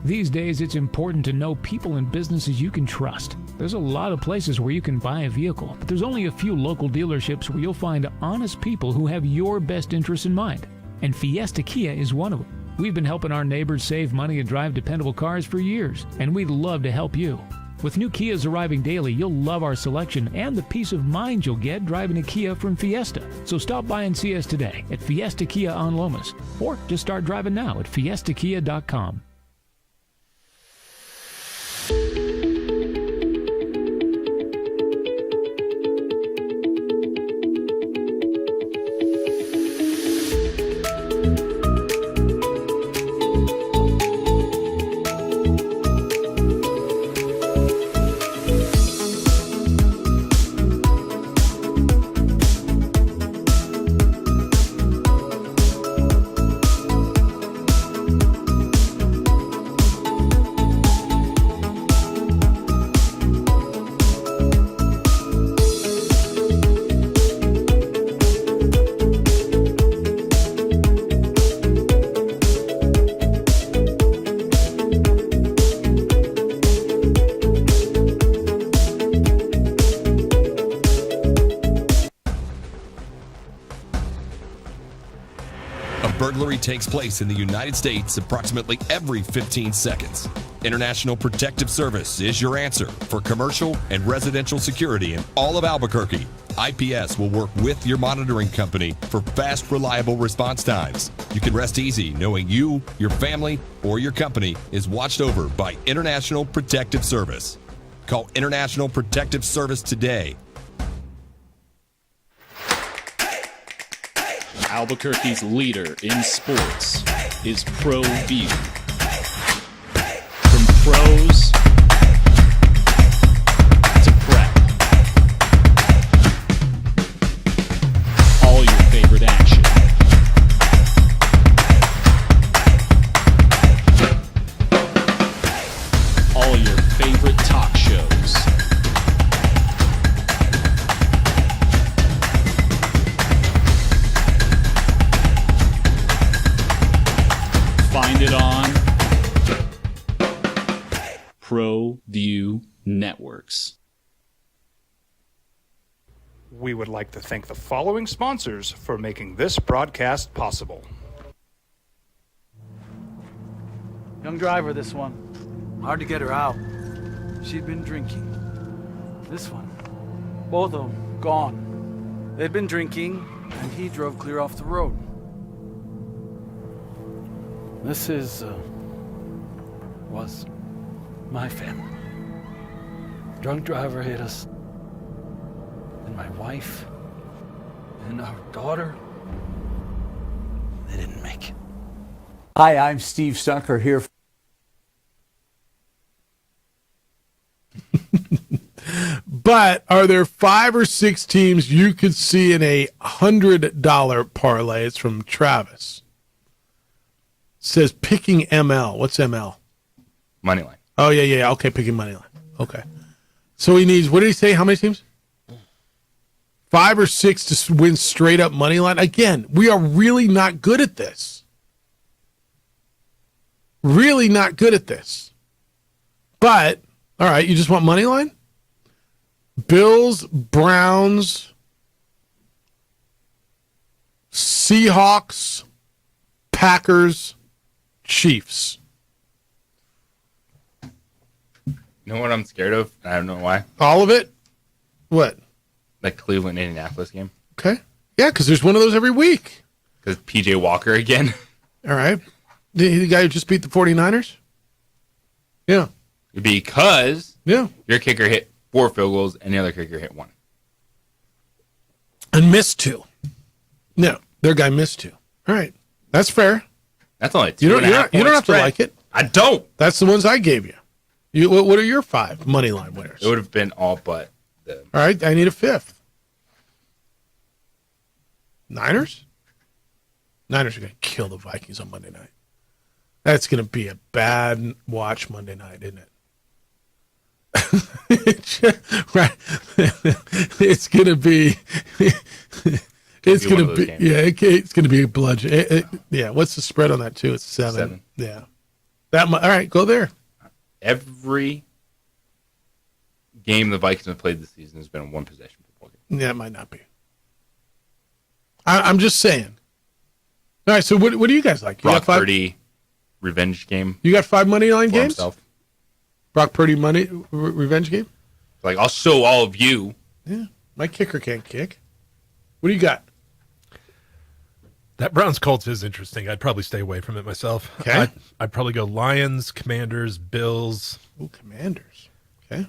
These days, it's important to know people and businesses you can trust. There's a lot of places where you can buy a vehicle, but there's only a few local dealerships where you'll find honest people who have your best interests in mind. And Fiesta Kia is one of them. We've been helping our neighbors save money and drive dependable cars for years, and we'd love to help you. With new Kias arriving daily, you'll love our selection and the peace of mind you'll get driving a Kia from Fiesta. So stop by and see us today at Fiesta Kia on Lomas, or just start driving now at fiestakia.com. Burglary takes place in the United States approximately every 15 seconds. International Protective Service is your answer for commercial and residential security in all of Albuquerque. IPS will work with your monitoring company for fast, reliable response times. You can rest easy knowing you, your family, or your company is watched over by International Protective Service. Call International Protective Service today. Albuquerque's leader in sports is ProView. From pros to prep, all your favorite action. All your favorite talk shows. Find it on ProView Networks. We would like to thank the following sponsors for making this broadcast possible. Young driver, this one. Hard to get her out. She'd been drinking. This one. Both of them gone. They'd been drinking, and he drove clear off the road. This was my family. Drunk driver hit us. And my wife and our daughter, they didn't make it. Hi, I'm Steve Stucker here. But are there 5 or 6 teams you could see in a $100 parlay? It's from Travis. Says picking ML. What's ML? Moneyline. Oh, yeah. Okay, picking Moneyline. Okay. So he needs, what did he say? How many teams? 5 or 6 to win straight up Moneyline. Again, we are really not good at this. Really not good at this. But, all right, you just want Moneyline? Bills, Browns, Seahawks, Packers, Chiefs. You know what I'm scared of? I don't know why. All of it? What? The Cleveland Indianapolis game. Okay. Yeah, because there's one of those every week. Because PJ Walker again. All right. The guy who just beat the 49ers? Yeah. Because your kicker hit 4 field goals and the other kicker hit 1. And missed 2. No. Their guy missed 2. All right. That's fair. That's only You 2.5 don't have to spread. like it. I don't. That's the ones I gave you. What are your 5 money line winners? It would have been all but the All right. I need a 5th. Niners? Niners are going to kill the Vikings on Monday night. That's going to be a bad watch Monday night, isn't it? Right. It's going to be. It's going to be. Yeah, it's going to be a bludgeon. Yeah. What's the spread on that too? It's 7. Yeah. All right. Go there. Every game the Vikings have played this season has been a 1-possession football game. Yeah, it might not be. I'm just saying. All right. So what do you guys like? You Brock got 5? Purdy revenge game. You got 5 money line for games? himself. Brock Purdy money revenge game? Like, I'll show all of you. Yeah. My kicker can't kick. What do you got? That Browns Colts is interesting. I'd probably stay away from it myself. Okay. I'd probably go Lions, Commanders, Bills. Ooh, Commanders. Okay.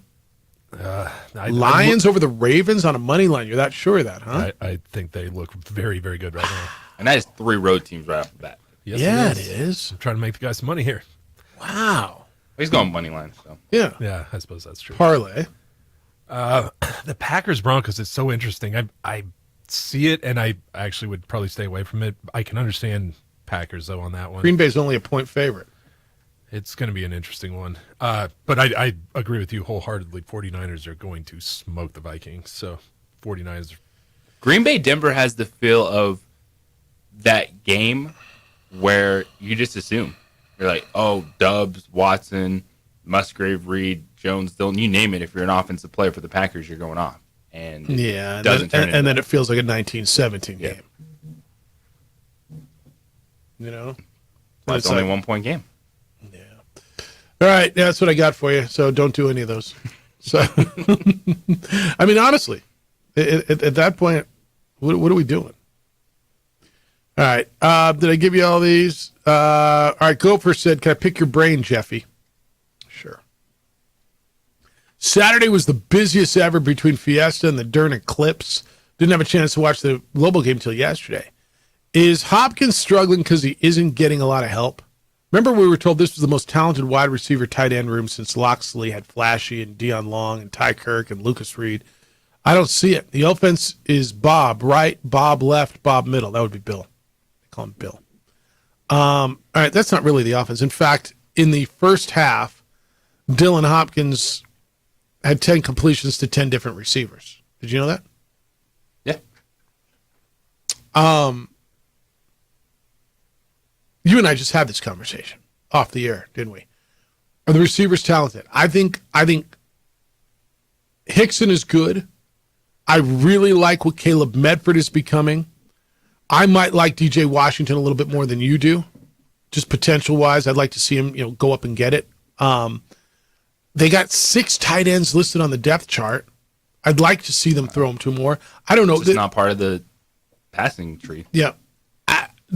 Lions over the Ravens on a money line. You're that sure of that, huh? I think they look very, very good right now. And that is 3 road teams right off the bat. Yes, Yeah, it is. I'm trying to make the guys some money here. Wow. He's going money line. So. Yeah. Yeah, I suppose that's true. Parlay. The Packers Broncos is so interesting. I see it, and I actually would probably stay away from it. I can understand Packers, though, on that one. Green Bay's only a point favorite. It's going to be an interesting one. But I agree with you wholeheartedly. 49ers are going to smoke the Vikings. So 49ers. Green Bay Denver has the feel of that game where you just assume. You're like, oh, Dubs, Watson, Musgrave, Reed, Jones, Dillon, you name it. If you're an offensive player for the Packers, you're going off. And Yeah, it doesn't turn and then it feels like a 19-17 game. You know? Well, it's only a 1-point game. All right, that's what I got for you. So don't do any of those. So, I mean, honestly, at that point, what are we doing? All right. Did I give you all these? All right. Gopher said, "Can I pick your brain, Jeffy?" Sure. Saturday was the busiest ever between Fiesta and the Dern Eclipse. Didn't have a chance to watch the Lobo game until yesterday. Is Hopkins struggling because he isn't getting a lot of help? Remember, we were told this was the most talented wide receiver tight end room since Loxley had Flashy and Deion Long and Ty Kirk and Lucas Reed. I don't see it. The offense is Bob right, Bob left, Bob middle. That would be Bill. They call him Bill. All right, that's not really the offense. In fact, in the first half, Dylan Hopkins had 10 completions to 10 different receivers. Did you know that? Yeah. You and I just had this conversation off the air, didn't we? Are the receivers talented? I think Hickson is good. I really like what Caleb Medford is becoming. I might like DJ Washington a little bit more than you do, just potential-wise. I'd like to see him, go up and get it. They got 6 tight ends listed on the depth chart. I'd like to see them throw them to more. I don't know. It's not part of the passing tree. Yeah.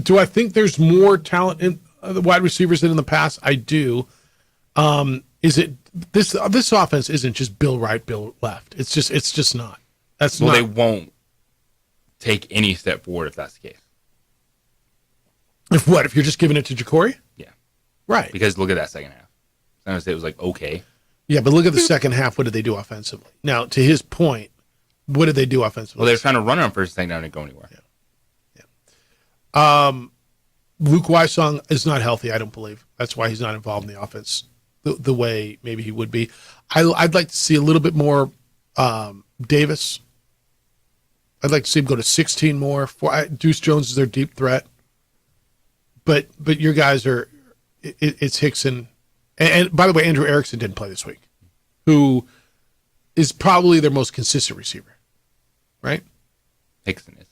Do I think there's more talent in the wide receivers than in the past? I do. Is it this offense isn't just Bill right, Bill left. It's just not. That's well, not. they won't take any step forward if that's the case. If what? If you're just giving it to Ja'Cory? Yeah. Right. Because look at that second half. San Jose was like, okay. Yeah, but look at the second half. What did they do offensively? Now, to his point, what did they do offensively? Well, they were trying to run on first and down and go anywhere. Luke Wysong is not healthy, I don't believe. That's why he's not involved in the offense the way maybe he would be. I'd like to see a little bit more Davis. I'd like to see him go to 16 more. Deuce Jones is their deep threat. But your guys are it's Hickson. And by the way, Andrew Erickson didn't play this week, who is probably their most consistent receiver, right? Hickson is.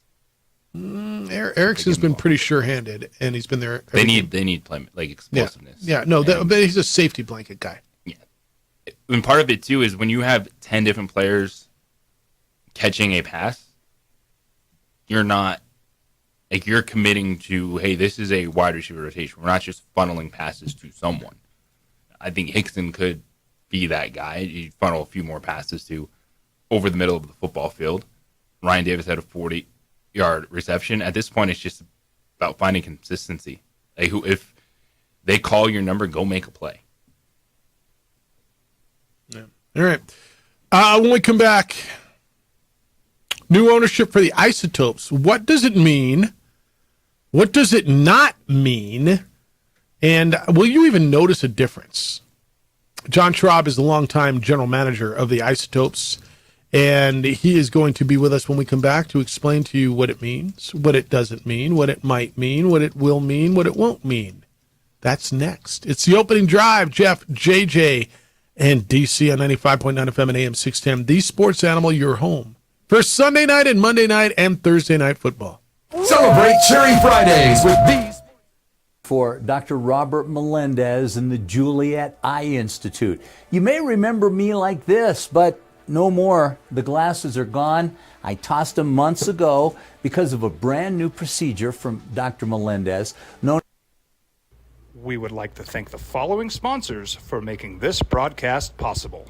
Erickson's been pretty sure-handed, and he's been there. They need play, like explosiveness. Yeah, no, but he's a safety blanket guy. Yeah, and part of it too is when you have 10 different players catching a pass, you're not like you're committing to, hey, this is a wide receiver rotation. We're not just funneling passes to someone. I think Hickson could be that guy. You funnel a few more passes to over the middle of the football field. Ryan Davis had a 40. yard reception. At this point, it's just about finding consistency. Like, if they call your number, go make a play. Yeah. All right. When we come back, new ownership for the Isotopes. What does it mean? What does it not mean? And will you even notice a difference? John Schraub is the longtime general manager of the Isotopes, and he is going to be with us when we come back to explain to you what it means, what it doesn't mean, what it might mean, what it will mean, what it won't mean. That's next. It's the opening drive. Jeff, JJ, and DC on 95.9 FM and AM 610. The Sports Animal, your home for Sunday night and Monday night and Thursday night football. Celebrate Cherry Fridays with these. For Dr. Robert Melendez and the Juliet Eye Institute. You may remember me like this, but no more. The glasses are gone. I tossed them months ago because of a brand new procedure from Dr. Melendez known. We would like to thank the following sponsors for making this broadcast possible.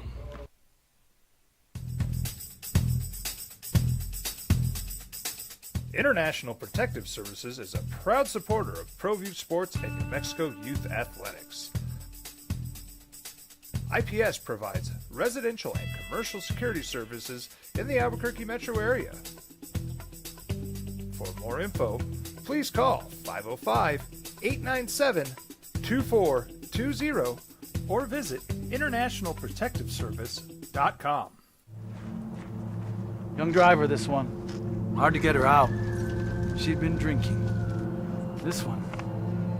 International Protective Services is a proud supporter of ProView Sports and New Mexico Youth Athletics. IPS provides residential and commercial security services in the Albuquerque metro area. For more info, please call 505-897-2420 or visit internationalprotectiveservice.com. Young driver, this one. Hard to get her out. She'd been drinking. This one.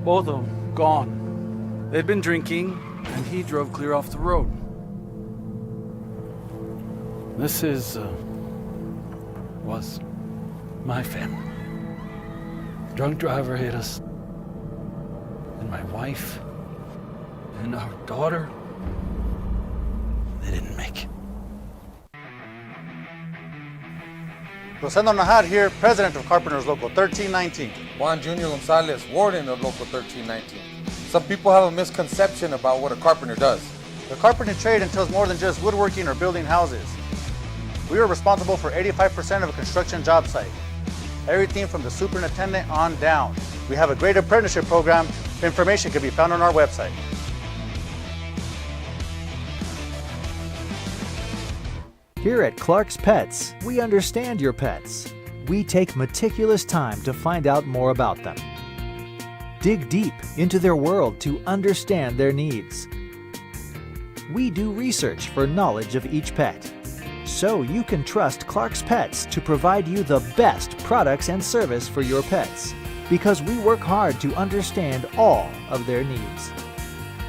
Both of them gone. They'd been drinking, and he drove clear off the road. This was my family. Drunk driver hit us. And my wife and our daughter, they didn't make it. Rosendo Najar here, president of Carpenters Local 1319. Juan Junior Gonzalez, warden of Local 1319. Some people have a misconception about what a carpenter does. The carpentry trade entails more than just woodworking or building houses. We are responsible for 85% of a construction job site. Everything from the superintendent on down. We have a great apprenticeship program. Information can be found on our website. Here at Clark's Pets, we understand your pets. We take meticulous time to find out more about them. Dig deep into their world to understand their needs. We do research for knowledge of each pet, so you can trust Clark's Pets to provide you the best products and service for your pets, because we work hard to understand all of their needs.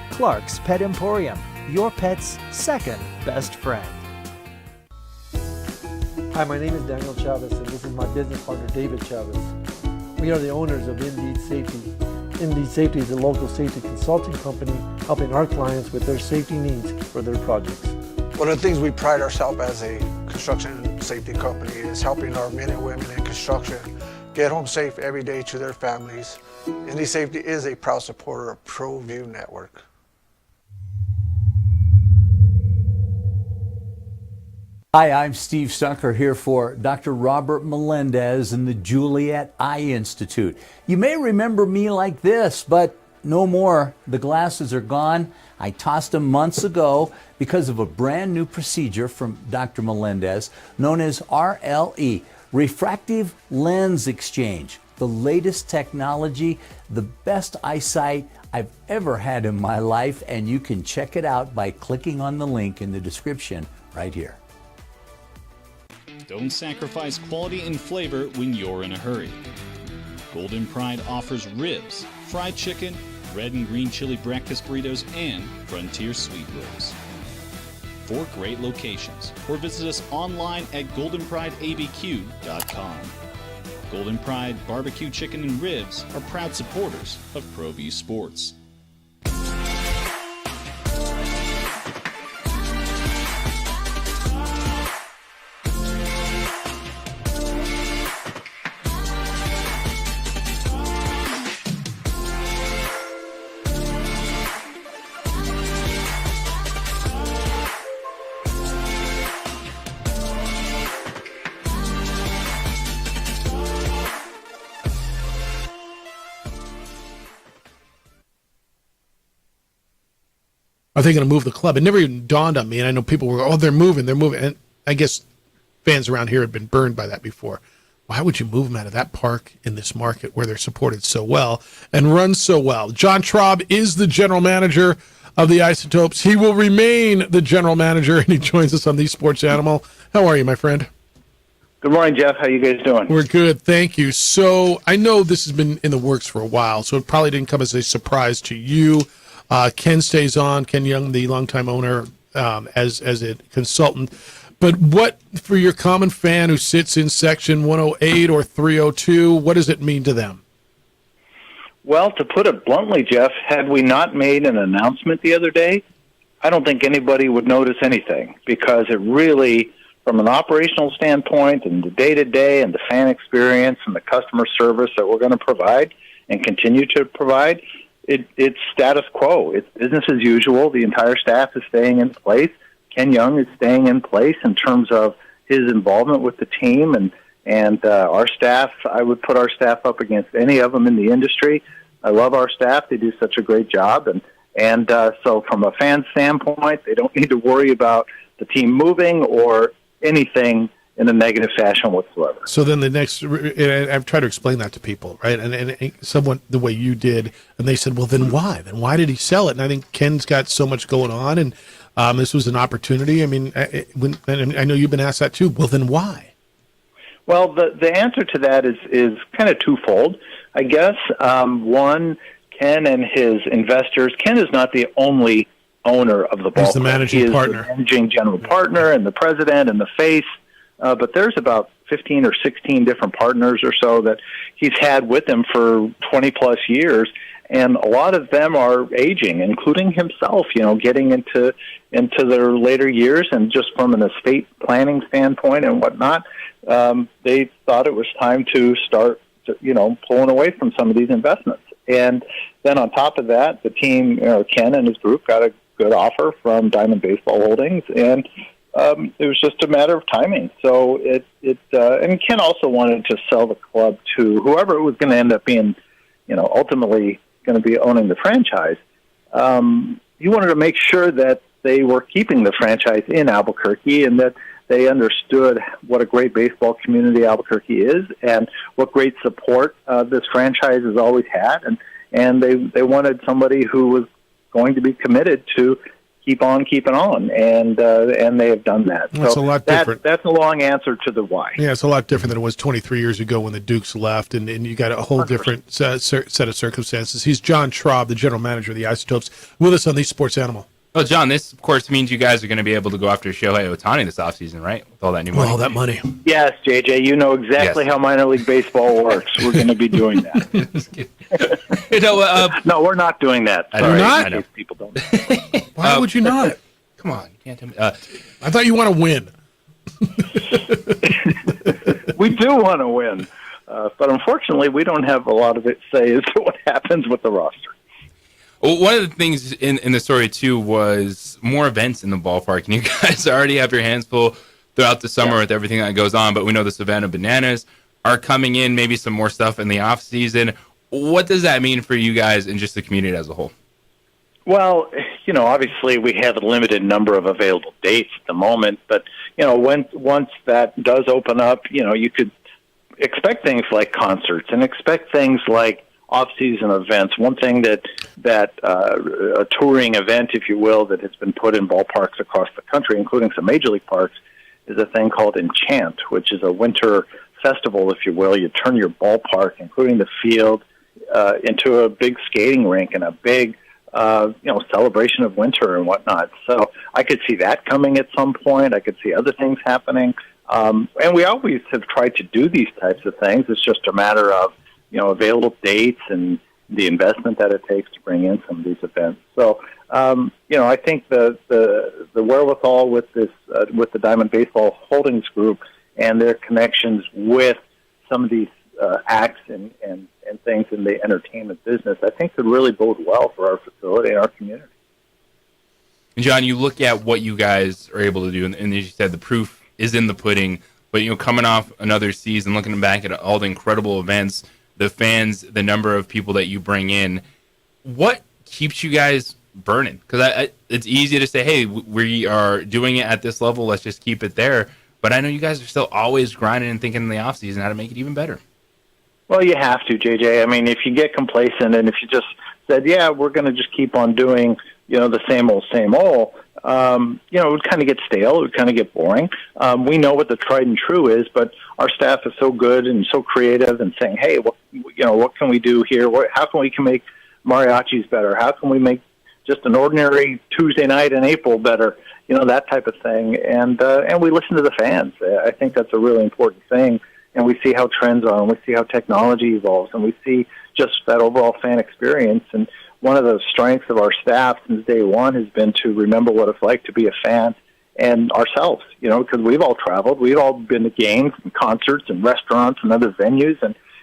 Clark's Pet Emporium, your pet's second best friend. Hi, my name is Daniel Chavez, and this is my business partner, David Chavez. We are the owners of Indeed Safety. Indeed Safety is a local safety consulting company helping our clients with their safety needs for their projects. One of the things we pride ourselves as a construction safety company is helping our men and women in construction get home safe every day to their families. Indeed Safety is a proud supporter of ProView Network. Hi, I'm Steve Stucker here for Dr. Robert Melendez and the Juliet Eye Institute. You may remember me like this, but no more. The glasses are gone. I tossed them months ago because of a brand new procedure from Dr. Melendez known as RLE, Refractive Lens Exchange. The latest technology, the best eyesight I've ever had in my life, and you can check it out by clicking on the link in the description right here. Don't sacrifice quality and flavor when you're in a hurry. Golden Pride offers ribs, fried chicken, red and green chili breakfast burritos, and Frontier sweet rolls. 4 great locations, or visit us online at goldenprideabq.com. Golden Pride Barbecue Chicken and Ribs are proud supporters of ProView Sports. are they going to move the club? It never even dawned on me, and I know people were, they're moving. And I guess fans around here have been burned by that before. Why would you move them out of that park in this market where they're supported so well and run so well? John Traub is the general manager of the Isotopes. He will remain the general manager, and he joins us on the Sports Animal. How are you, my friend? Good morning, Jeff. How you guys doing? We're good, thank you. So I know this has been in the works for a while, so it probably didn't come as a surprise to you. Ken stays on, Ken Young, the longtime owner, as a consultant. But what, for your common fan who sits in Section 108 or 302, what does it mean to them? Well, to put it bluntly, Jeff, had we not made an announcement the other day, I don't think anybody would notice anything, because it really, from an operational standpoint and the day-to-day and the fan experience and the customer service that we're going to provide and continue to provide, it's status quo. It's business as usual. The entire staff is staying in place. Ken Young is staying in place in terms of his involvement with the team, and our staff. I would put our staff up against any of them in the industry. I love our staff; they do such a great job, and so from a fan standpoint, they don't need to worry about the team moving or anything in a negative fashion whatsoever. So then the next, and I've tried to explain that to people, right? And someone the way you did, and they said, well, then why? Then why did he sell it? And I think Ken's got so much going on, and this was an opportunity. I mean, and I know you've been asked that too. Well, then why? Well, the answer to that is kind of twofold, I guess. One, Ken and his investors. Ken is not the only owner of the ballpark. He's the managing partner. The managing general partner and the president and the face. But there's about 15 or 16 different partners or so that he's had with him for 20-plus years. And a lot of them are aging, including himself, getting into their later years. And just from an estate planning standpoint and whatnot, they thought it was time to start, pulling away from some of these investments. And then on top of that, the team, Ken and his group, got a good offer from Diamond Baseball Holdings, and it was just a matter of timing. So and Ken also wanted to sell the club to whoever it was going to end up being, ultimately going to be owning the franchise. He wanted to make sure that they were keeping the franchise in Albuquerque and that they understood what a great baseball community Albuquerque is and what great support this franchise has always had. And they wanted somebody who was going to be committed to keep on keeping on, and they have done that. Well, it's a lot different. That's a long answer to the why. Yeah, it's a lot different than it was 23 years ago when the Dukes left, and you got a whole different set of circumstances. He's John Traub, the general manager of the Isotopes, with us on the Sports Animal. Well, John, this, of course, means you guys are going to be able to go after Shohei Ohtani this offseason, right? With all that new money. All that money. Yes, JJ, you know exactly how minor league baseball works. We're going to be doing that. No, we're not doing that. You're not? In case people don't. Why would you not? Come on. You can't tell me. I thought you want to win. We do want to win. But unfortunately, we don't have a lot of it say as to what happens with the roster. Well, one of the things in the story, too, was more events in the ballpark. And you guys already have your hands full throughout the summer with everything that goes on. But we know the Savannah Bananas are coming in, maybe some more stuff in the off season. What does that mean for you guys and just the community as a whole? Well, obviously we have a limited number of available dates at the moment. But, once that does open up, you could expect things like concerts and expect things like off-season events. One thing that a touring event, if you will, that has been put in ballparks across the country, including some major league parks, is a thing called Enchant, which is a winter festival, if you will. You turn your ballpark, including the field, into a big skating rink and a big celebration of winter and whatnot. So I could see that coming at some point. I could see other things happening. And we always have tried to do these types of things. It's just a matter of available dates and the investment that it takes to bring in some of these events. So, I think the wherewithal with this, with the Diamond Baseball Holdings Group and their connections with some of these acts and things in the entertainment business, I think could really bode well for our facility and our community. And John, you look at what you guys are able to do, and as you said, the proof is in the pudding. But coming off another season, looking back at all the incredible events, the fans, the number of people that you bring in, what keeps you guys burning, because it's easy to say, hey, we are doing it at this level, let's just keep it there. But I know you guys are still always grinding and thinking in the offseason how to make it even better. Well, you have to, JJ. I mean, if you get complacent and if you just said, yeah, we're going to just keep on doing, the same old, it would kind of get stale. It would kind of get boring. We know what the tried and true is, but our staff is so good and so creative and saying, hey, what can we do here? How can we make mariachis better? How can we make just an ordinary Tuesday night in April better? That type of thing. And we listen to the fans. I think that's a really important thing. And we see how trends are, and we see how technology evolves, and we see just that overall fan experience. And one of the strengths of our staff since day one has been to remember what it's like to be a fan and ourselves, because we've all traveled. We've all been to games and concerts and restaurants and other venues.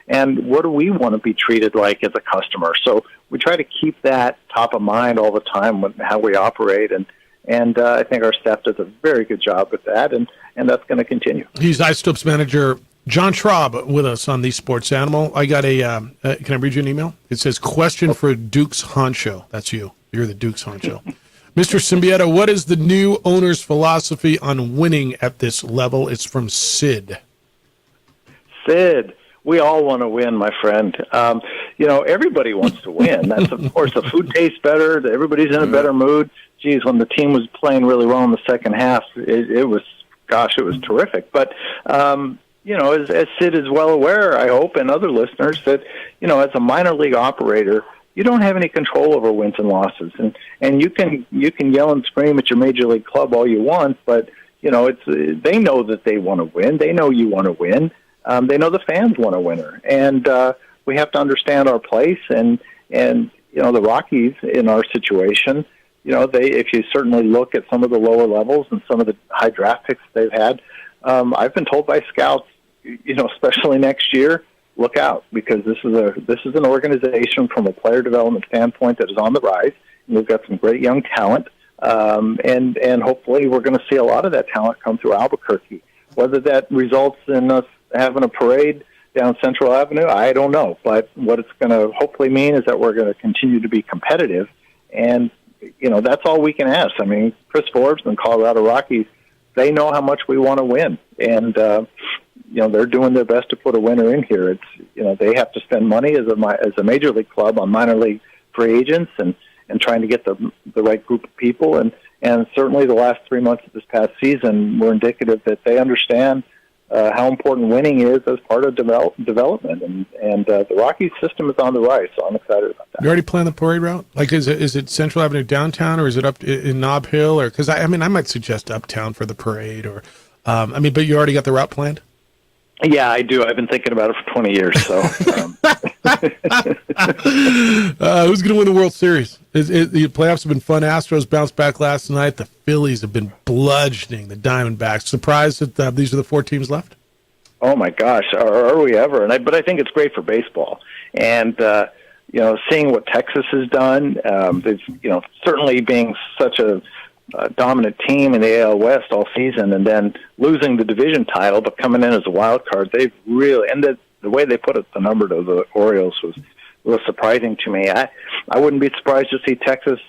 And what do we want to be treated like as a customer? So we try to keep that top of mind all the time with how we operate. And I think our staff does a very good job with that, and that's going to continue. He's Isotopes manager John Schraub with us on the Sports Animal. I got can I read you an email? It says, question for Dukes Honcho. That's you. You're the Dukes Honcho. Mr. Symbieta, what is the new owner's philosophy on winning at this level? It's from Sid. Sid, we all want to win, my friend. Everybody wants to win. That's, of course, the food tastes better. Everybody's in a better mood. Geez, when the team was playing really well in the second half, it was terrific. But, as Sid is well aware, I hope, and other listeners, that, as a minor league operator, you don't have any control over wins and losses. And you can yell and scream at your major league club all you want, but, they know that they want to win. They know you want to win. They know the fans want a winner. And we have to understand our place. And the Rockies, in our situation, if you certainly look at some of the lower levels and some of the high draft picks they've had, I've been told by scouts, especially next year, look out, because this is an organization from a player development standpoint that is on the rise. And we've got some great young talent, and hopefully we're going to see a lot of that talent come through Albuquerque. Whether that results in us having a parade down Central Avenue, I don't know. But what it's going to hopefully mean is that we're going to continue to be competitive, and that's all we can ask. I mean, Chris Forbes and the Colorado Rockies, they know how much we want to win, and they're doing their best to put a winner in here. It's they have to spend money as a major league club on minor league free agents and trying to get the right group of people, and certainly the last 3 months of this past season were indicative that they understand how important winning is as part of development, and the Rockies system is on the rise, so I'm excited about that. You already planned the parade route? Like, is it Central Avenue downtown, or is it up in Nob Hill? Or because I might suggest uptown for the parade, or but you already got the route planned? Yeah, I do. I've been thinking about it for 20 years. So, who's going to win the World Series? The playoffs have been fun. Astros bounced back last night. The Phillies have been bludgeoning the Diamondbacks. Surprised that these are the 4 teams left? Oh my gosh, are we ever? But I think it's great for baseball. And seeing what Texas has done, they've certainly being such a dominant team in the AL West all season, and then losing the division title, but coming in as a wild card, they've really, and the way they put the number to the Orioles was surprising to me. I wouldn't be surprised to see Texas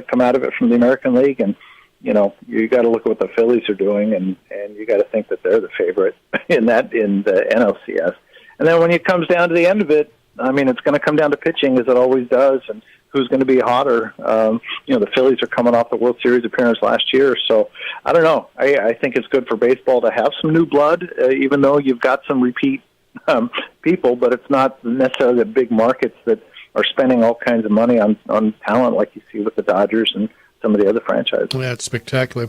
come out of it from the American League, and you got to look at what the Phillies are doing, and you got to think that they're the favorite in the NLCS. And then when it comes down to the end of it, I mean, it's going to come down to pitching, as it always does, and who's going to be hotter. The Phillies are coming off the World Series appearance last year, so I don't know. I think it's good for baseball to have some new blood, even though you've got some repeat people, but it's not necessarily the big markets that are spending all kinds of money on talent like you see with the Dodgers and some of the other franchises. Yeah, it's spectacular.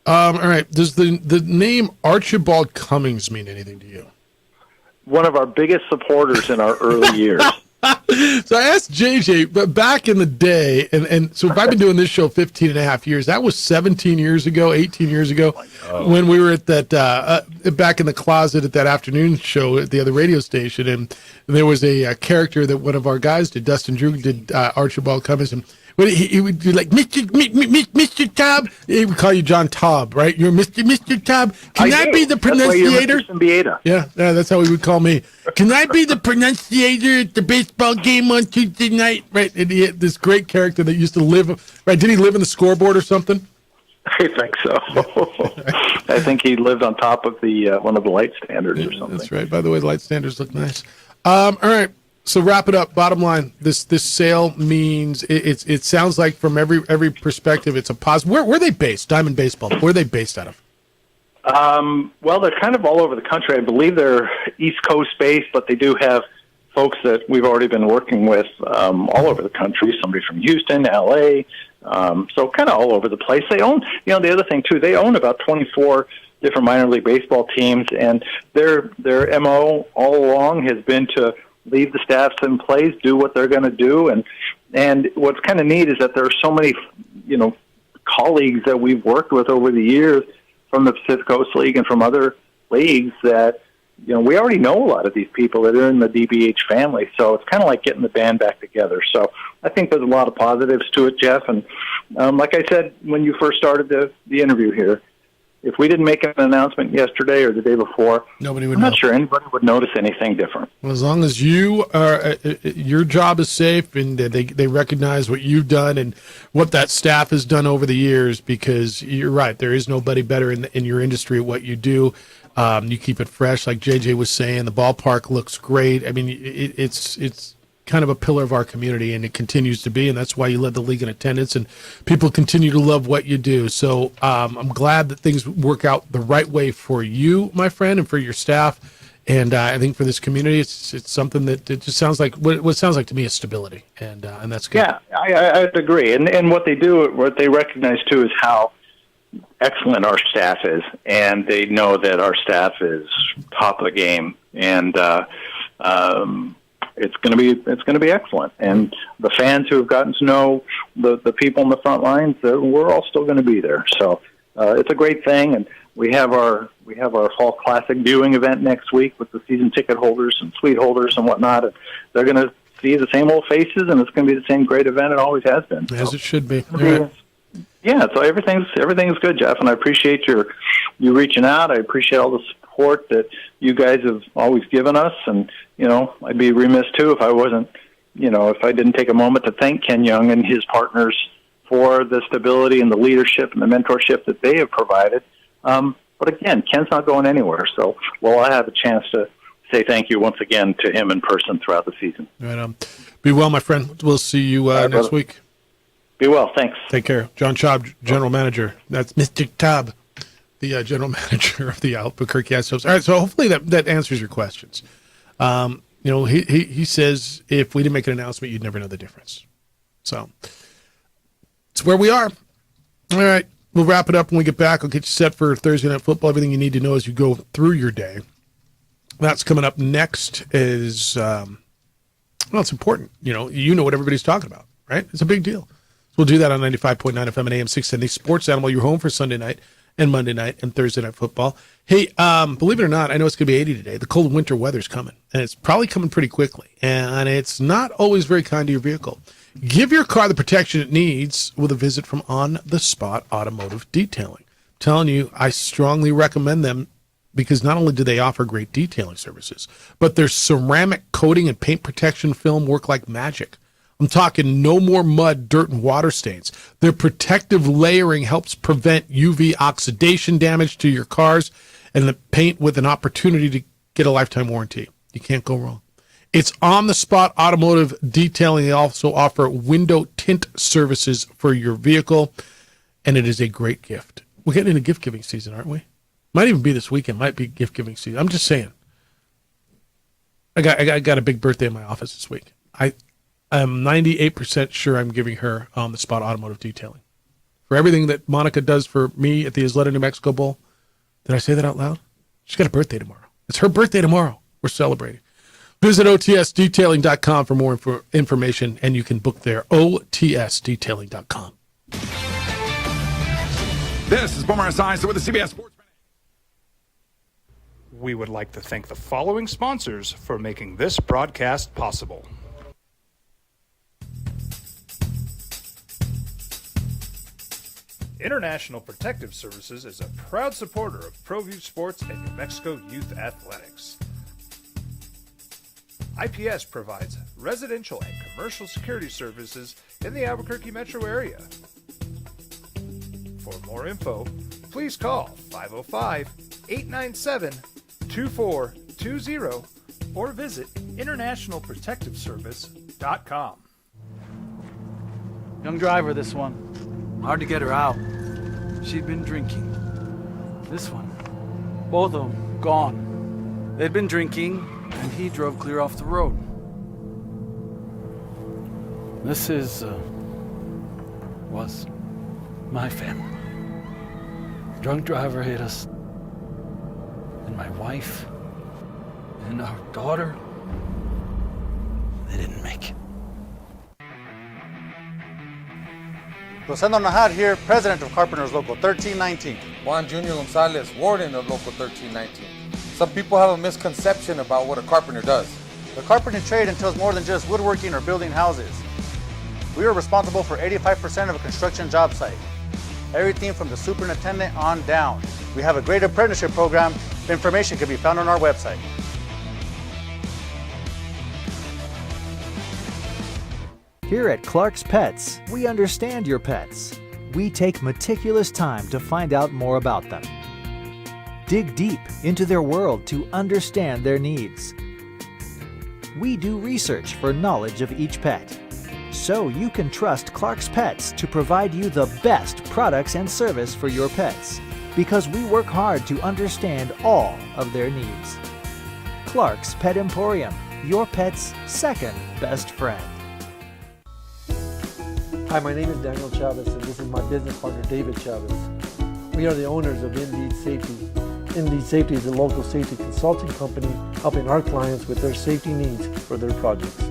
All right, does the name Archibald Cummings mean anything to you? One of our biggest supporters in our early years. So I asked JJ, but back in the day, and so if I've been doing this show 15 and a half years, that was 17 years ago, 18 years ago, when we were at that, back in the closet at that afternoon show at the other radio station, and there was a character that one of our guys did, Dustin Drew did, Archibald Cummings, and But he would be like, Mr. Taub. He would call you John Taub, right? You're Mr. Taub. Can I be the pronunciator? Yeah, that's how he would call me. Can I be the pronunciator at the baseball game on Tuesday night? Right? And he had this great character that used to live, right? Did he live in the scoreboard or something? I think so. I think he lived on top of the one of the light standards or something. That's right. By the way, the light standards look nice. All right. So wrap it up. Bottom line, this sale means it sounds like from every perspective, it's a positive. Where are they based? Diamond Baseball. Where are they based out of? Well, they're kind of all over the country. I believe they're East Coast based, but they do have folks that we've already been working with all over the country. Somebody from Houston, L.A., so kind of all over the place. They own, the other thing too, they own about 24 different minor league baseball teams, and their MO all along has been to leave the staffs in place, do what they're going to do, and what's kind of neat is that there are so many, colleagues that we've worked with over the years from the Pacific Coast League and from other leagues that, we already know a lot of these people that are in the DBH family, so it's kind of like getting the band back together. So I think there's a lot of positives to it, Jeff, and like I said when you first started the interview here, if we didn't make an announcement yesterday or the day before, nobody would I'm know. not sure anybody would notice anything different. Well, as long as you are, your job is safe, and they recognize what you've done and what that staff has done over the years, because you're right, there is nobody better in your industry at what you do. You keep it fresh, like JJ was saying. The ballpark looks great. I mean, it's kind of a pillar of our community, and it continues to be, and that's why you led the league in attendance, and people continue to love what you do. So I'm glad that things work out the right way for you, my friend, and for your staff. And I think for this community, it's something that it just sounds like what sounds like to me is stability, and that's good. Yeah, I agree. And what they recognize too is how excellent our staff is, and they know that our staff is top of the game, and it's going to be excellent. And the fans who have gotten to know the people in the front lines, we're all still going to be there. So it's a great thing, and we have our Fall Classic viewing event next week with the season ticket holders and suite holders and whatnot. And they're going to see the same old faces, and it's going to be the same great event it always has been. As it should be. Yeah, so everything's good, Jeff, and I appreciate you reaching out. I appreciate all the support that you guys have always given us, and I'd be remiss too if I wasn't, if I didn't take a moment to thank Ken Young and his partners for the stability and the leadership and the mentorship that they have provided. But again, Ken's not going anywhere, so I have a chance to say thank you once again to him in person throughout the season. Right. Be well, my friend. We'll see you next week. Be well. Thanks. Take care. John Chaub, General Manager. That's Mr. Taub, the General Manager of the Albuquerque Astros. All right, so hopefully that answers your questions. He says if we didn't make an announcement, you'd never know the difference. So it's where we are. All right, we'll wrap it up when we get back. I'll get you set for Thursday Night Football. Everything you need to know as you go through your day. That's coming up next is, it's important. You know what everybody's talking about, right? It's a big deal. We'll do that on 95.9 FM and AM 670. Sports Animal, you're home for Sunday night and Monday night and Thursday Night Football. Hey, believe it or not, I know it's going to be 80 today. The cold winter weather's coming, and it's probably coming pretty quickly. And it's not always very kind to your vehicle. Give your car the protection it needs with a visit from On the Spot Automotive Detailing. I'm telling you, I strongly recommend them because not only do they offer great detailing services, but their ceramic coating and paint protection film work like magic. I'm talking no more mud, dirt, and water stains. Their protective layering helps prevent UV oxidation damage to your cars, and the paint with an opportunity to get a lifetime warranty. You can't go wrong. It's On the Spot Automotive Detailing. They also offer window tint services for your vehicle, and it is a great gift. We're getting into gift-giving season, aren't we? Might even be this weekend. Might be gift-giving season. I'm just saying. I got a big birthday in my office this week. I'm 98% sure I'm giving her On the Spot Automotive Detailing. For everything that Monica does for me at the Isleta New Mexico Bowl. Did I say that out loud? She's got a birthday tomorrow. It's her birthday tomorrow. We're celebrating. Visit OTSDetailing.com for more information, and you can book there. OTSDetailing.com. This is Boomer Esiason with the CBS Sports. We would like to thank the following sponsors for making this broadcast possible. International Protective Services is a proud supporter of ProView Sports and New Mexico Youth Athletics. IPS provides residential and commercial security services in the Albuquerque metro area. For more info, please call 505-897-2420 or visit internationalprotectiveservice.com. Young driver, this one. Hard to get her out. She'd been drinking. This one. Both of them gone. They'd been drinking, and he drove clear off the road. This was my family. Drunk driver hit us. And my wife and our daughter, they didn't make it. Rosendo Najar here, president of Carpenters Local 1319. Juan Junior Gonzalez, warden of Local 1319. Some people have a misconception about what a carpenter does. The carpentry trade entails more than just woodworking or building houses. We are responsible for 85% of a construction job site. Everything from the superintendent on down. We have a great apprenticeship program. The information can be found on our website. Here at Clark's Pets, we understand your pets. We take meticulous time to find out more about them. Dig deep into their world to understand their needs. We do research for knowledge of each pet, so you can trust Clark's Pets to provide you the best products and service for your pets, because we work hard to understand all of their needs. Clark's Pet Emporium, your pet's second best friend. Hi, my name is Daniel Chavez, and this is my business partner, David Chavez. We are the owners of Indeed Safety. Indeed Safety is a local safety consulting company helping our clients with their safety needs for their projects.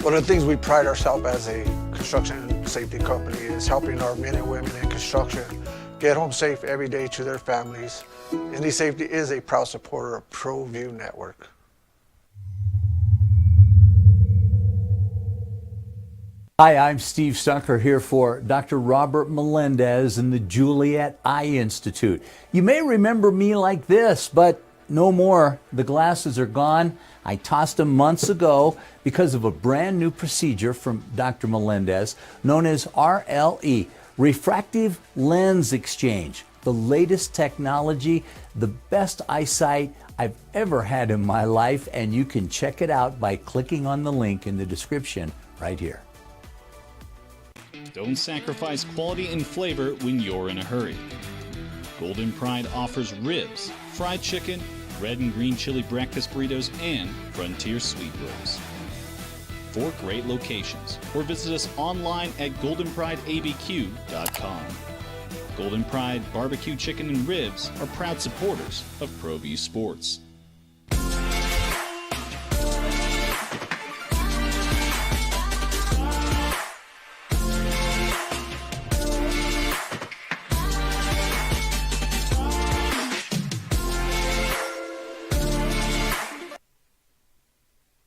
One of the things we pride ourselves as a construction safety company is helping our men and women in construction get home safe every day to their families. Indeed Safety is a proud supporter of ProView Network. Hi, I'm Steve Stucker here for Dr. Robert Melendez and the Juliet Eye Institute. You may remember me like this, but no more. The glasses are gone. I tossed them months ago because of a brand new procedure from Dr. Melendez known as RLE, Refractive Lens Exchange. The latest technology, the best eyesight I've ever had in my life, and you can check it out by clicking on the link in the description right here. Don't sacrifice quality and flavor when you're in a hurry. Golden Pride offers ribs, fried chicken, red and green chili breakfast burritos, and Frontier sweet rolls. 4 great locations, or visit us online at goldenprideabq.com. Golden Pride Barbecue Chicken and Ribs are proud supporters of ProView Sports.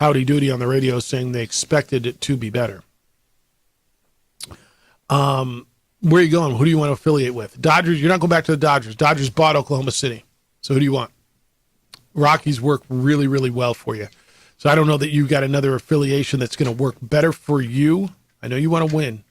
Howdy Doody on the radio saying they expected it to be better. Where are you going? Who do you want to affiliate with? Dodgers, you're not going back to the Dodgers. Dodgers bought Oklahoma City. So who do you want? Rockies work really, really well for you. So I don't know that you got another affiliation that's going to work better for you. I know you want to win,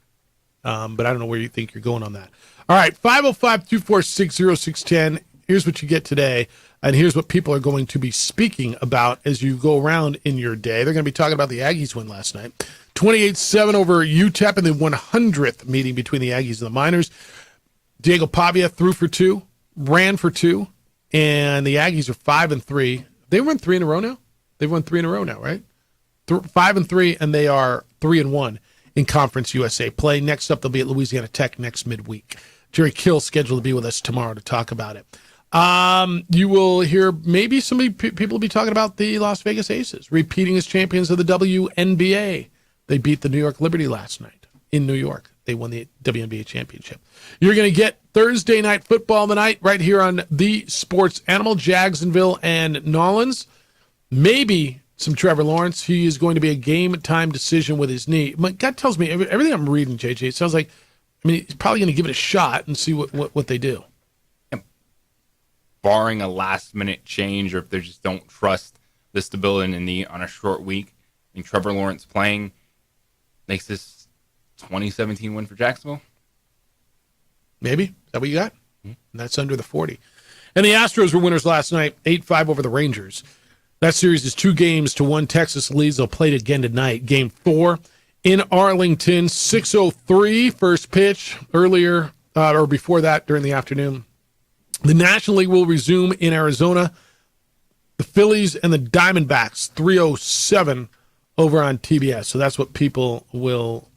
but I don't know where you think you're going on that. All right, 505-246-0610. Here's what you get today. And here's what people are going to be speaking about as you go around in your day. They're going to be talking about the Aggies win last night. 28-7 over UTEP in the 100th meeting between the Aggies and the Miners. Diego Pavia threw for 2, ran for 2, and the Aggies are 5-3. They won 3 in a row now? They've won 3 in a row now, right? 5-3, and they are 3-1 in Conference USA play. Next up, they'll be at Louisiana Tech next midweek. Jerry Kill scheduled to be with us tomorrow to talk about it. You will hear maybe people will be talking about the Las Vegas Aces repeating as champions of the WNBA. They beat the New York Liberty last night in New York. They won the WNBA championship. You're going to get Thursday night football tonight right here on the Sports Animal, Jacksonville and Nolans. Maybe some Trevor Lawrence. He is going to be a game time decision with his knee. My gut tells me everything I'm reading, JJ, it sounds like I mean, he's probably going to give it a shot and see what they do. Barring a last-minute change, or if they just don't trust the stability in the knee on a short week, I think Trevor Lawrence playing makes this 2017 win for Jacksonville. Maybe. Is that what you got? And that's under the 40. And the Astros were winners last night, 8-5 over the Rangers. That series is 2-1. Texas leads. They'll play it again tonight. Game 4 in Arlington, 6:03 first pitch earlier or before that during the afternoon. The National League will resume in Arizona. The Phillies and the Diamondbacks, 3:07 over on TBS. So that's what people will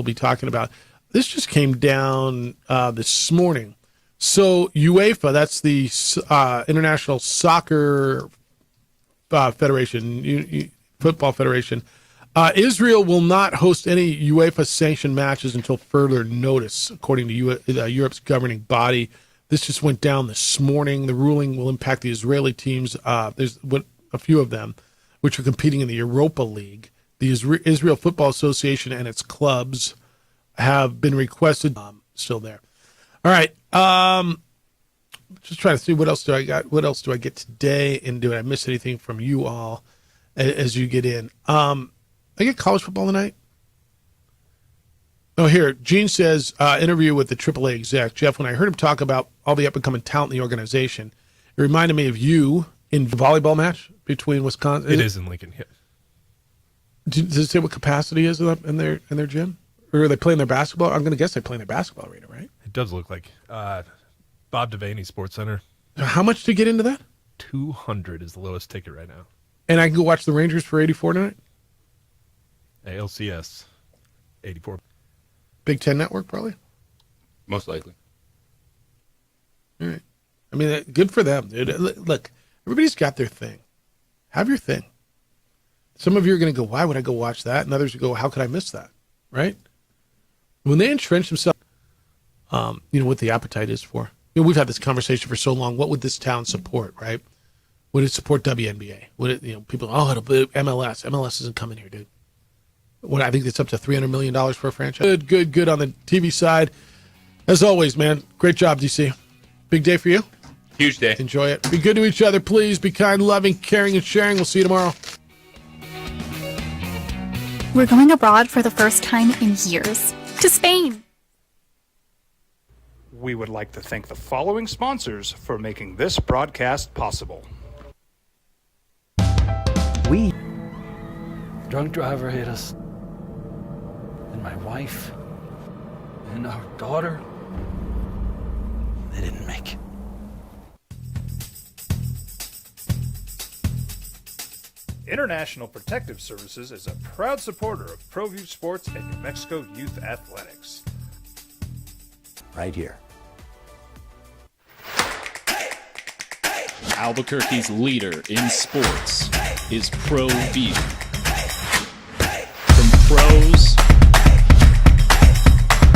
be talking about. This just came down this morning. So UEFA, that's the International Soccer Federation, Football Federation. Israel will not host any UEFA sanctioned matches until further notice, according to Europe's governing body. This just went down this morning. The ruling will impact the Israeli teams. There's a few of them, which are competing in the Europa League. The Israel Football Association and its clubs have been requested. Still there. All right. Just trying to see what else do I got. What else do I get today? And do I miss anything from you all as you get in? I get college football tonight. Oh, here, Gene says, interview with the AAA exec. Jeff, when I heard him talk about all the up-and-coming talent in the organization, it reminded me of you in the volleyball match between Wisconsin. It is in Lincoln. Yeah. Does it say what capacity is in their gym? Or are they playing their basketball? I'm going to guess they play in their basketball arena, right? It does look like Bob Devaney Sports Center. How much to get into that? $200 is the lowest ticket right now. And I can go watch the Rangers for $84 tonight? ALCS, $84. Big Ten Network, probably? Most likely. All right. I mean, good for them, dude. Look, everybody's got their thing. Have your thing. Some of you are going to go, why would I go watch that? And others will go, how could I miss that? Right? When they entrench themselves, what the appetite is for. We've had this conversation for so long. What would this town support, right? Would it support WNBA? Would it, people, it'll be MLS. MLS isn't coming here, dude. I think it's up to $300 million for a franchise. Good on the TV side. As always, man, great job, DC. Big day for you. Huge day. Enjoy it. Be good to each other, please. Be kind, loving, caring, and sharing. We'll see you tomorrow. We're going abroad for the first time in years. To Spain. We would like to thank the following sponsors for making this broadcast possible. Drunk driver hit us. And my wife. And our daughter. They didn't make it. International Protective Services is a proud supporter of ProView Sports and New Mexico Youth Athletics. Right here. Albuquerque's leader in sports is ProView. From pros